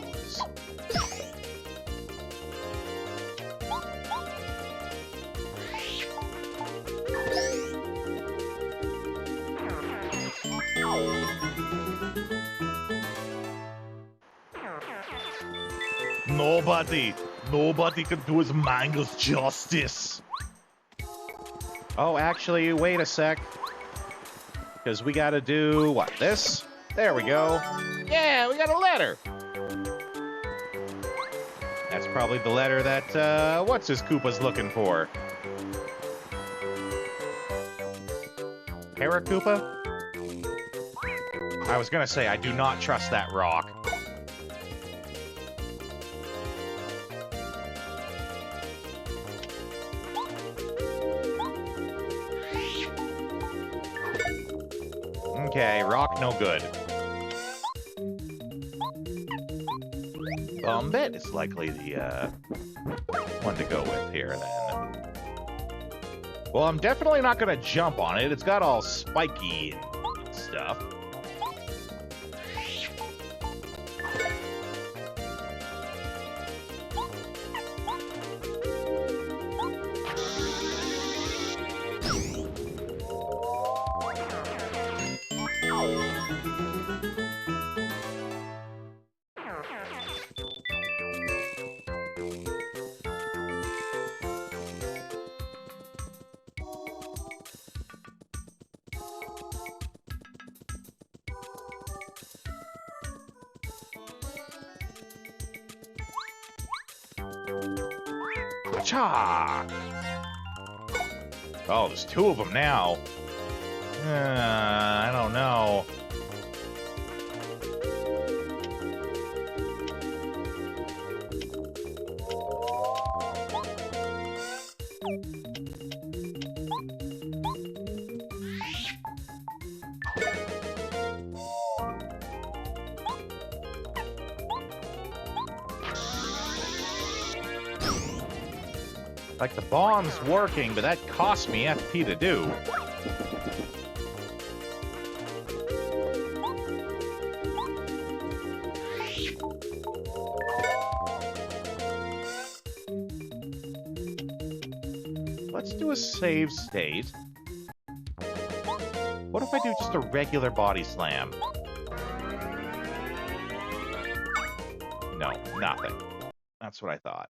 Nobody can do his mangoes justice. Oh, actually, wait a sec. Because we gotta do, what, this? There we go. Yeah, we got a letter. That's probably the letter that, what's his Koopa's looking for? Paracoopa? I was gonna say, I do not trust that rock. Okay, rock no good. Bombette is likely the one to go with here then. Well, I'm definitely not gonna jump on it. It's got all spiky and stuff. Cha! Oh, there's two of them now. I don't know. Like, the bomb's working, but that cost me FP to do. Let's do a save state. What if I do just a regular body slam? No, nothing. That's what I thought.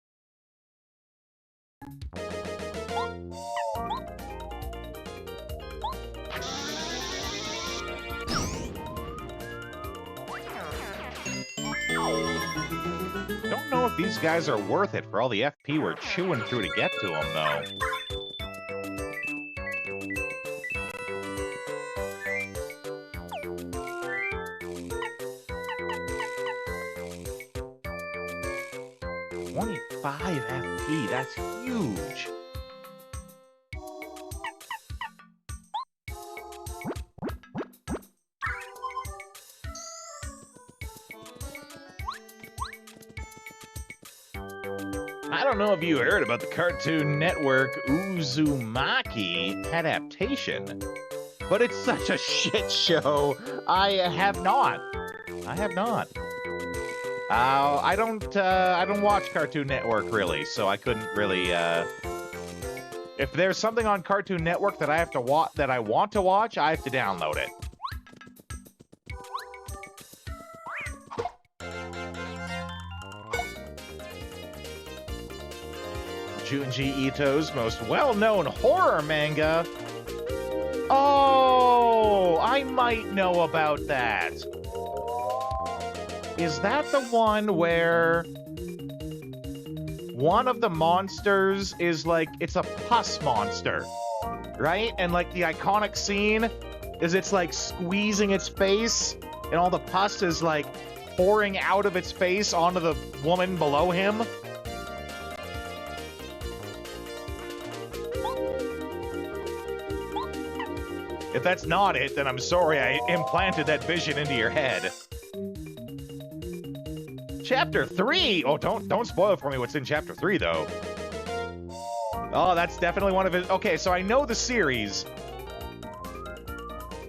Don't know if these guys are worth it for all the FP we're chewing through to get to them, though. $25 FP, that's huge. I don't know if you heard about the Cartoon Network Uzumaki adaptation, but it's such a shit show. I have not. I don't watch Cartoon Network really, so I couldn't really. If there's something on Cartoon Network that I have to that I want to watch, I have to download it. Junji Ito's most well-known horror manga. Oh, I might know about that. Is that the one where one of the monsters is like, it's a pus monster, right? And like the iconic scene is it's like squeezing its face and all the pus is like pouring out of its face onto the woman below him? If that's not it, then I'm sorry I implanted that vision into your head. Chapter 3! Oh, don't spoil for me what's in Chapter 3, though. Oh, that's definitely one of his... Okay, so I know the series.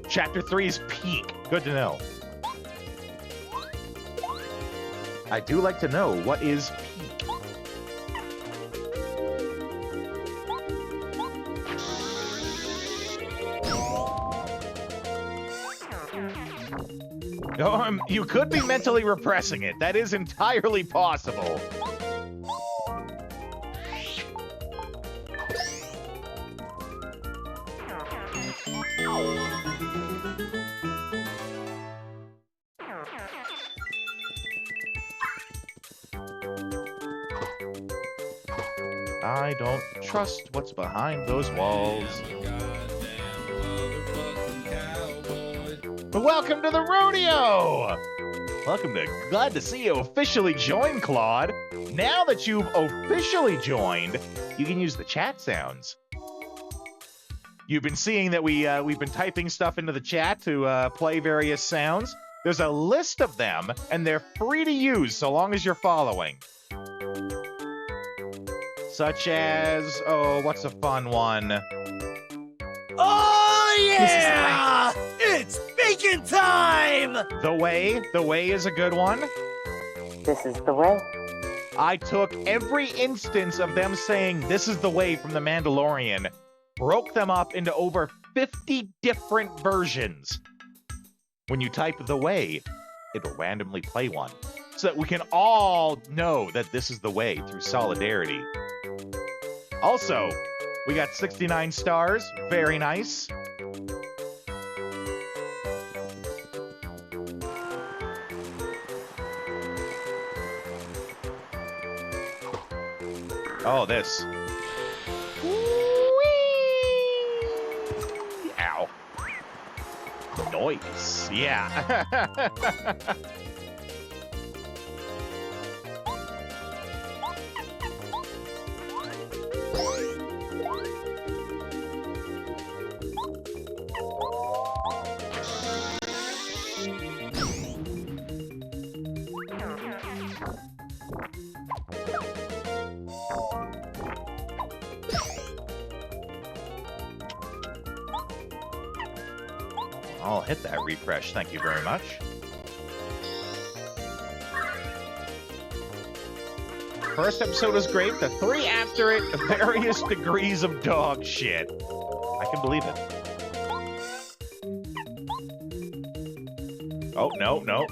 Chapter 3 is peak. Good to know. I do like to know what is peak. You could be mentally repressing it. That is entirely possible. I don't trust what's behind those walls. Welcome to the rodeo! Welcome to Glad to see you officially joined, Claude. Now that you've officially joined, you can use the chat sounds. You've been seeing that we've been typing stuff into the chat to play various sounds. There's a list of them, and they're free to use so long as you're following. Such as, oh, what's a fun one? Oh, yeah! It's bacon time! The Way is a good one. This is the way. I took every instance of them saying this is the way from The Mandalorian, broke them up into over 50 different versions. When you type The Way, it'll randomly play one, so that we can all know that this is the way through solidarity. Also, we got 69 stars. Very nice. Oh, this. Whee! Ow. Noise. Yeah. I'll hit that refresh. Thank you very much. First episode was great. The 3 after it, various degrees of dog shit. I can believe it. Oh, no, no.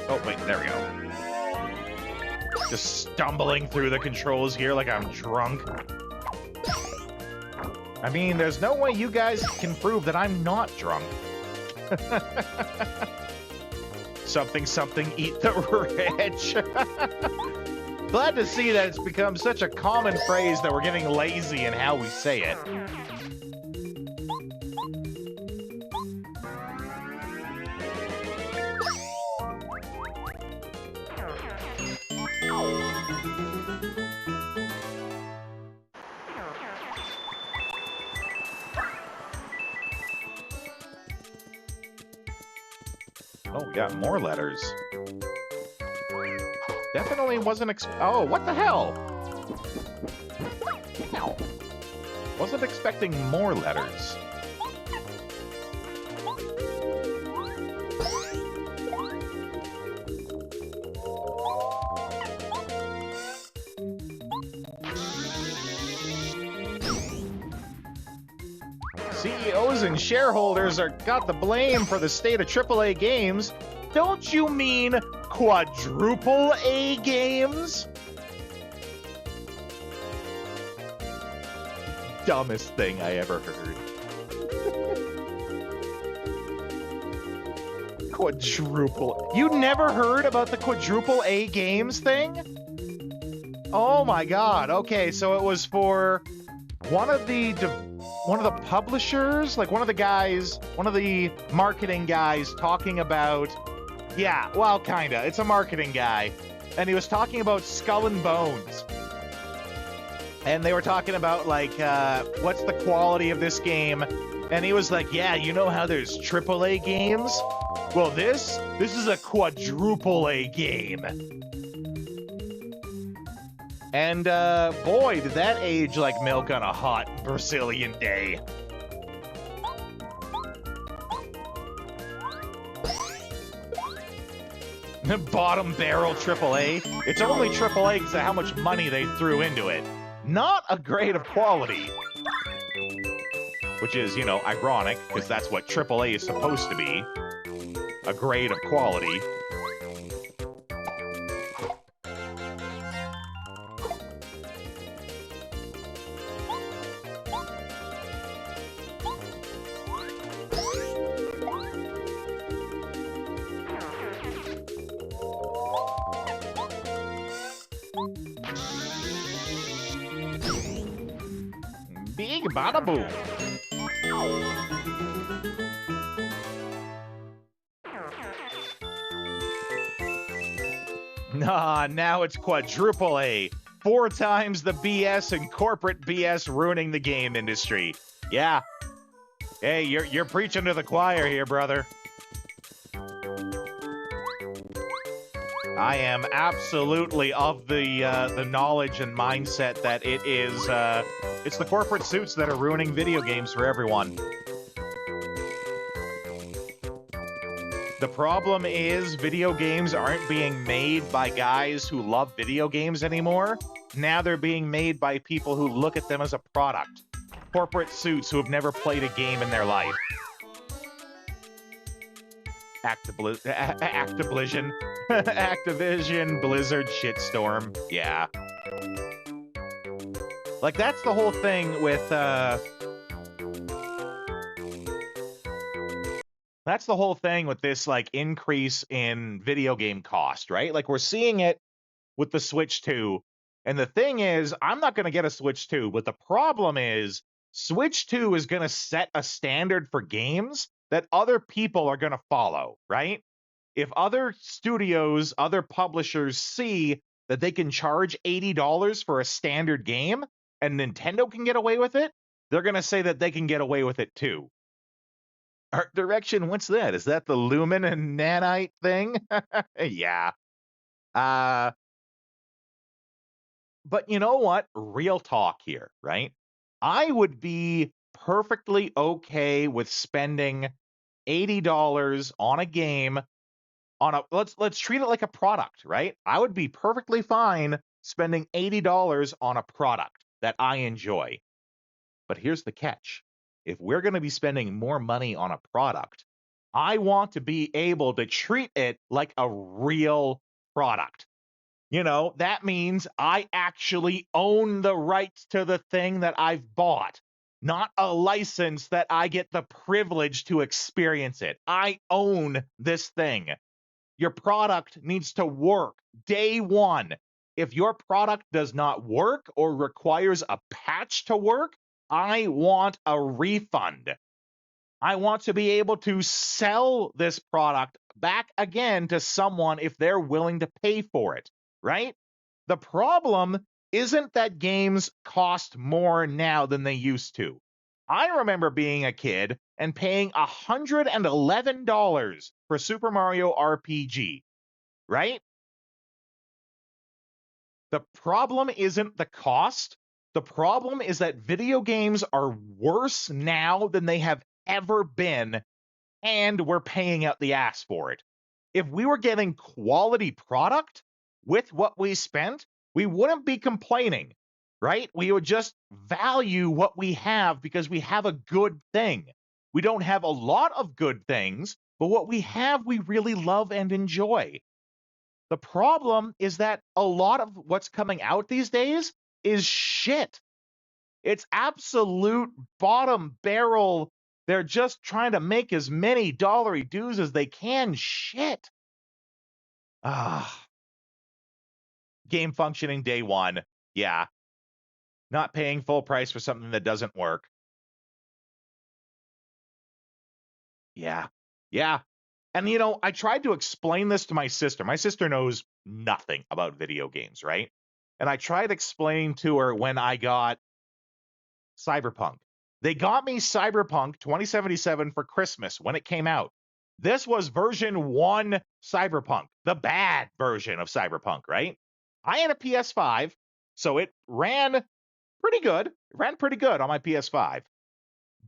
Oh, wait, there we go. Just stumbling through the controls here like I'm drunk. I mean, there's no way you guys can prove that I'm not drunk. Something, something, eat the rich. Glad to see that it's become such a common phrase that we're getting lazy in how we say it. Oh, we got more letters. Definitely wasn't oh, what the hell? Wasn't expecting more letters. CEOs and shareholders got the blame for the state of AAA games. Don't you mean quadruple A games? Dumbest thing I ever heard. Quadruple. You never heard about the quadruple A games thing? Oh my god. Okay, so it was for one of the publishers, like one of the marketing guys talking about, yeah, well, kinda. It's a marketing guy. And he was talking about Skull and Bones. And they were talking about, like, what's the quality of this game? And he was like, yeah, you know how there's AAA games? Well, this is a quadruple A game. And, boy, did that age like milk on a hot Brazilian day. Bottom barrel AAA. It's only AAA because of how much money they threw into it. Not a grade of quality. Which is, you know, ironic, because that's what AAA is supposed to be. A grade of quality. Big bada boom. Nah, now it's quadruple A. 4 times the BS and corporate BS ruining the game industry. Yeah. Hey, you're preaching to the choir here, brother. I am absolutely of the knowledge and mindset that it's the corporate suits that are ruining video games for everyone. The problem is video games aren't being made by guys who love video games anymore. Now they're being made by people who look at them as a product. Corporate suits who have never played a game in their life. Activision, Blizzard, shitstorm. Yeah. Like, that's the whole thing with, that's the whole thing with this, like, increase in video game cost, right? Like, we're seeing it with the Switch 2. And the thing is, I'm not going to get a Switch 2, but the problem is, Switch 2 is going to set a standard for games that other people are going to follow, right? If other studios, other publishers see that they can charge $80 for a standard game, and Nintendo can get away with it, they're going to say that they can get away with it too. Art direction, what's that? Is that the Lumen and Nanite thing? Yeah. But you know what? Real talk here, right? I would be perfectly okay with spending $80 on a game on a let's treat it like a product, right? I would be perfectly fine spending $80 on a product that I enjoy. But here's the catch. If we're going to be spending more money on a product, I want to be able to treat it like a real product. You know, that means I actually own the rights to the thing that I've bought, not a license that I get the privilege to experience it. I own this thing. Your product needs to work day one. If your product does not work or requires a patch to work, I want a refund. I want to be able to sell this product back again to someone if they're willing to pay for it, right? The problem isn't that games cost more now than they used to. I remember being a kid and paying $111 for Super Mario RPG, right? The problem isn't the cost. The problem is that video games are worse now than they have ever been, and we're paying out the ass for it. If we were getting quality product with what we spent, we wouldn't be complaining, right? We would just value what we have because we have a good thing. We don't have a lot of good things, but what we have, we really love and enjoy. The problem is that a lot of what's coming out these days is shit. It's absolute bottom barrel. They're just trying to make as many dollary dues as they can. Shit. Game functioning day one. Yeah. Not paying full price for something that doesn't work. Yeah. Yeah. And, you know, I tried to explain this to my sister. My sister knows nothing about video games, right? And I tried explaining to her when I got Cyberpunk. They got me Cyberpunk 2077 for Christmas when it came out. This was version 1 Cyberpunk, the bad version of Cyberpunk, right? I had a PS5, so it ran pretty good. It ran pretty good on my PS5.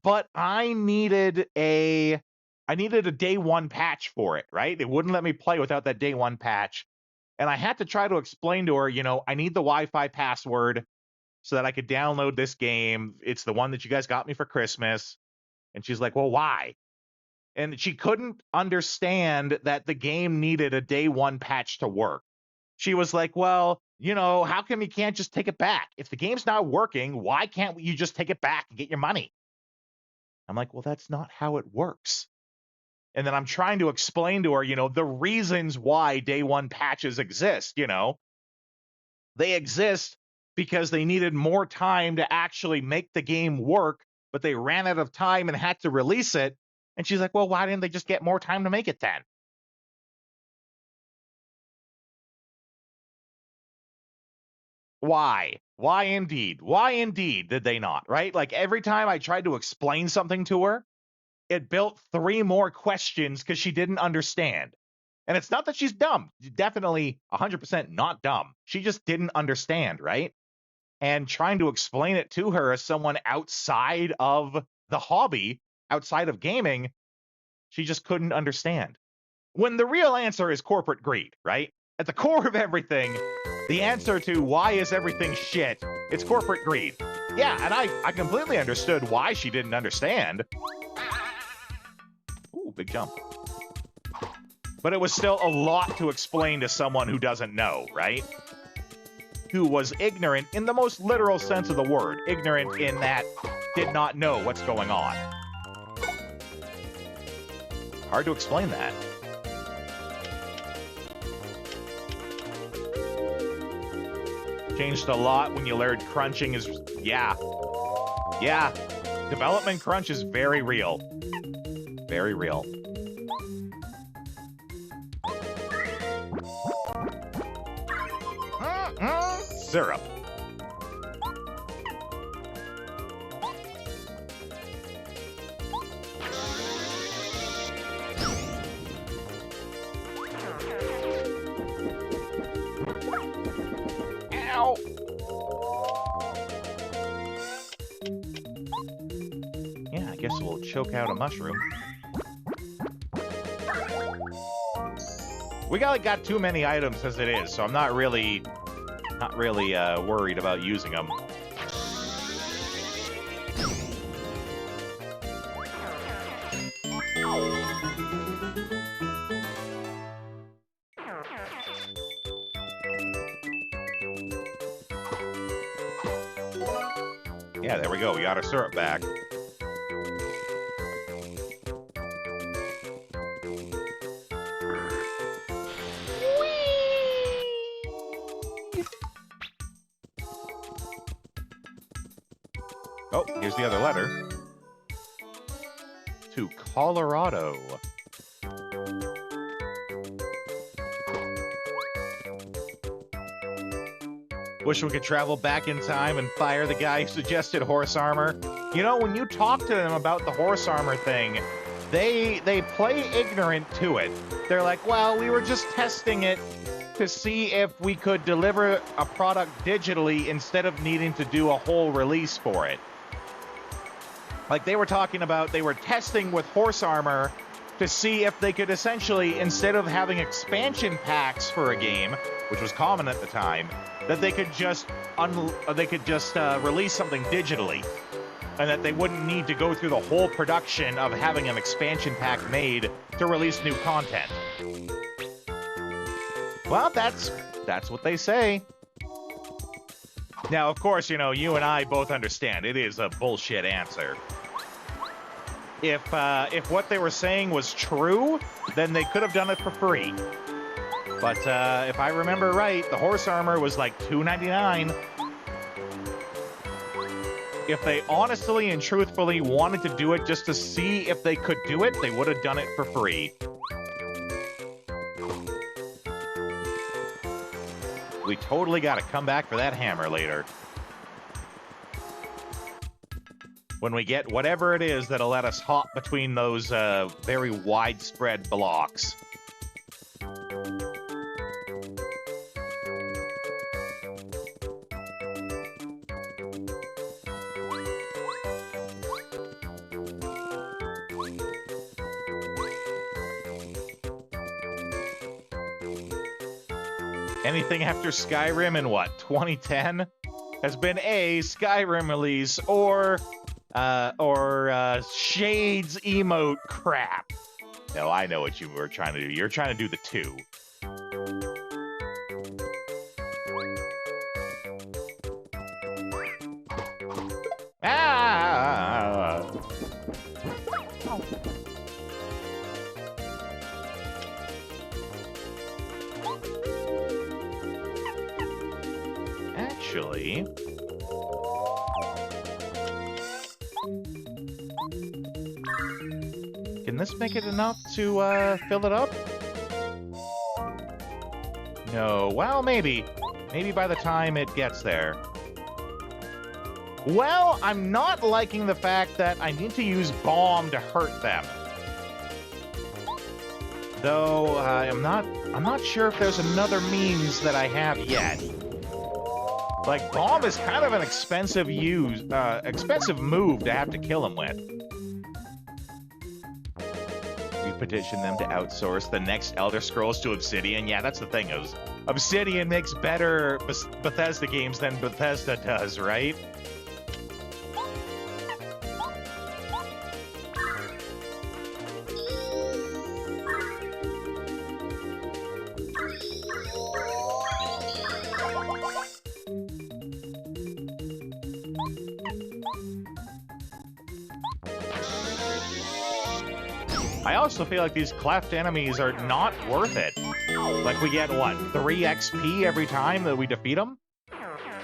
But I needed a day one patch for it, right? It wouldn't let me play without that day one patch. And I had to try to explain to her, you know, I need the Wi-Fi password so that I could download this game. It's the one that you guys got me for Christmas. And she's like, well, why? And she couldn't understand that the game needed a day one patch to work. She was like, well, you know, how come you can't just take it back? If the game's not working, why can't you just take it back and get your money? I'm like, well, that's not how it works. And then I'm trying to explain to her, you know, the reasons why day one patches exist, you know. They exist because they needed more time to actually make the game work, but they ran out of time and had to release it. And she's like, well, why didn't they just get more time to make it then? Why? Why indeed? Why indeed did they not, right? Like every time I tried to explain something to her, it built 3 more questions because she didn't understand. And it's not that she's dumb. Definitely 100% not dumb. She just didn't understand, right? And trying to explain it to her as someone outside of the hobby, outside of gaming, she just couldn't understand. When the real answer is corporate greed, right? At the core of everything, the answer to why is everything shit, it's corporate greed. Yeah, and I completely understood why she didn't understand. Ooh, big jump. But it was still a lot to explain to someone who doesn't know, right? Who was ignorant in the most literal sense of the word. Ignorant in that did not know what's going on. Hard to explain that. Changed a lot when you learned crunching is... Yeah. Yeah. Development crunch is very real. Very real. Syrup. Ow. I guess we'll choke out a mushroom. We got too many items as it is, so I'm not really worried about using them. Yeah, there we go. We got our syrup back. Oh, here's the other letter. To Colorado. Wish we could travel back in time and fire the guy who suggested horse armor. You know, when you talk to them about the horse armor thing, they play ignorant to it. They're like, well, we were just testing it to see if we could deliver a product digitally instead of needing to do a whole release for it. Like, they were talking about, they were testing with horse armor to see if they could essentially, instead of having expansion packs for a game, which was common at the time, that they could just release something digitally, and that they wouldn't need to go through the whole production of having an expansion pack made to release new content. Well, that's what they say. Now, of course, you know, you and I both understand it is a bullshit answer. If what they were saying was true, then they could have done it for free. But if I remember right, the horse armor was like $2.99. If they honestly and truthfully wanted to do it just to see if they could do it, they would have done it for free. We totally got to come back for that hammer later. When we get whatever it is that'll let us hop between those very widespread blocks. Anything after Skyrim in what, 2010 has been a Skyrim release or Shades emote crap. No, I know what you were trying to do. You're trying to do the 2. Actually, can this make it enough to fill it up? No, well, maybe. Maybe by the time it gets there. Well, I'm not liking the fact that I need to use bomb to hurt them. Though I'm not sure if there's another means that I have yet. Like, bomb is kind of an expensive move to have to kill him with. We petition them to outsource the next Elder Scrolls to Obsidian. Yeah, that's the thing, is Obsidian makes better Bethesda games than Bethesda does, right? I also feel like these cleft enemies are not worth it. Like, we get, what, 3 XP every time that we defeat them?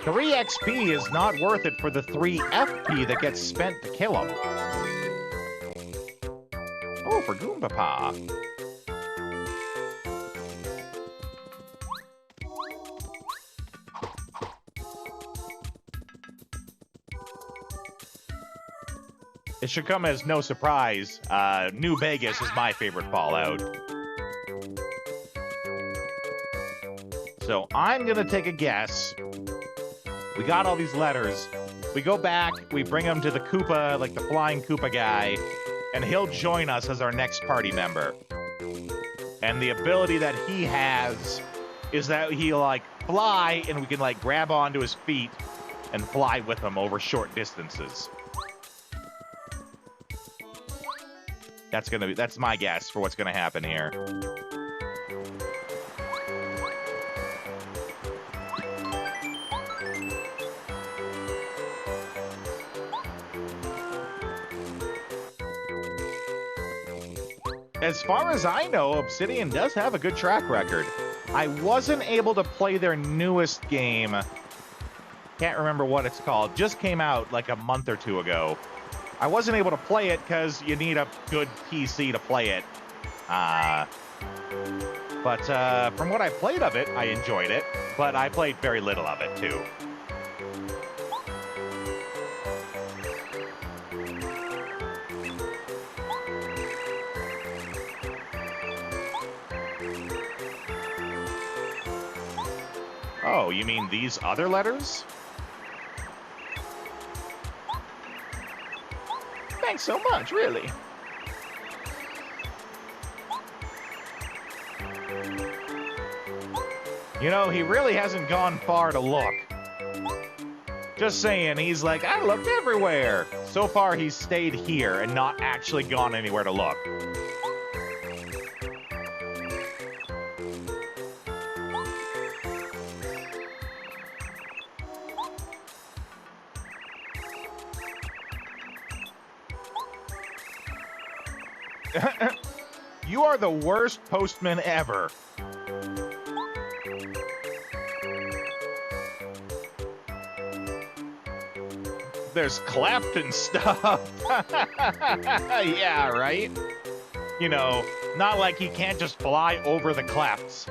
3 XP is not worth it for the 3 FP that gets spent to kill them. Oh, for Goombapa. It should come as no surprise, New Vegas is my favorite Fallout. So I'm gonna take a guess. We got all these letters. we go back, we bring him to the Koopa, like the flying Koopa guy, and he'll join us as our next party member. And the ability that he has is that he'll, like, fly, and we can, like, grab onto his feet and fly with him over short distances. That's my guess for what's gonna happen here. As far as I know, Obsidian does have a good track record. I wasn't able to play their newest game. Can't remember what it's called. Just came out like a month or two ago. I wasn't able to play it because you need a good PC to play it. But from what I played of it, I enjoyed it. But I played very little of it, too. Oh, you mean these other letters? Thanks so much, really. You know, he really hasn't gone far to look. Just saying, he's like, I looked everywhere. So far, he's stayed here and not actually gone anywhere to look. You are the worst postman ever. There's Clapton stuff. Yeah, right? You know, not like he can't just fly over the Claps.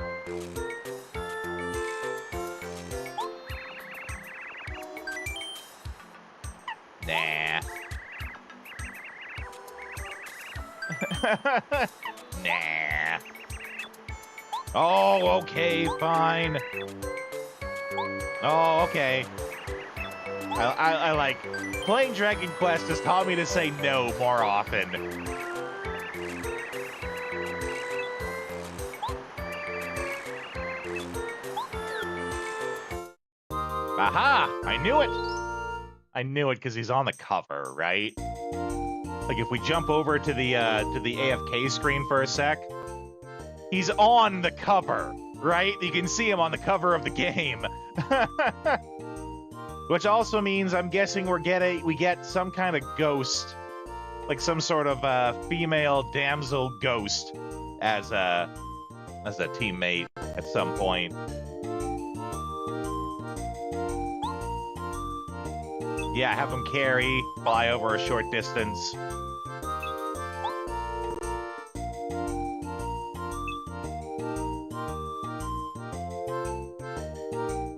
Nah. Nah. Oh, okay, fine. Oh, okay. I like playing Dragon Quest has taught me to say no more often. Aha! I knew it. I knew it because he's on the cover, right? Like if we jump over to the AFK screen for a sec, he's on the cover, right? You can see him on the cover of the game. Which also means I'm guessing we get some kind of ghost, like some sort of female damsel ghost as a teammate at some point. Yeah, have him carry, fly over a short distance.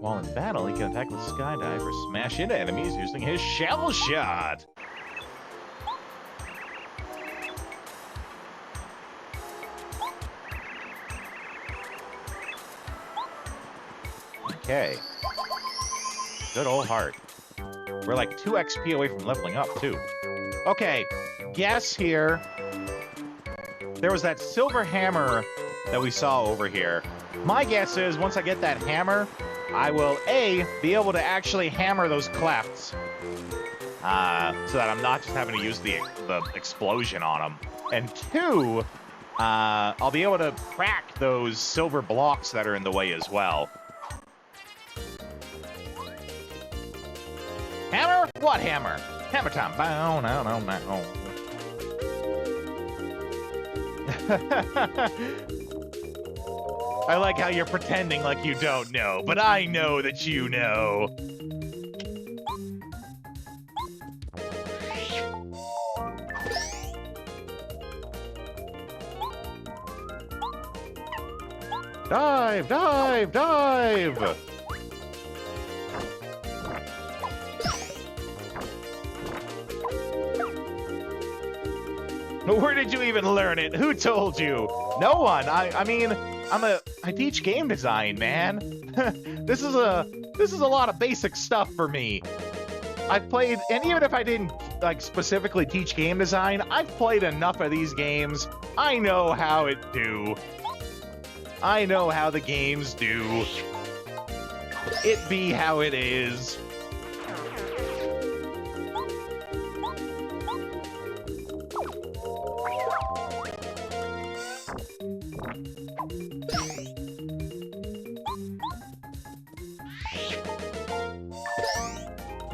While in battle, he can attack with Skydive or smash into enemies using his Shell Shot. Okay. Good old heart. We're like 2 XP away from leveling up, too. Okay, guess here. There was that silver hammer that we saw over here. My guess is once I get that hammer, I will, A, be able to actually hammer those clefts. So that I'm not just having to use the explosion on them. And 2, I'll be able to crack those silver blocks that are in the way as well. Hammer? What hammer? Hammer time. Bow, no, no, no. I like how you're pretending like you don't know, but I know that you know. Dive, dive, dive! Where did you even learn it? Who told you? No one. I mean, I teach game design, man. This is a lot of basic stuff for me. I've played, and even if I didn't like specifically teach game design, I've played enough of these games. I know how it do. I know how the games do. It be how it is.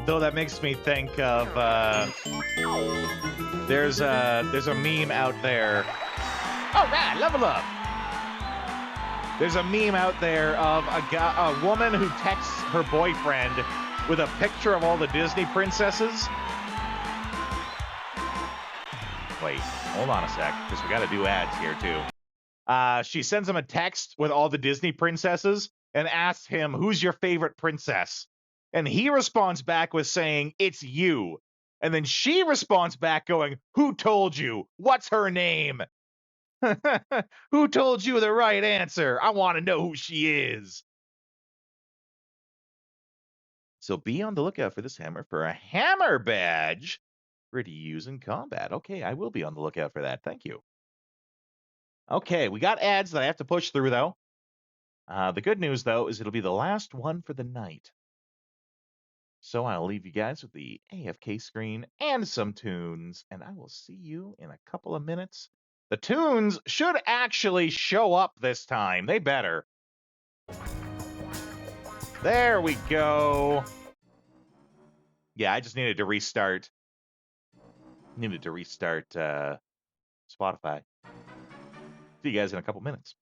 Though that makes me think of there's a meme out there. All right, level up. There's a meme out there of a woman who texts her boyfriend with a picture of all the Disney princesses. Wait, hold on a sec, because we got to do ads here too. She sends him a text with all the Disney princesses and asks him, "Who's your favorite princess?" And he responds back with saying, "It's you." And then she responds back going, "Who told you? What's her name?" Who told you the right answer? I want to know who she is. So be on the lookout for this hammer for a hammer badge ready to use in combat. Okay, I will be on the lookout for that. Thank you. Okay, we got ads that I have to push through, though. The good news, though, is it'll be the last one for the night. So I'll leave you guys with the AFK screen and some tunes, and I will see you in a couple of minutes. The tunes should actually show up this time. They better. There we go. Yeah, I just needed to restart. Spotify. See you guys in a couple minutes.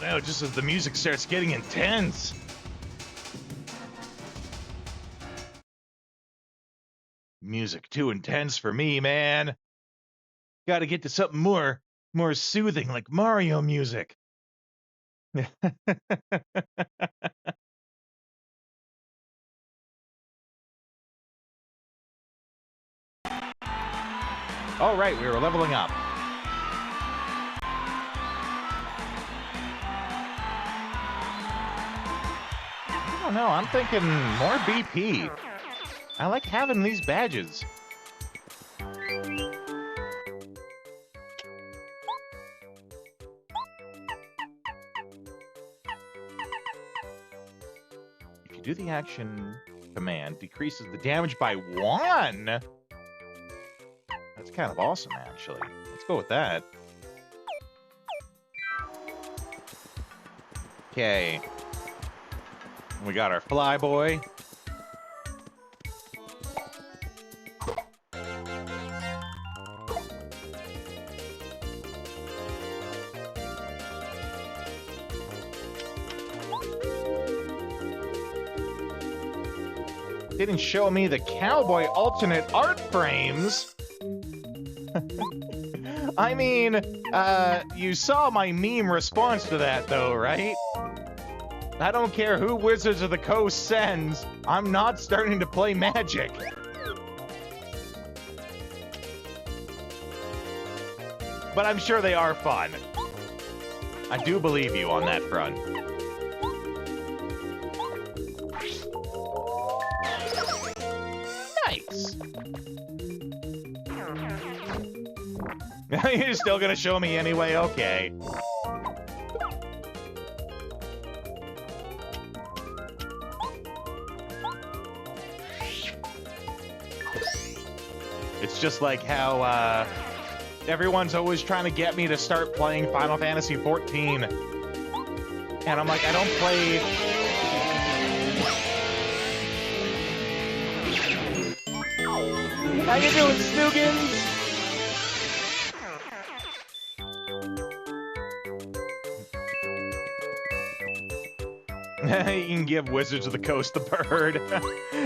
no, just as the music starts getting intense. Music too intense for me, man. Gotta get to something more soothing, like Mario music. All right, we were leveling up. I don't know, I'm thinking more BP. I like having these badges. If you do the action command, decreases the damage by 1. That's kind of awesome, actually. Let's go with that. Okay. We got our Flyboy. Didn't show me the cowboy alternate art frames. I mean, you saw my meme response to that, though, right? I don't care who Wizards of the Coast sends, I'm not starting to play Magic. But I'm sure they are fun. I do believe you on that front. Nice. You're still gonna show me anyway? Okay. It's just like how everyone's always trying to get me to start playing Final Fantasy XIV. And I'm like, I don't play... How you doing, Snoogans? You can give Wizards of the Coast the bird.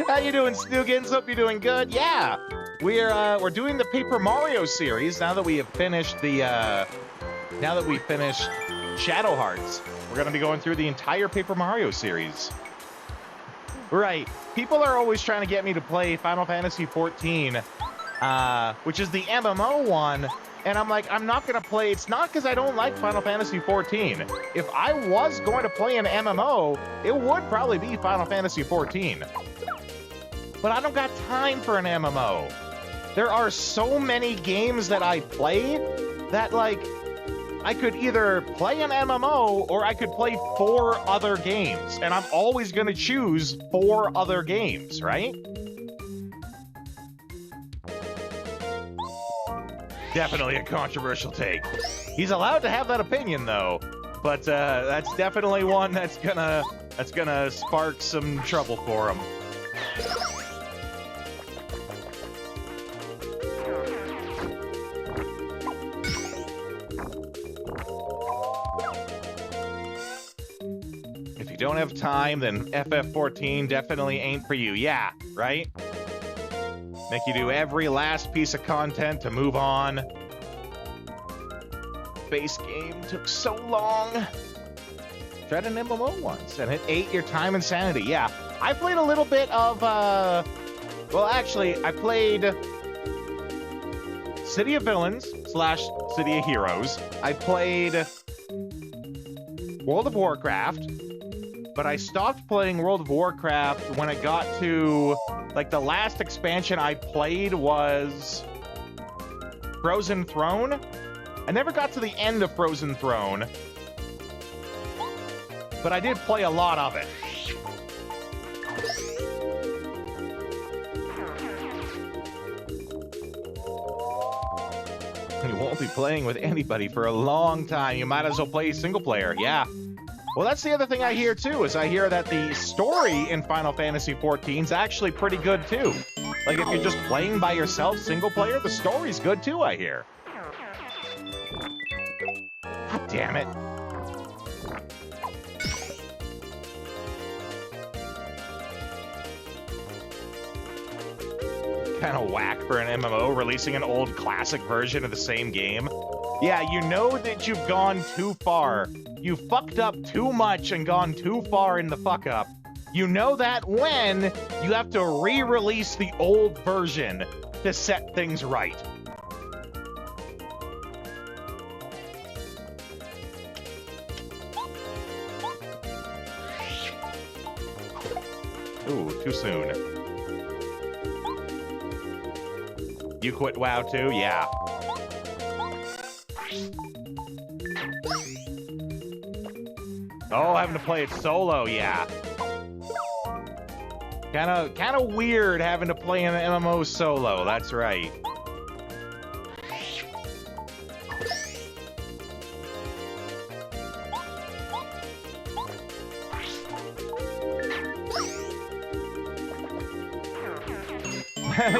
How you doing, Snoogans? Hope you're doing good. Yeah, we're doing the Paper Mario series now that we have finished the now that we finished Shadow Hearts. We're gonna be going through the entire Paper Mario series. Right. People are always trying to get me to play Final Fantasy XIV, which is the MMO one. And I'm like, I'm not going to play. It's not because I don't like Final Fantasy XIV. If I was going to play an MMO, it would probably be Final Fantasy XIV. But I don't got time for an MMO. There are so many games that I play that, like, I could either play an MMO or I could play 4 other games. And I'm always going to choose 4 other games, right? Definitely a controversial take. He's allowed to have that opinion, though, but that's definitely one that's gonna spark some trouble for him. If you don't have time, then FF14 definitely ain't for you. Yeah, right? Make you do every last piece of content to move on. Base game took so long. Tried an MMO once, and it ate your time and sanity. Yeah, I played a little bit of, well, actually, I played City of Villains / City of Heroes. I played World of Warcraft, but I stopped playing World of Warcraft when it got to... Like, the last expansion I played was Frozen Throne. I never got to the end of Frozen Throne, but I did play a lot of it. You won't be playing with anybody for a long time. You might as well play single player. Yeah. Well, that's the other thing I hear, too, is I hear that the story in Final Fantasy XIV is actually pretty good, too. Like, if you're just playing by yourself, single player, the story's good, too, I hear. God damn it. kind of whack for an MMO, releasing an old classic version of the same game. Yeah, you know that you've gone too far. You fucked up too much and gone too far in the fuck up. You know that when you have to re-release the old version to set things right. Ooh, too soon. You quit WoW too? Yeah. Oh, having to play it solo, yeah. Kinda weird having to play an MMO solo, that's right.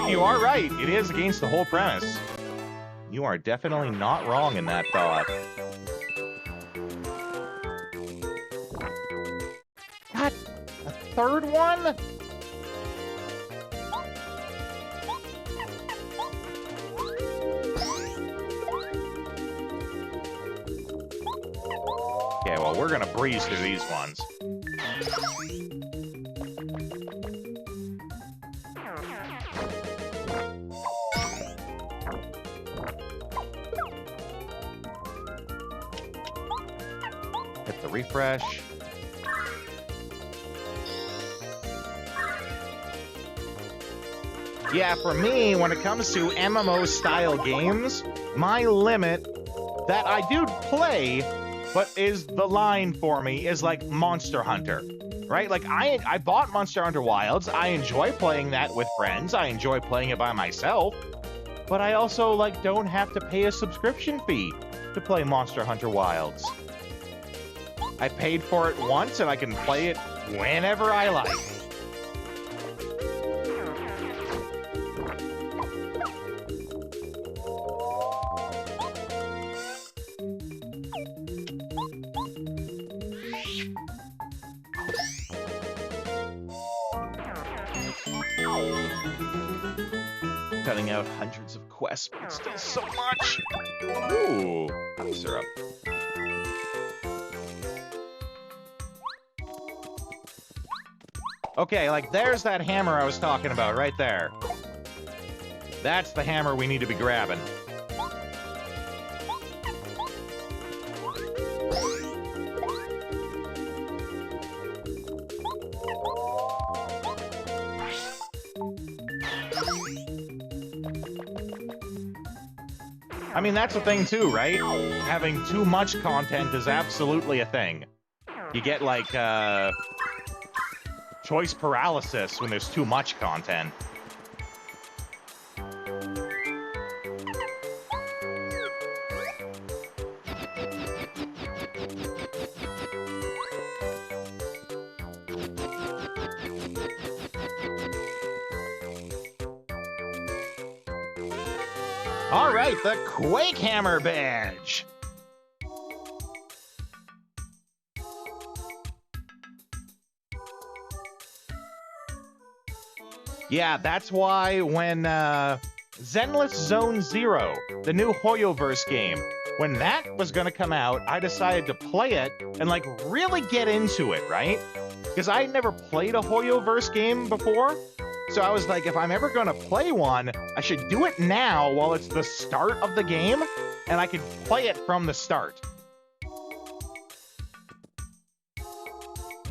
You are right. It is against the whole premise. You are definitely not wrong in that thought. What? A third one? Okay, well, we're gonna breeze through these ones. Hit the refresh. Yeah, for me, when it comes to MMO-style games, my limit that I do play, but is the line for me, is like Monster Hunter, right? Like, I bought Monster Hunter Wilds. I enjoy playing that with friends. I enjoy playing it by myself. But I also, like, don't have to pay a subscription fee to play Monster Hunter Wilds. I paid for it once, and I can play it whenever I like. Cutting out hundreds of quests, but still so much. Ooh, honey syrup. Okay, like, there's that hammer I was talking about right there. That's the hammer we need to be grabbing. I mean, that's a thing too, right? Having too much content is absolutely a thing. You get, like, choice paralysis when there's too much content. All right, the Quake Hammer badge. Yeah, that's why when Zenless Zone Zero, the new Hoyoverse game, when that was gonna come out, I decided to play it and, like, really get into it, right? Because I had never played a Hoyoverse game before. So I was like, if I'm ever gonna play one, I should do it now while it's the start of the game, and I can play it from the start.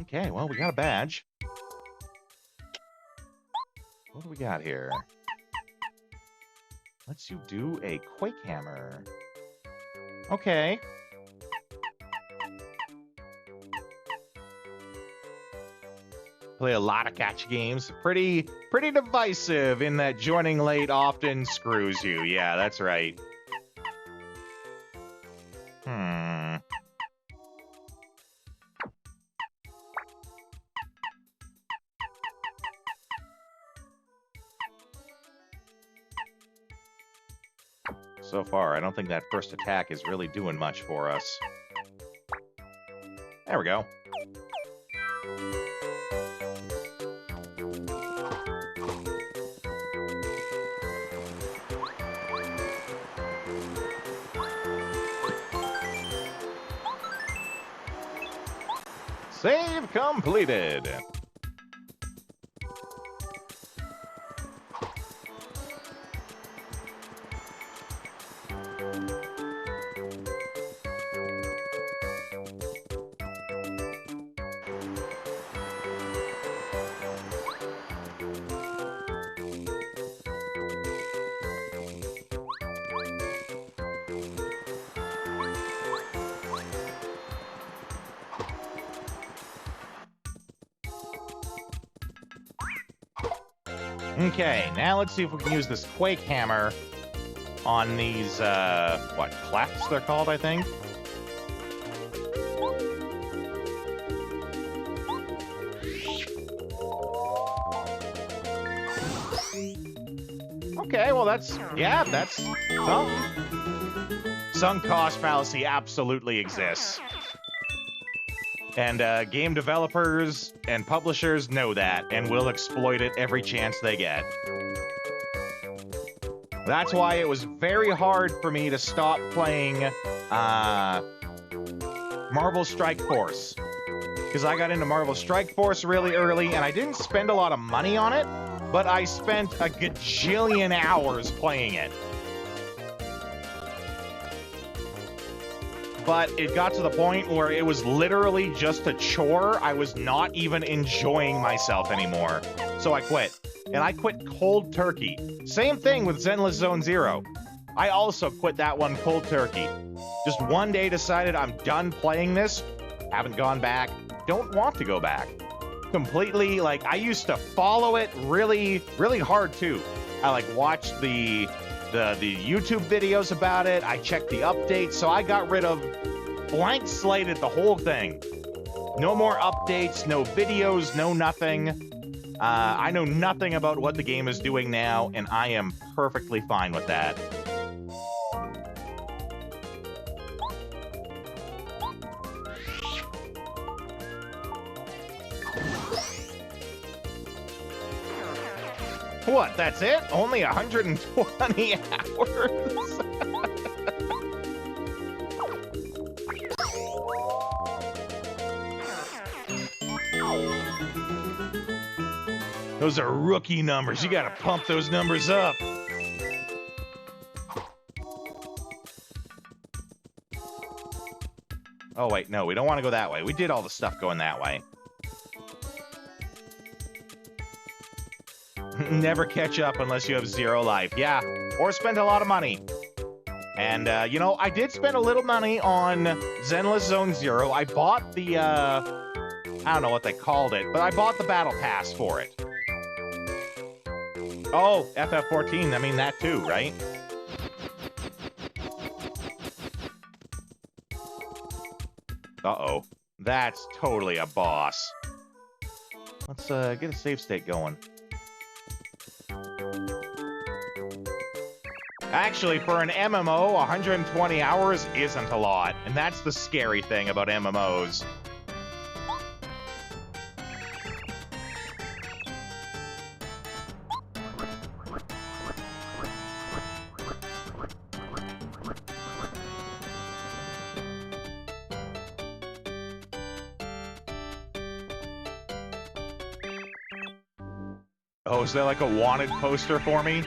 Okay, well, we got a badge. What do we got here? Lets you do a Quake Hammer. Okay. Play a lot of gacha games. Pretty divisive in that joining late often screws you. Yeah, that's right. So far, I don't think that first attack is really doing much for us. There we go. Save completed. Okay, now let's see if we can use this Quake Hammer on these, what, clefts they're called, I think? Okay, well that's something. Sunk cost fallacy absolutely exists. And game developers and publishers know that and will exploit it every chance they get. That's why it was very hard for me to stop playing Marvel Strike Force. Because I got into Marvel Strike Force really early, and I didn't spend a lot of money on it, but I spent a gajillion hours playing it. But it got to the point where it was literally just a chore. I was not even enjoying myself anymore. So I quit. And I quit cold turkey. Same thing with Zenless Zone Zero. I also quit that one cold turkey. Just one day decided I'm done playing this. Haven't gone back. Don't want to go back. Completely, like, I used to follow it really, really hard too. I like watched the YouTube videos about it. I checked the updates, so I got rid of, blank slated the whole thing. No more updates, no videos, no nothing. I know nothing about what the game is doing now, and I am perfectly fine with that. What, that's it? Only 120 hours? Those are rookie numbers. You gotta pump those numbers up. Oh, wait, no, we don't want to go that way. We did all the stuff going that way. Never catch up unless you have 0 life. Yeah, or spend a lot of money. And, you know, I did spend a little money on Zenless Zone Zero. I bought the, I don't know what they called it, but I bought the Battle Pass for it. Oh, FF14, I mean that too, right? Uh-oh. That's totally a boss. Let's, get a save state going. Actually, for an MMO, 120 hours isn't a lot, and that's the scary thing about MMOs. Oh, is there like a wanted poster for me?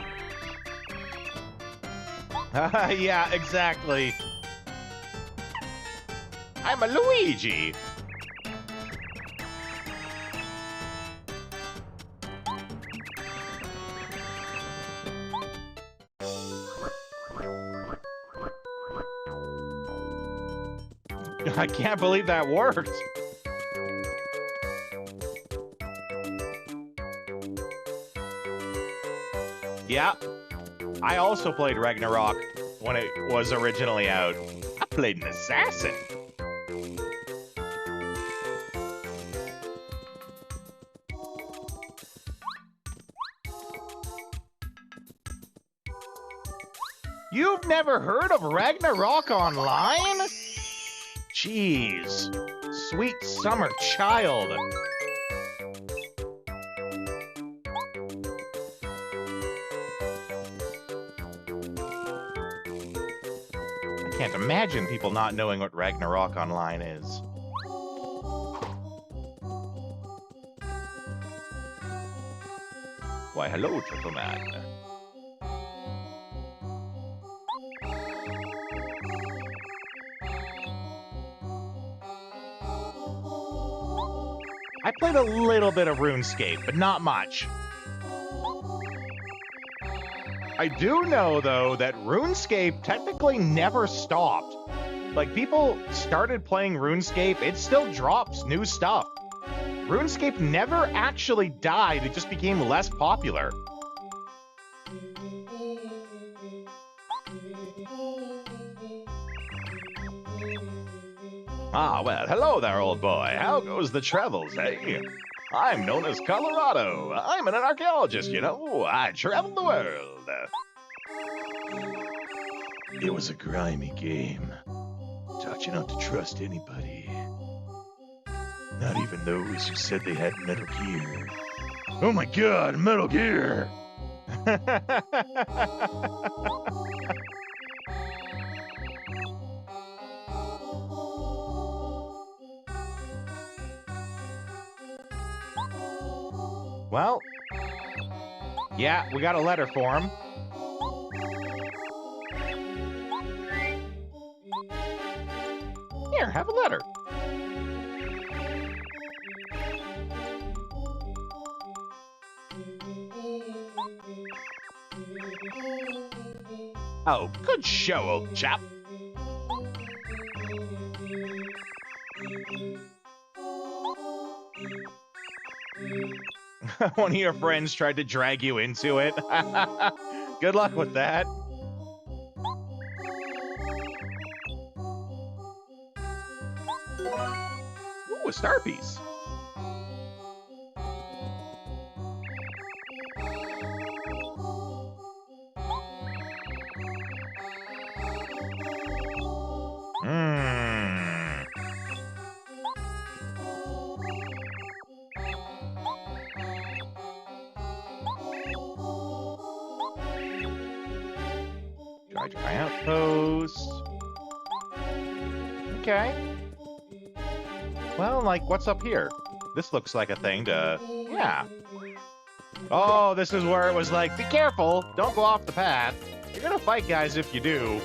Yeah, exactly. I'm a Luigi. I can't believe that worked. Yeah. I also played Ragnarok when it was originally out. I played an assassin. You've never heard of Ragnarok Online? Jeez. Sweet summer child. I can't imagine people not knowing what Ragnarok Online is. Why, hello, Turtle Man. I played a little bit of RuneScape, but not much. I do know, though, that RuneScape technically never stopped. Like, people started playing RuneScape, it still drops new stuff. RuneScape never actually died, it just became less popular. Ah, well, hello there, old boy. How goes the travels, eh? I'm known as Colorado. I'm an archaeologist, you know. I travel the world. It was a grimy game. Taught you not to trust anybody. Not even those who said they had Metal Gear. Oh my god, Metal Gear! Well, yeah, we got a letter for him. Here, have a letter. Oh, good show, old chap. One of your friends tried to drag you into it. Good luck with that. Ooh, a star piece. Try outpost. Okay. Well, like, what's up here? This looks like a thing to... Yeah. Oh, this is where it was like, be careful, don't go off the path. You're gonna fight guys if you do.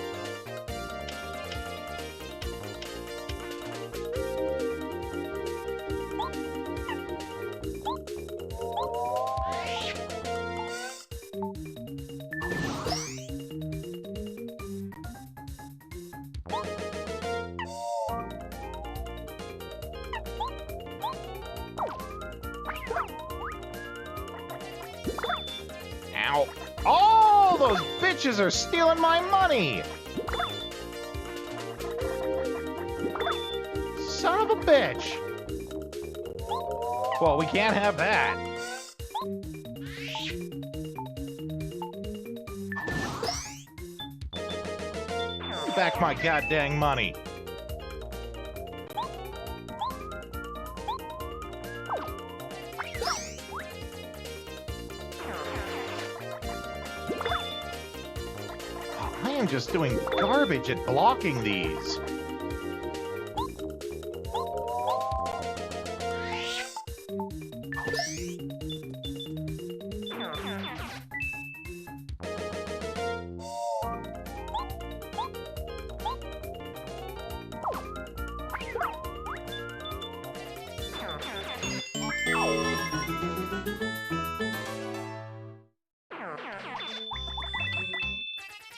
Ow. Oh, those bitches are stealing my money! Son of a bitch! Well, we can't have that. Back my goddamn money. I am just doing garbage at blocking these.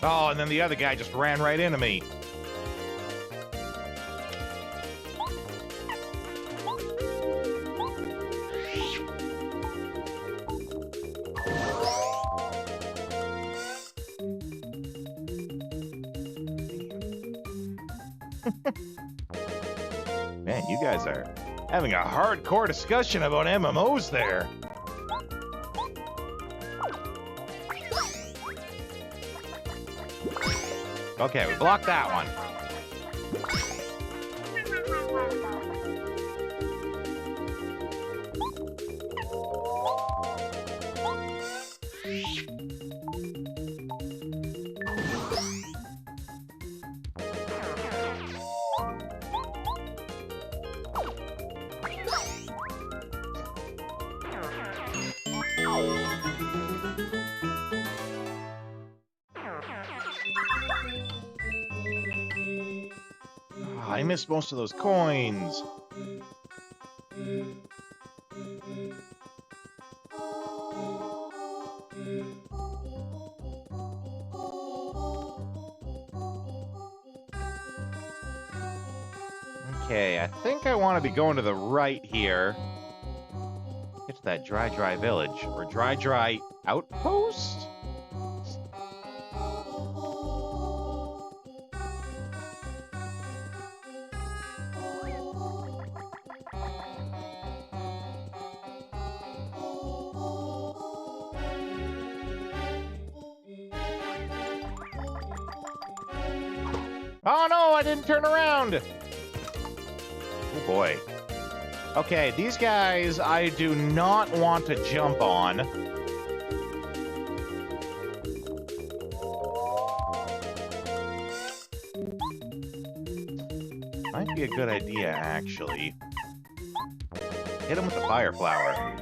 Oh, and then the other guy just ran right into me. Man, you guys are having a hardcore discussion about MMOs there. Okay, we blocked that one. I missed most of those coins. Okay, I think I want to be going to the right here. Get to that dry village. Or dry outpost? Oh no, I didn't turn around! Oh boy. Okay, these guys I do not want to jump on. Might be a good idea, actually. Hit him with the fire flower.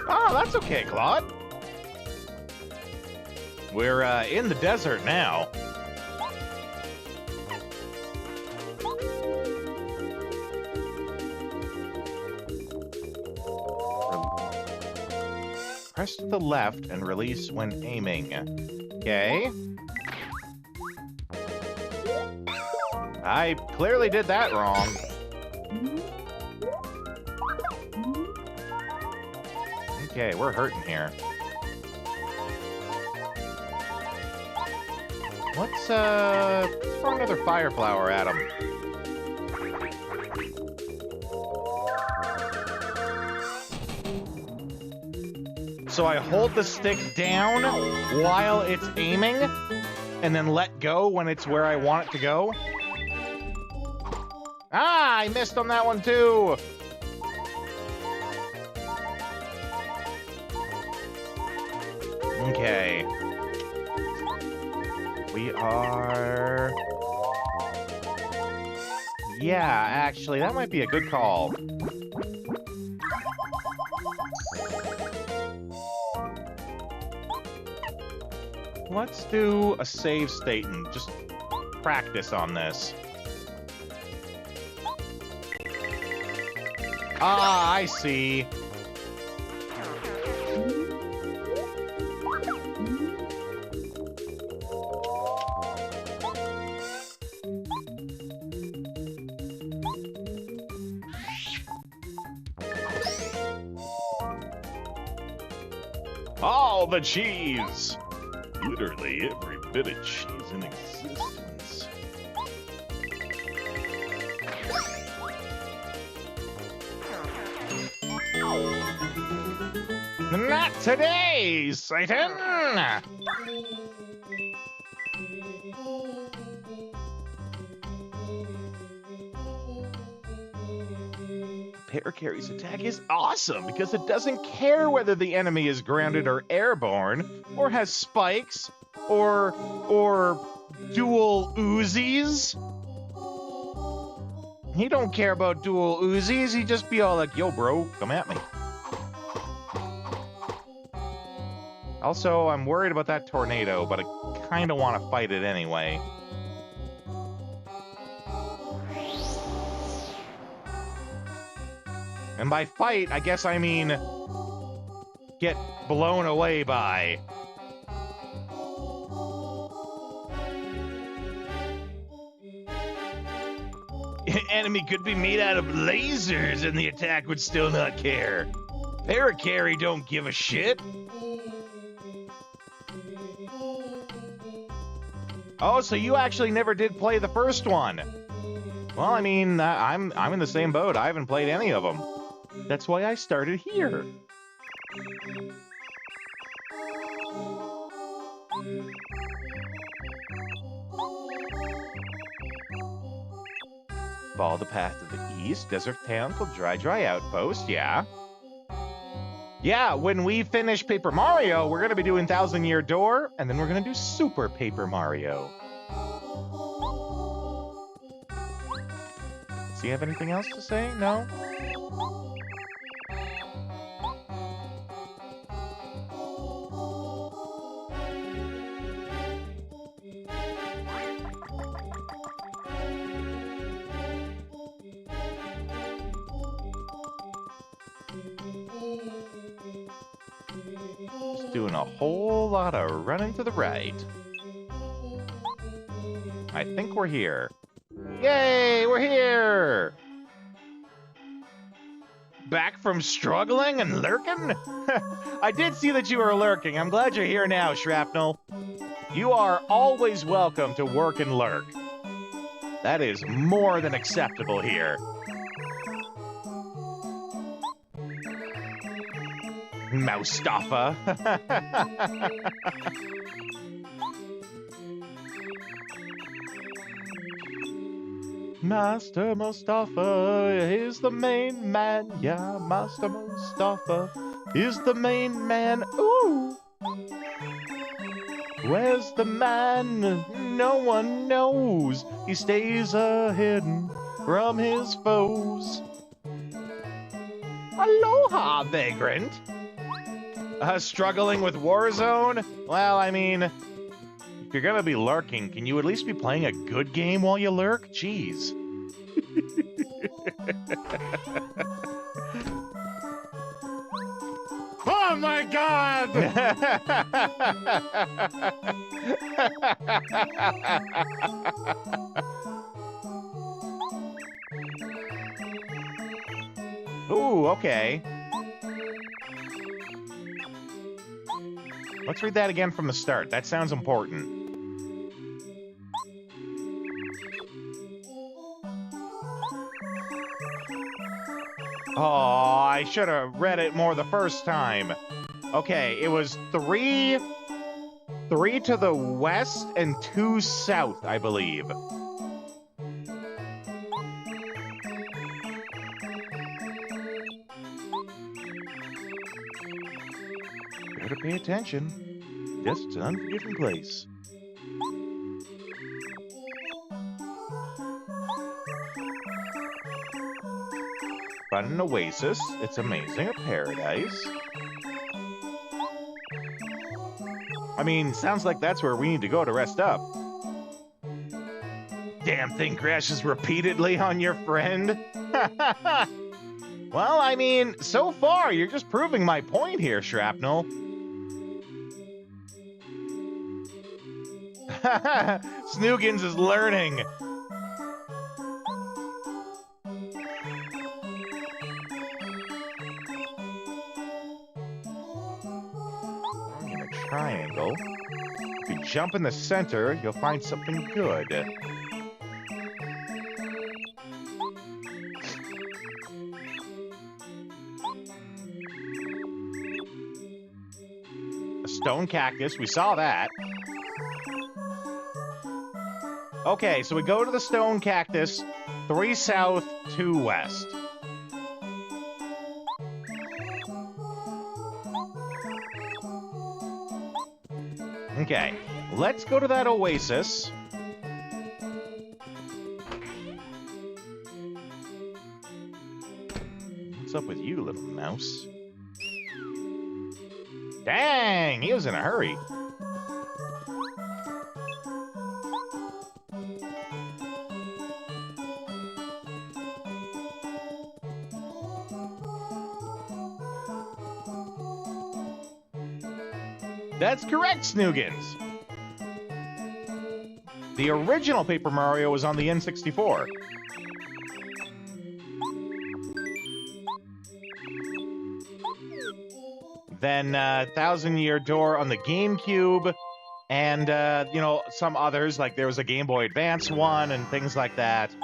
Oh, that's okay, Claude. We're in the desert now. Press to the left and release when aiming. Okay. I clearly did that wrong. Okay, we're hurting here. Let's throw another fire flower at him. So I hold the stick down while it's aiming, and then let go when it's where I want it to go. Ah, I missed on that one too. Okay. We are... Yeah, actually, that might be a good call. Let's do a save state and just practice on this. Ah, I see. All the cheese! Literally every bit of cheese in existence. Not today, Satan! Paracarry's attack is awesome because it doesn't care whether the enemy is grounded or airborne, or has spikes, or dual Uzis. He don't care about dual Uzis, he just be all like, yo bro, come at me. Also, I'm worried about that tornado, but I kinda want to fight it anyway. And by fight, I guess I mean get blown away by. Enemy could be made out of lasers and the attack would still not care. Paracarry don't give a shit. Oh, so you actually never did play the first one. Well, I mean, I'm in the same boat. I haven't played any of them. That's why I started here. Follow the path to the east. Desert town called Dry Outpost. Yeah. Yeah, when we finish Paper Mario, we're going to be doing Thousand Year Door, and then we're going to do Super Paper Mario. Does he have anything else to say? No? doing a whole lot of running to the right. I think we're here. Yay, we're here! Back from struggling and lurking? I did see that you were lurking. I'm glad you're here now, Shrapnel. You are always welcome to work and lurk. That is more than acceptable here. Moustafa. Master Mustafa is the main man. Yeah, Master Mustafa is the main man. Ooh! Where's the man? No one knows. He stays hidden from his foes. Aloha, vagrant. Struggling with Warzone? Well, I mean, if you're gonna be lurking, can you at least be playing a good game while you lurk? Jeez. Oh my God! Ooh, okay. Let's read that again from the start. That sounds important. Oh, I should have read it more the first time. Okay, it was three to the west and 2 south, I believe. Better pay attention. Just an unforgiving place. Found an oasis. It's amazing. A paradise. I mean, sounds like that's where we need to go to rest up. Damn thing crashes repeatedly on your friend. Well, I mean, so far, you're just proving my point here, Shrapnel. Snoogans is learning. In a triangle. If you jump in the center, you'll find something good. A stone cactus, we saw that. Okay, so we go to the stone cactus, 3 south, 2 west. Okay, let's go to that oasis. What's up with you, little mouse? Dang, he was in a hurry. That's correct, Snoogans. The original Paper Mario was on the N64. Then Thousand Year Door on the GameCube, and you know, some others, like there was a Game Boy Advance one and things like that.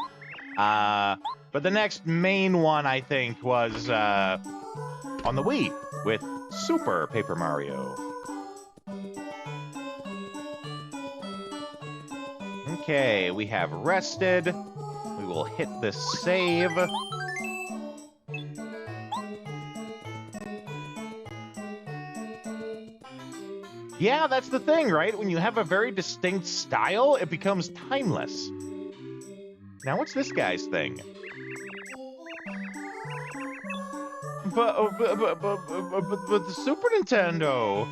But the next main one, I think, was on the Wii with Super Paper Mario. Okay, we have rested. We will hit this save. Yeah, that's the thing, right? When you have a very distinct style, it becomes timeless. Now, what's this guy's thing? But the Super Nintendo.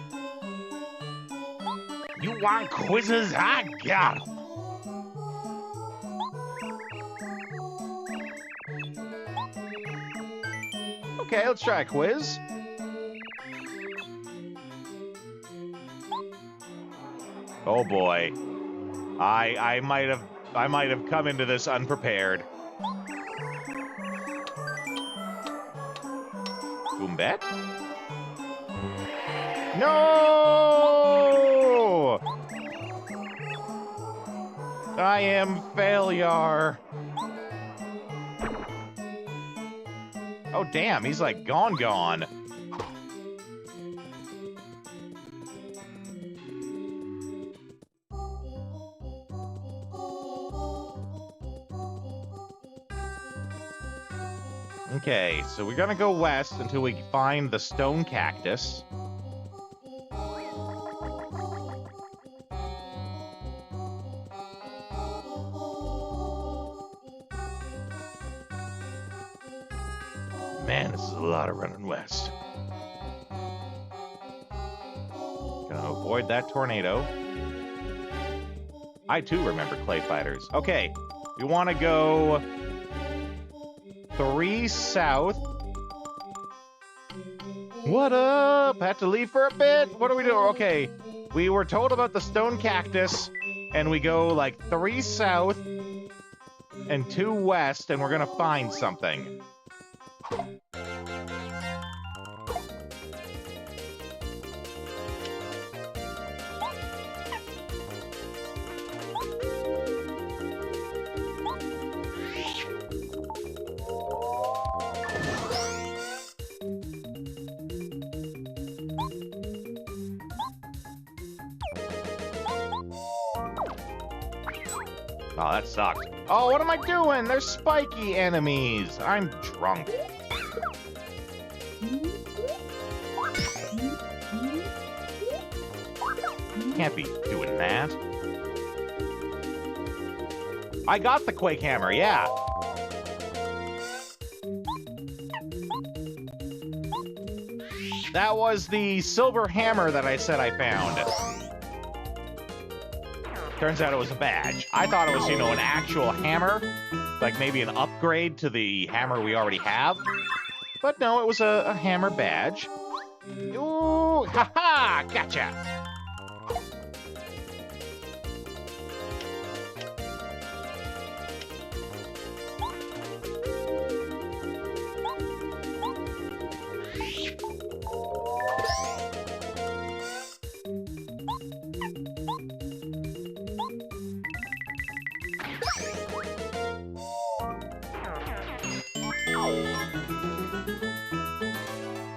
You want quizzes? I got 'em. Okay, let's try a quiz. Oh boy. I might have come into this unprepared. Boombet? No! I am failure. Oh damn, he's like gone. Okay, so we're gonna go west until we find the stone cactus. Man, this is a lot of running west. Gonna avoid that tornado. I too remember clay fighters. Okay, we want to go 3 south. What up? Had to leave for a bit. What are we doing? Okay, we were told about the stone cactus, and we go like 3 south and 2 west, and we're gonna find something. Oh, that sucked. Oh, what am I doing? There's spiky enemies. I'm drunk. Can't be doing that. I got the Quake Hammer, yeah. That was the silver hammer that I said I found. Turns out it was a badge. I thought it was, you know, an actual hammer. Like maybe an upgrade to the hammer we already have. But no, it was a hammer badge. Ooh, haha, gotcha.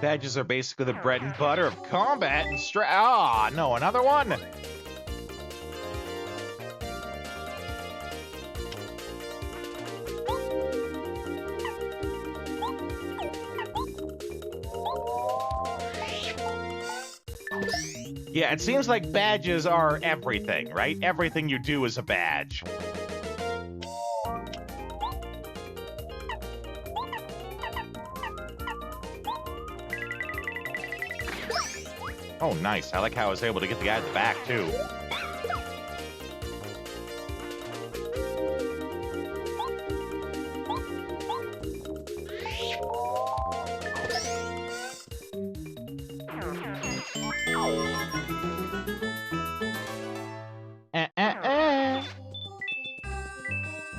Badges are basically the bread and butter of combat and Ah, no, another one? Yeah, it seems like badges are everything, right? Everything you do is a badge. Oh, nice. I like how I was able to get the guy at the back, too.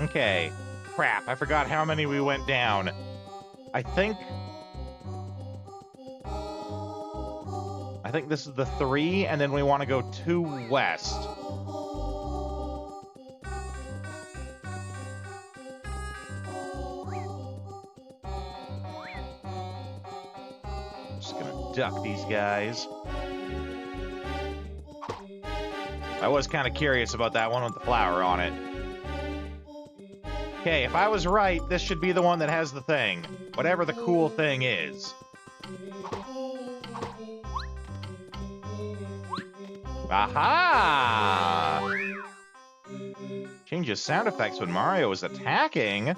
Okay. Crap, I forgot how many we went down. I think this is the 3, and then we want to go 2 west. Just gonna duck these guys. I was kind of curious about that one with the flower on it. Okay, if I was right, this should be the one that has the thing. Whatever the cool thing is. Aha! Changes sound effects when Mario is attacking.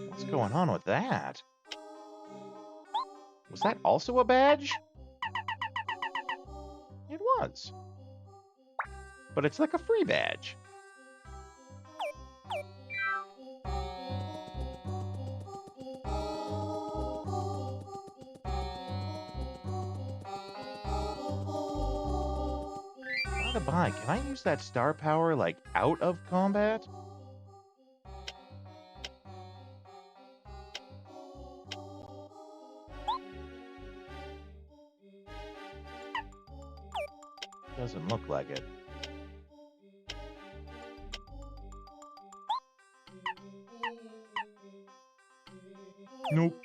What's going on with that? Was that also a badge? It was. But it's like a free badge. by. Can I use that star power, like, out of combat? Doesn't look like it. Nope.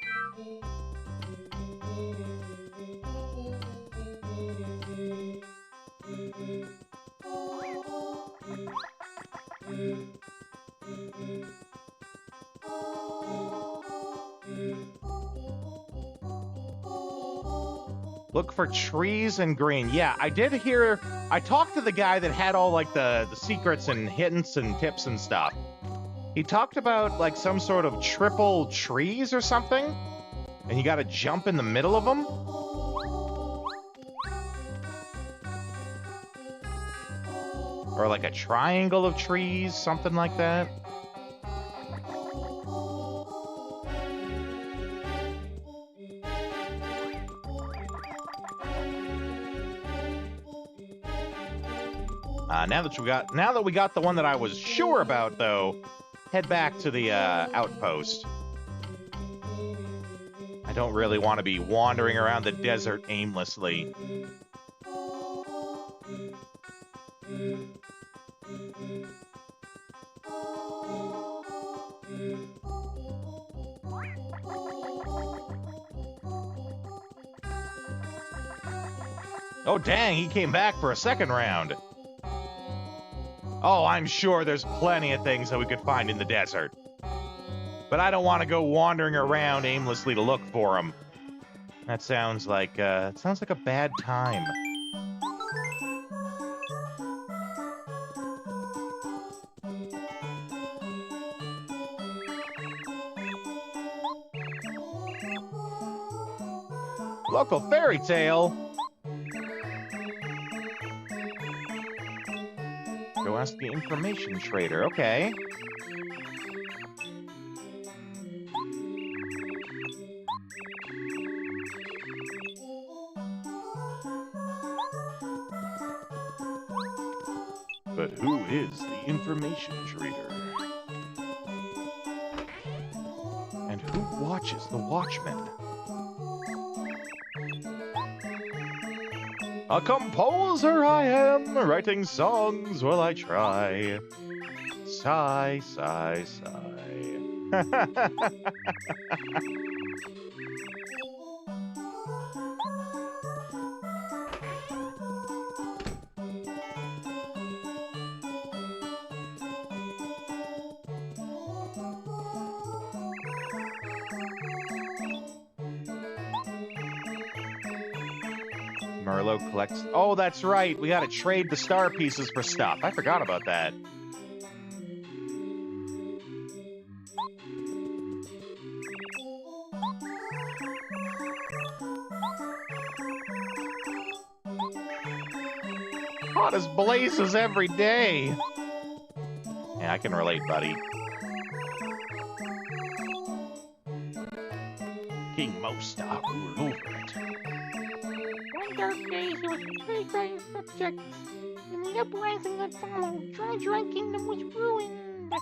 Look for trees and green. Yeah, I did hear... I talked to the guy that had all, like, the secrets and hints and tips and stuff. He talked about, like, some sort of triple trees or something. And you gotta jump in the middle of them. Or, like, a triangle of trees, something like that. Now that we got the one that I was sure about, though, head back to the outpost. I don't really want to be wandering around the desert aimlessly. Oh, dang, he came back for a second round. Oh, I'm sure there's plenty of things that we could find in the desert. But I don't want to go wandering around aimlessly to look for them. That sounds like a bad time. Local fairy tale. Go ask the information trader. Okay. But who is the information trader? And who watches the watchman? A composer I am, writing songs while I try. Sigh, sigh, sigh. Merlot collects... Oh, that's right. We gotta trade the star pieces for stuff. I forgot about that. Hot as blazes every day. Yeah, I can relate, buddy. King Mostar rule over it. One dark day, he was betrayed by his subjects. In the uprising that followed, Dry Kingdom was ruined.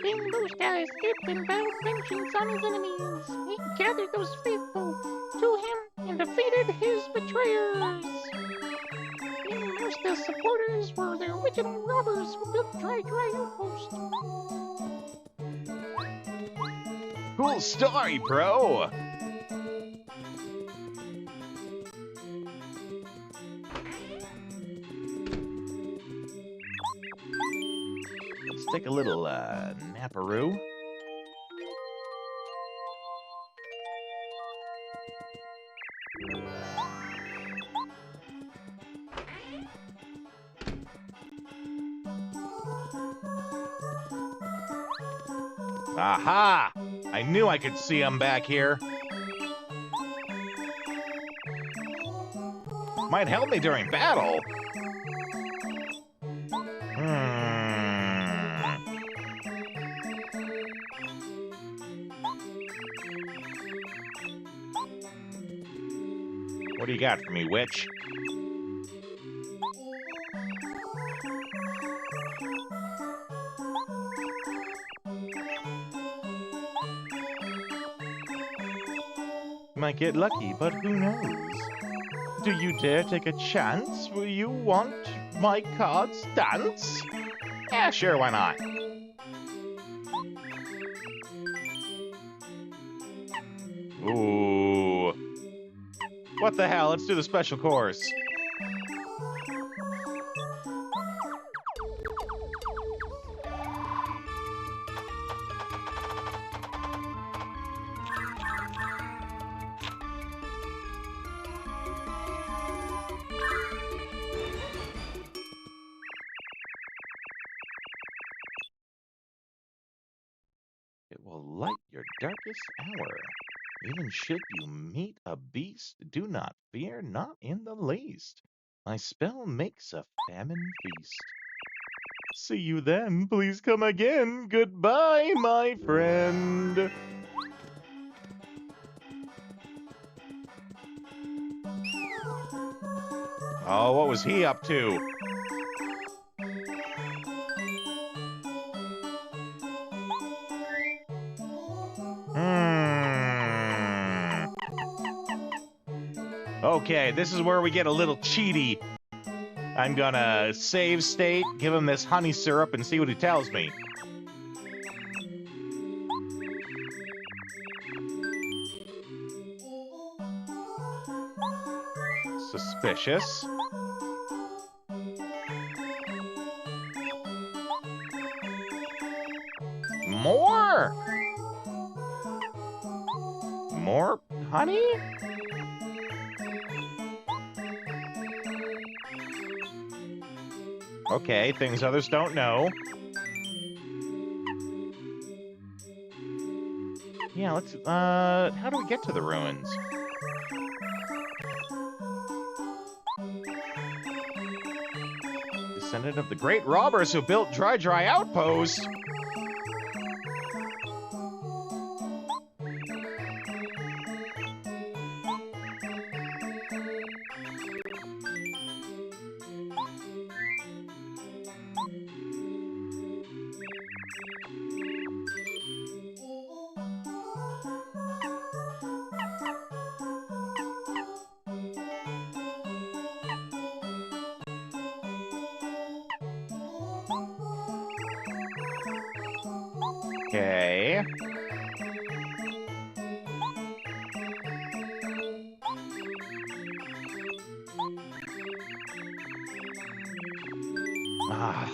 King Mostar escaped and vowed vengeance on his enemies. He gathered those faithful to him and defeated his betrayers. King Mostar's supporters were the original robbers who built Dry Outpost. Cool story, bro! Let's take a little, naparoo. Aha! I knew I could see him back here. Might help me during battle. What do you got for me, witch? Might get lucky, but who knows? Do you dare take a chance? Will you want my cards dance? Yeah, sure, why not? Ooh. What the hell? Let's do the special course. It will light your darkest hour. Even should you meet a beast, do not fear, not in the least. My spell makes a famine feast. See you then, please come again. Goodbye, my friend. Oh, what was he up to? Okay, this is where we get a little cheaty. I'm gonna save state, give him this honey syrup, and see what he tells me. Suspicious. More! More honey? Okay, things others don't know. Yeah, let's, how do we get to the ruins? Descendant of the great robbers who built Dry Outpost. Okay. Ah.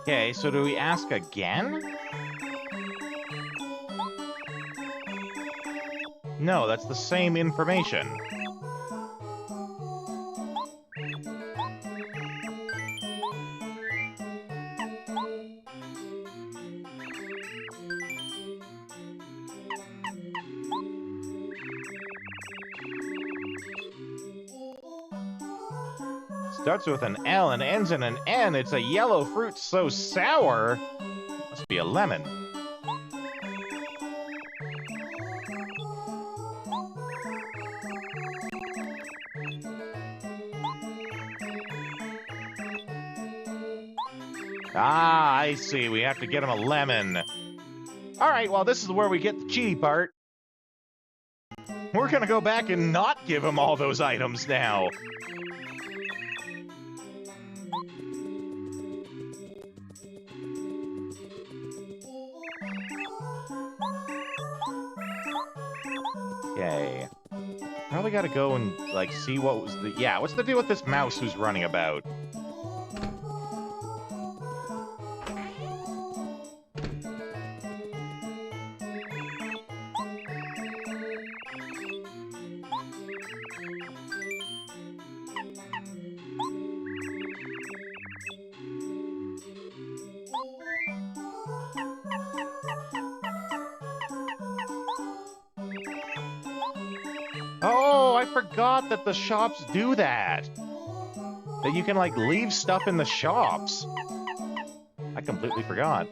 Okay, so do we ask again? No, that's the same information. Starts with an L and ends in an N. It's a yellow fruit so sour. Must be a lemon. Ah, I see. We have to get him a lemon. All right, well, this is where we get the cheaty part. We're gonna go back and not give him all those items now. Okay. Probably gotta go and, like, see what was the... Yeah, what's the deal with this mouse who's running about? Oh, I forgot that the shops do that. That you can, like, leave stuff in the shops. I completely forgot.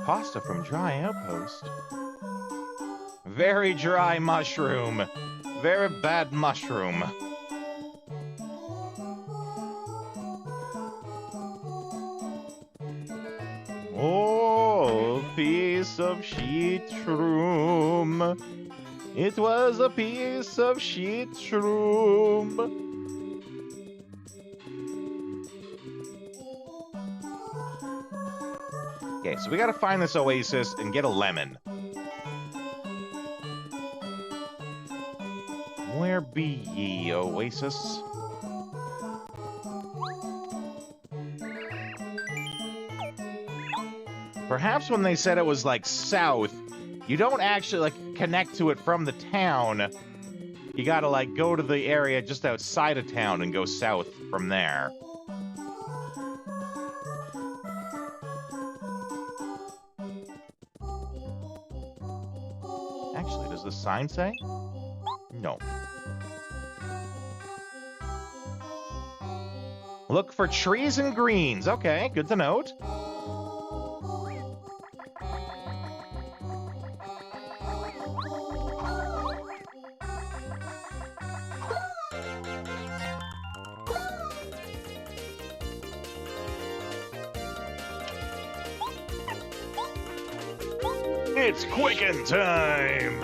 Pasta from Dry Outpost. Very dry mushroom. Very bad mushroom. Oh, piece of sheet shroom. It was a piece of sheet shroom. Okay, so we gotta find this oasis and get a lemon. Where be ye, oasis? Perhaps when they said it was like south, you don't actually like connect to it from the town. You gotta like go to the area just outside of town and go south from there. Actually, does the sign say? No. Look for trees and greens. Okay, good to note. It's quicken time!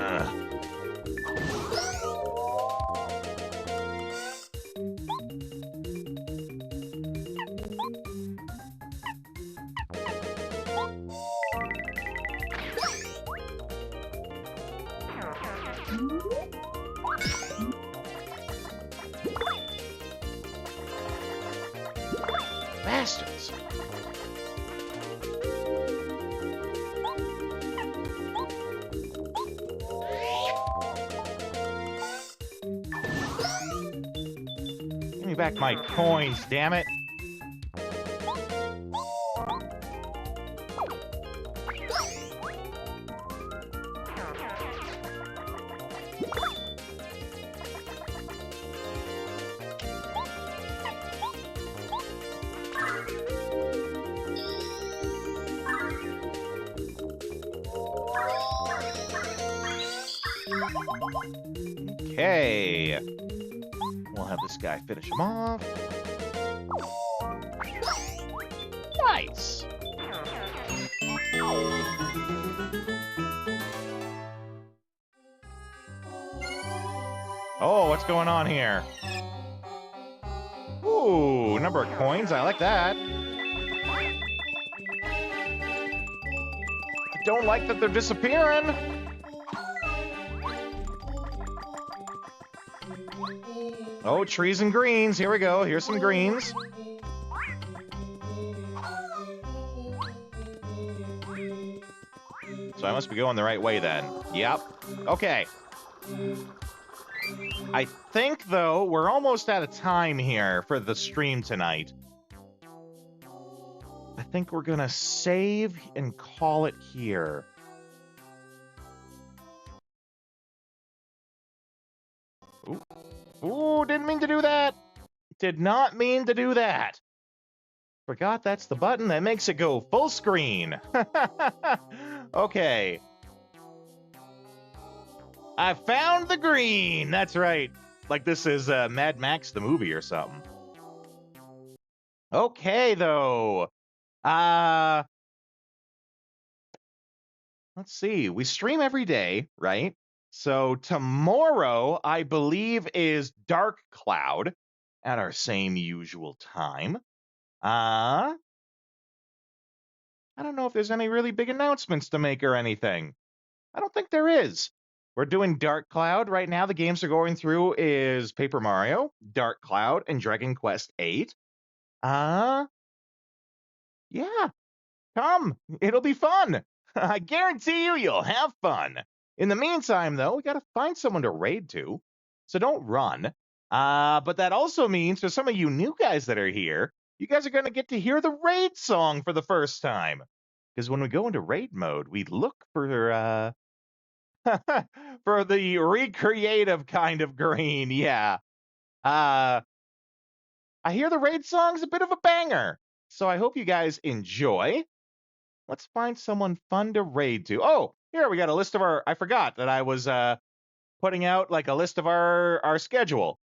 Bastards! Give me back my coins, damn it! Okay. We'll have this guy finish him off. Nice. Oh, what's going on here? Ooh, number of coins. I like that. I don't like that they're disappearing. Oh, trees and greens. Here we go. Here's some greens. So I must be going the right way then. Yep. Okay. I think, though, we're almost out of time here for the stream tonight. I think we're gonna save and call it here. Ooh. Ooh, didn't mean to do that. Did not mean to do that. Forgot that's the button that makes it go full screen. Okay. I found the green. That's right. Like this is Mad Max the movie or something. Okay, though. Let's see. We stream every day, right? So tomorrow, I believe, is Dark Cloud at our same usual time. I don't know if there's any really big announcements to make or anything. I don't think there is. We're doing Dark Cloud. Right now, the games are going through is Paper Mario, Dark Cloud, and Dragon Quest VIII. Yeah. Come. It'll be fun. I guarantee you'll have fun. In the meantime, though, we got to find someone to raid to. So don't run. But that also means for some of you new guys that are here, you guys are going to get to hear the raid song for the first time. Because when we go into raid mode, we look for for the recreative kind of green. Yeah. I hear the raid song's a bit of a banger. So I hope you guys enjoy. Let's find someone fun to raid to. Oh, here we got a list of our. I forgot that I was putting out like a list of our schedule.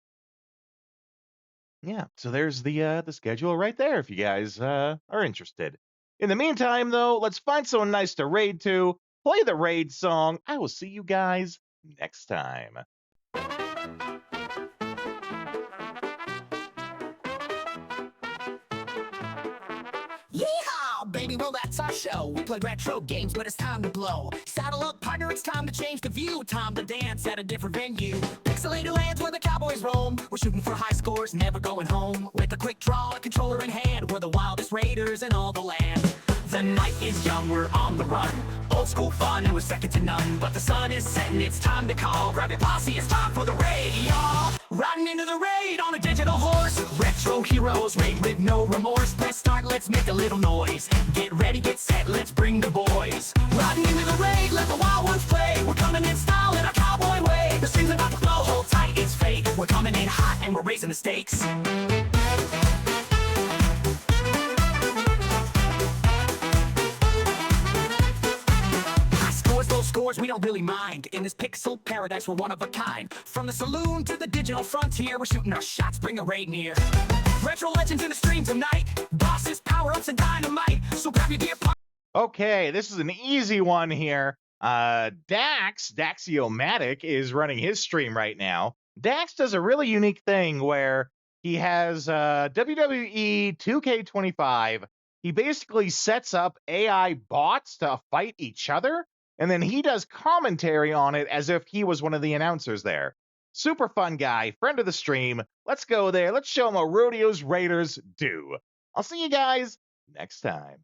Yeah, so there's the schedule right there if you guys are interested. In the meantime, though, let's find someone nice to raid to. Play the raid song. I will see you guys next time. Yeehaw, baby, well that's our show. We play retro games, but it's time to blow. Saddle up, partner, it's time to change the view. Time to dance at a different venue. Pixelated lands where the cowboys roam. We're shooting for high scores, never going home. With a quick draw, a controller in hand, we're the wildest raiders in all the land. The night is young, we're on the run. Old school fun, and we're second to none. But the sun is setting, it's time to call. Grab your posse, it's time for the raid, y'all. Riding into the raid on a digital horse. Retro heroes, raid with no remorse. Press start, let's make a little noise. Get ready, get set, let's bring the boys. Riding into the raid, let the wild ones play. We're coming in style in a cowboy way. The stream's about to blow, hold tight, it's fake. We're coming in hot and we're raising the stakes. Scores we don't really mind. In this pixel paradise we're one of a kind. From the saloon to the digital frontier, we're shooting our shots, bring a raid near. Retro legends in the stream tonight. Bosses, power-ups, and dynamite. So grab your gear. Okay, this is an easy one here. Daxiomatic is running his stream right now. Dax does a really unique thing where he has WWE 2K25. He basically sets up AI bots to fight each other, and then he does commentary on it as if he was one of the announcers there. Super fun guy, friend of the stream. Let's go there. Let's show him what Rodeo's Raiders do. I'll see you guys next time.